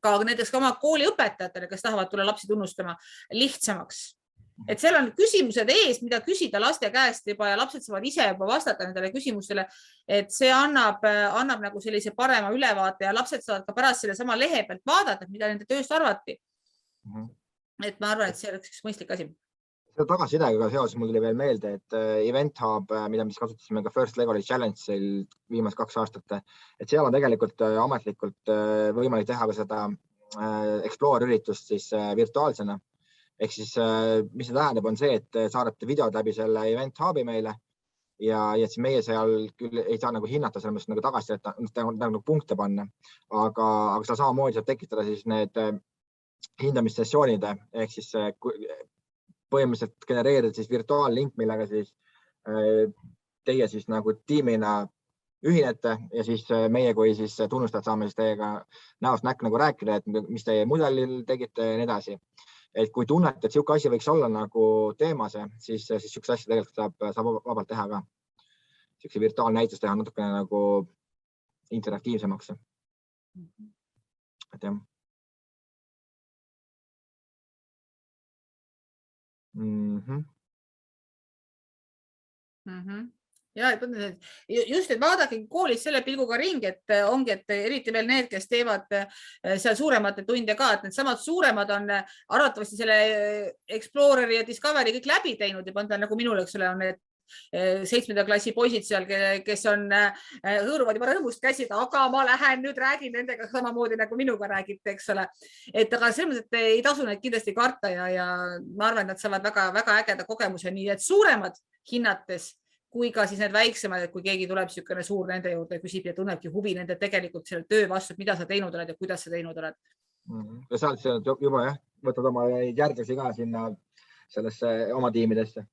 ka näiteks oma kooliõpetajatele, kes tahavad tulla lapsi tunnustama, lihtsamaks. Et seal on küsimused ees, mida küsida laste käest juba ja lapsed saavad ise juba vastata nendele küsimustele, et see annab nagu sellise parema ülevaate ja lapsed saavad ka pärast selle sama lehe pealt vaadata, mida nende tööst arvati. Et ma arvan, et see oleks üks mõistlik asi. Seda tagasisidega seoses mul tuli veel meelde, et Event Hub, mida me kasutasime ka First Legoli Challenge'il viimased 2 aastat, et seal on tegelikult ametlikult võimalik teha ka seda Explore üritust siis virtuaalsena. Ehk siis, mis see tähendab, on see, et saadate videod läbi selle Event Hubi meile ja siis meie seal küll ei saa nagu hinnata selles mõttes nagu tagasi, et nagu punkte panna, aga seda samamoodi saab tekitada siis need hindamissessioonid, ehk siis põhimõtteliselt genereerida siis virtuaallink, millega siis teie siis nagu tiimina ühinete ja siis meie kui siis tunnustajad saame siis teiega näost näkku nagu rääkida, et mis teie mudelil tegite ja nii edasi. Et kui tunnete, et siuke asi võiks olla nagu teemase, siis siukse asja tegelikult saab vabalt teha ka. Siukse virtuaalnäitus teha natukene nagu interaktiivsemaks. Et jah. Ja just, et vaadake koolis selle pilguga ringi, et ongi, et eriti veel need, kes teevad seal suuremate tunde ka, et need samad suuremad on arvatavasti selle Exploreri ja Discovery kõik läbi teinud ja pannud nagu minul, eks ole, on need 7. klassi poisid seal, kes on hõõruvad juba rõõmust käsid, aga ma lähen nüüd räägin nendega samamoodi nagu minuga räägite, eks ole. Et aga selles mõttes, et ei tasu neid kindlasti karta ja ma arvan, et nad saavad väga ägeda kogemuse, nii et suuremad hinnates kui ka siis need väiksemad, et kui keegi tuleb niisugune suur nende juurde ja küsib ja tunnebki huvi nende tegelikult selle töö vastu, mida sa teinud oled ja kuidas sa teinud oled. Ja sealt juba jah, võtad oma järglasi ka sinna sellesse oma tiimidesse.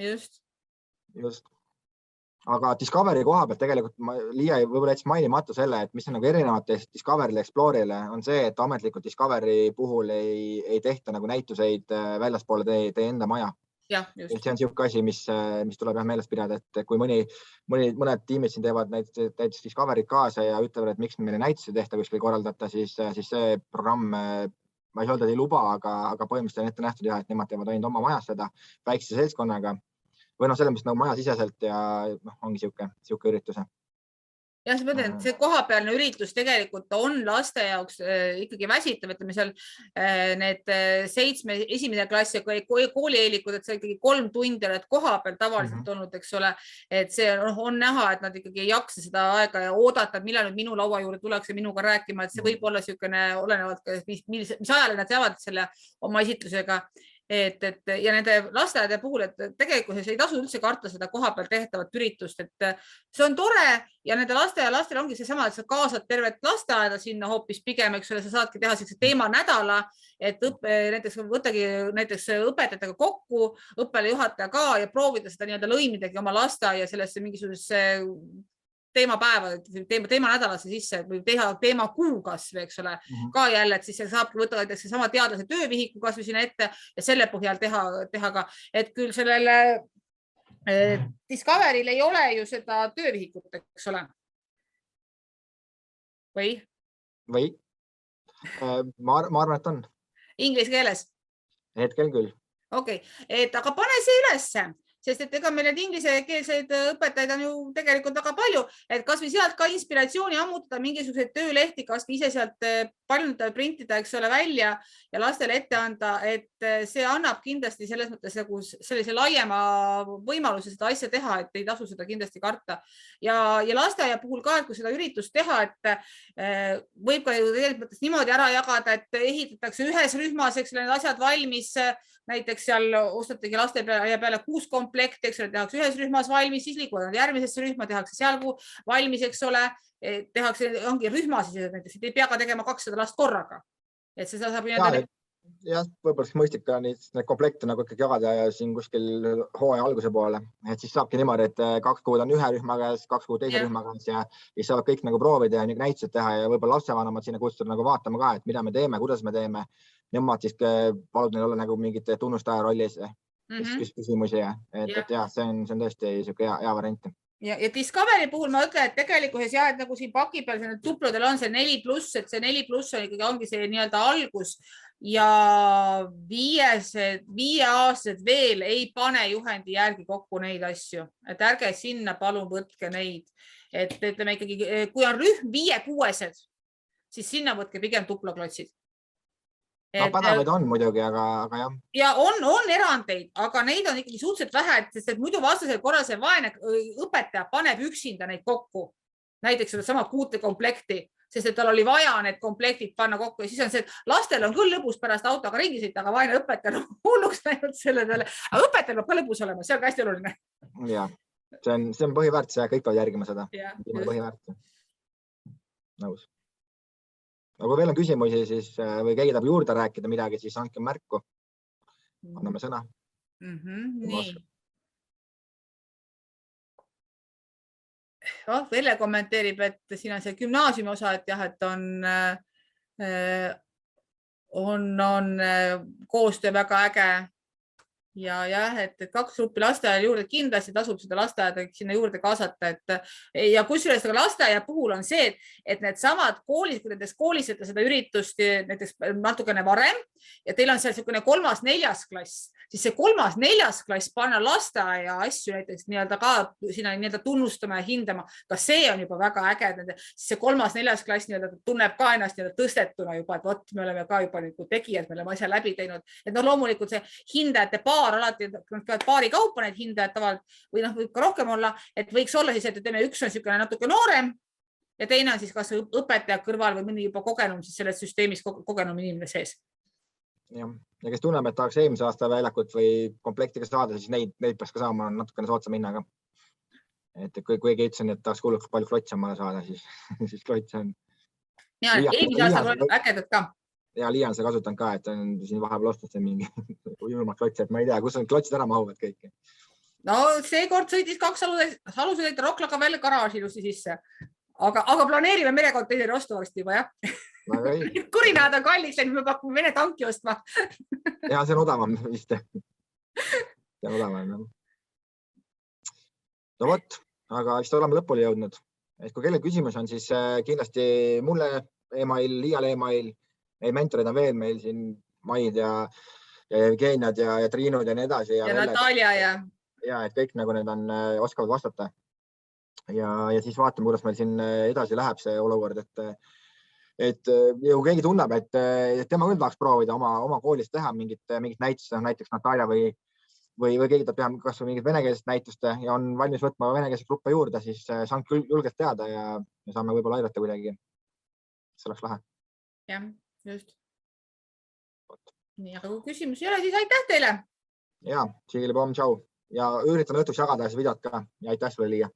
Just. Aga Discovery koha pealt tegelikult Liia võib-olla jättis mainimata selle, et mis on nagu erinevatest Discovery'le ja Explore'ile on see, et ametlikult Discovery puhul ei tehta nagu näituseid väljaspoole teie enda maja. Ja, just. See on siuke asi, mis tuleb meeles pidada, et kui mõned tiimid siin teevad näiteks Discovery't kaasa ja ütlevad, et miks meile näitusi tehta kuskil korraldata, siis see programm, ma ei öelda, ei luba, aga põhimõtteliselt on ette nähtud jah, et nemad teevad ainult oma majas seda väikse seltskonnaga või selles mõttes nagu majasiseselt ja ongi siuke ürituse. Ja see kohapealne üritus tegelikult on laste jaoks ikkagi väsitav, ütleme seal need 7. esimene klass ja koolieelikud, et see ikkagi 3 tundi oled kohapeal tavaliselt olnud, eks ole, et see on näha, et nad ikkagi ei jaksa seda aega ja oodata, et millal nüüd minu laua juurde tuleks ja minuga rääkima, et see võib olla niisugune olenevalt, mis ajale nad jäävad selle oma esitlusega. Ja nende lasteaedade puhul, et tegelikult ei tasu üldse karta seda kohapeal tehtavat üritust, et see on tore ja nende lastel ongi see sama, et sa kaasad tervet lasteaeda sinna hoopis pigem, eks ole, sa saadki teha sellise teemanädala, et võttagi näiteks õpetajatega kokku, õppealajuhataja ka ja proovida seda nii-öelda lõimidagi oma lasteaia sellesse mingisugusesse teemanädalasse sisse või teha teemakuu kasvõi, eks ole, ka jälle, et siis saabki võtta näiteks sama teadlase töövihiku kasvõi sinna ette ja selle põhjal teha ka, et küll sellele Discovery'l ei ole ju seda töövihikut, eks ole. Või? Ma arvan, et on. Inglise keeles? Hetkel küll. Okei, aga pane see ülesse, sest et ega meil need inglisekeelseid õpetajaid on ju tegelikult väga palju, et kas või sealt ka inspiratsiooni ammutada mingisuguseid töölehti, kas ise sealt paljundada, printida, eks ole, välja ja lastele ette anda, et see annab kindlasti selles mõttes nagu sellise laiema võimaluse seda asja teha, et ei tasu seda kindlasti karta. Ja lasteaia puhul ka, et kui seda üritust teha, et võib ka ju tegelikult niimoodi ära jagada, et ehitatakse ühes rühmas, eks need asjad valmis, näiteks seal ostatagi laste peale 6 komplekti, eks ole, tehakse ühes rühmas valmis, siis liiguvad nad järgmisesse rühma, tehakse seal valmis, eks ole, tehakse, ongi rühmas, näiteks ei pea ka tegema 200 last korraga. Et seda saab jah, võib-olla mõistlik ka need komplekte nagu ikkagi jagada ja siin kuskil hooaja alguse poole, et siis saabki niimoodi, et 2 kuud on ühe rühma käes, 2 kuud teise rühma käes ja siis saavad kõik nagu proovida ja näitused teha ja võib-olla lapsevanemad sinna kutsuda nagu vaatama ka, et mida me teeme, kuidas me teeme. Nemad siis palud neil olla nagu mingite tunnustaja rollis, kes küsimusi ja et jah, see on tõesti hea variant. Ja Discovery puhul ma ütlen, et tegelikult et nagu siin paki peal see tupludel on see 4+, et see 4+ on ikkagi ongi see nii-öelda algus ja 5-aastased veel ei pane juhendi järgi kokku neid asju, et ärge sinna palun võtke neid, et ütleme ikkagi, kui on rühm 5-6-sed, siis sinna võtke pigem tuplaklotsid. Pädevaid on muidugi, aga jah. Ja on erandeid, aga neid on ikkagi suhteliselt vähe, sest et muidu vastasel korral see vaene õpetaja paneb üksinda neid kokku. Näiteks seda sama 6 komplekti, sest et tal oli vaja need komplektid panna kokku ja siis on see, et lastel on küll lõbus pärast autoga ringi sõita, aga vaene õpetaja hulluks läinud selle peale. Aga õpetajal peab ka lõbus olema, see on ka hästi oluline. Ja, see on põhiväärtus ja kõik peavad järgima seda. Nõus. Aga kui veel on küsimusi siis, või keegi tahab juurde rääkida midagi, siis andke märku. Anname sõna. Nii. Velle kommenteerib, et siin on see gümnaasiumi osa, et jah, et on koostöö väga äge. Ja jah, et 2 gruppi lasteaia juurde kindlasti tasub seda lasteaeda sinna juurde kaasata. Ja kusjuures lasteaia puhul on see, et need samad koolis, kui näiteks koolisete seda üritust näiteks natukene varem ja teil on seal 3.-4. klass, siis see 3.-4. klass panna lasteaia asju näiteks nii-öelda ka sinna nii-öelda tunnustama ja hindama. Ka see on juba väga äge. See 3.-4. klass nii-öelda tunneb ka ennast nii-öelda tõstetuna juba, et võt, me oleme ka juba tegijad, me oleme asja läbi teinud. Et loomulikult see hindajate alati paari kaupa need hindajad tavaliselt või võib ka rohkem olla, et võiks olla siis, et teeme üks on niisugune natuke noorem ja teine on siis kas õpetaja kõrval või mõni juba kogenum siis selles süsteemis kogenum inimene sees. Ja kes tunneb, et tahaks eelmise aasta väljakut või komplektiga saada, siis neid peaks ka saama natukene sootsa minnaga. Et kui keegi et tahaks kuuluks palju klotse omale saada, siis klotse on. Ja eelmise aasta on ägedad ka. Ja Liian seda kasutanud ka, et on siin vahepeal ostnud see mingi julmad klotsi, et ma ei tea, kus on klotsid ära mahuvad kõiki. No seekord sõitis 2 alusõita Roklaga veel garaaži ilusti sisse, aga planeerime merekonteineri ostu varsti juba, jah? Kurinaad on kalliks, et me pakume Vene tanki ostma. Ja see on odavam vist. See on odavam. No võt, aga vist oleme lõpuni jõudnud. Et kui kelle küsimus on, siis kindlasti mulle email, Liiale email, mentorid on veel meil siin Maid ja Evgeniad ja Triinud ja nii edasi. Ja Natalia ja. Ja, et kõik nagu need oskavad vastata. Ja siis vaatame, kuidas meil siin edasi läheb see olukord, et kui keegi tunneb, et tema küll tahaks proovida oma koolis teha mingit näitust, näiteks Natalia või keegi tahab teha kas või mingit venekeelset näitust ja on valmis võtma venekeelset gruppe juurde, siis saanud küll julgelt teada ja saame võib-olla aidata kuidagi. See oleks lahe. Jah. Just. Nii, aga kui küsimus ei ole, siis aitäh teile. Ja, siigile pomm, tšau. Ja üritan õhtuks jagada see videot ka ja aitäh sulle, Liia.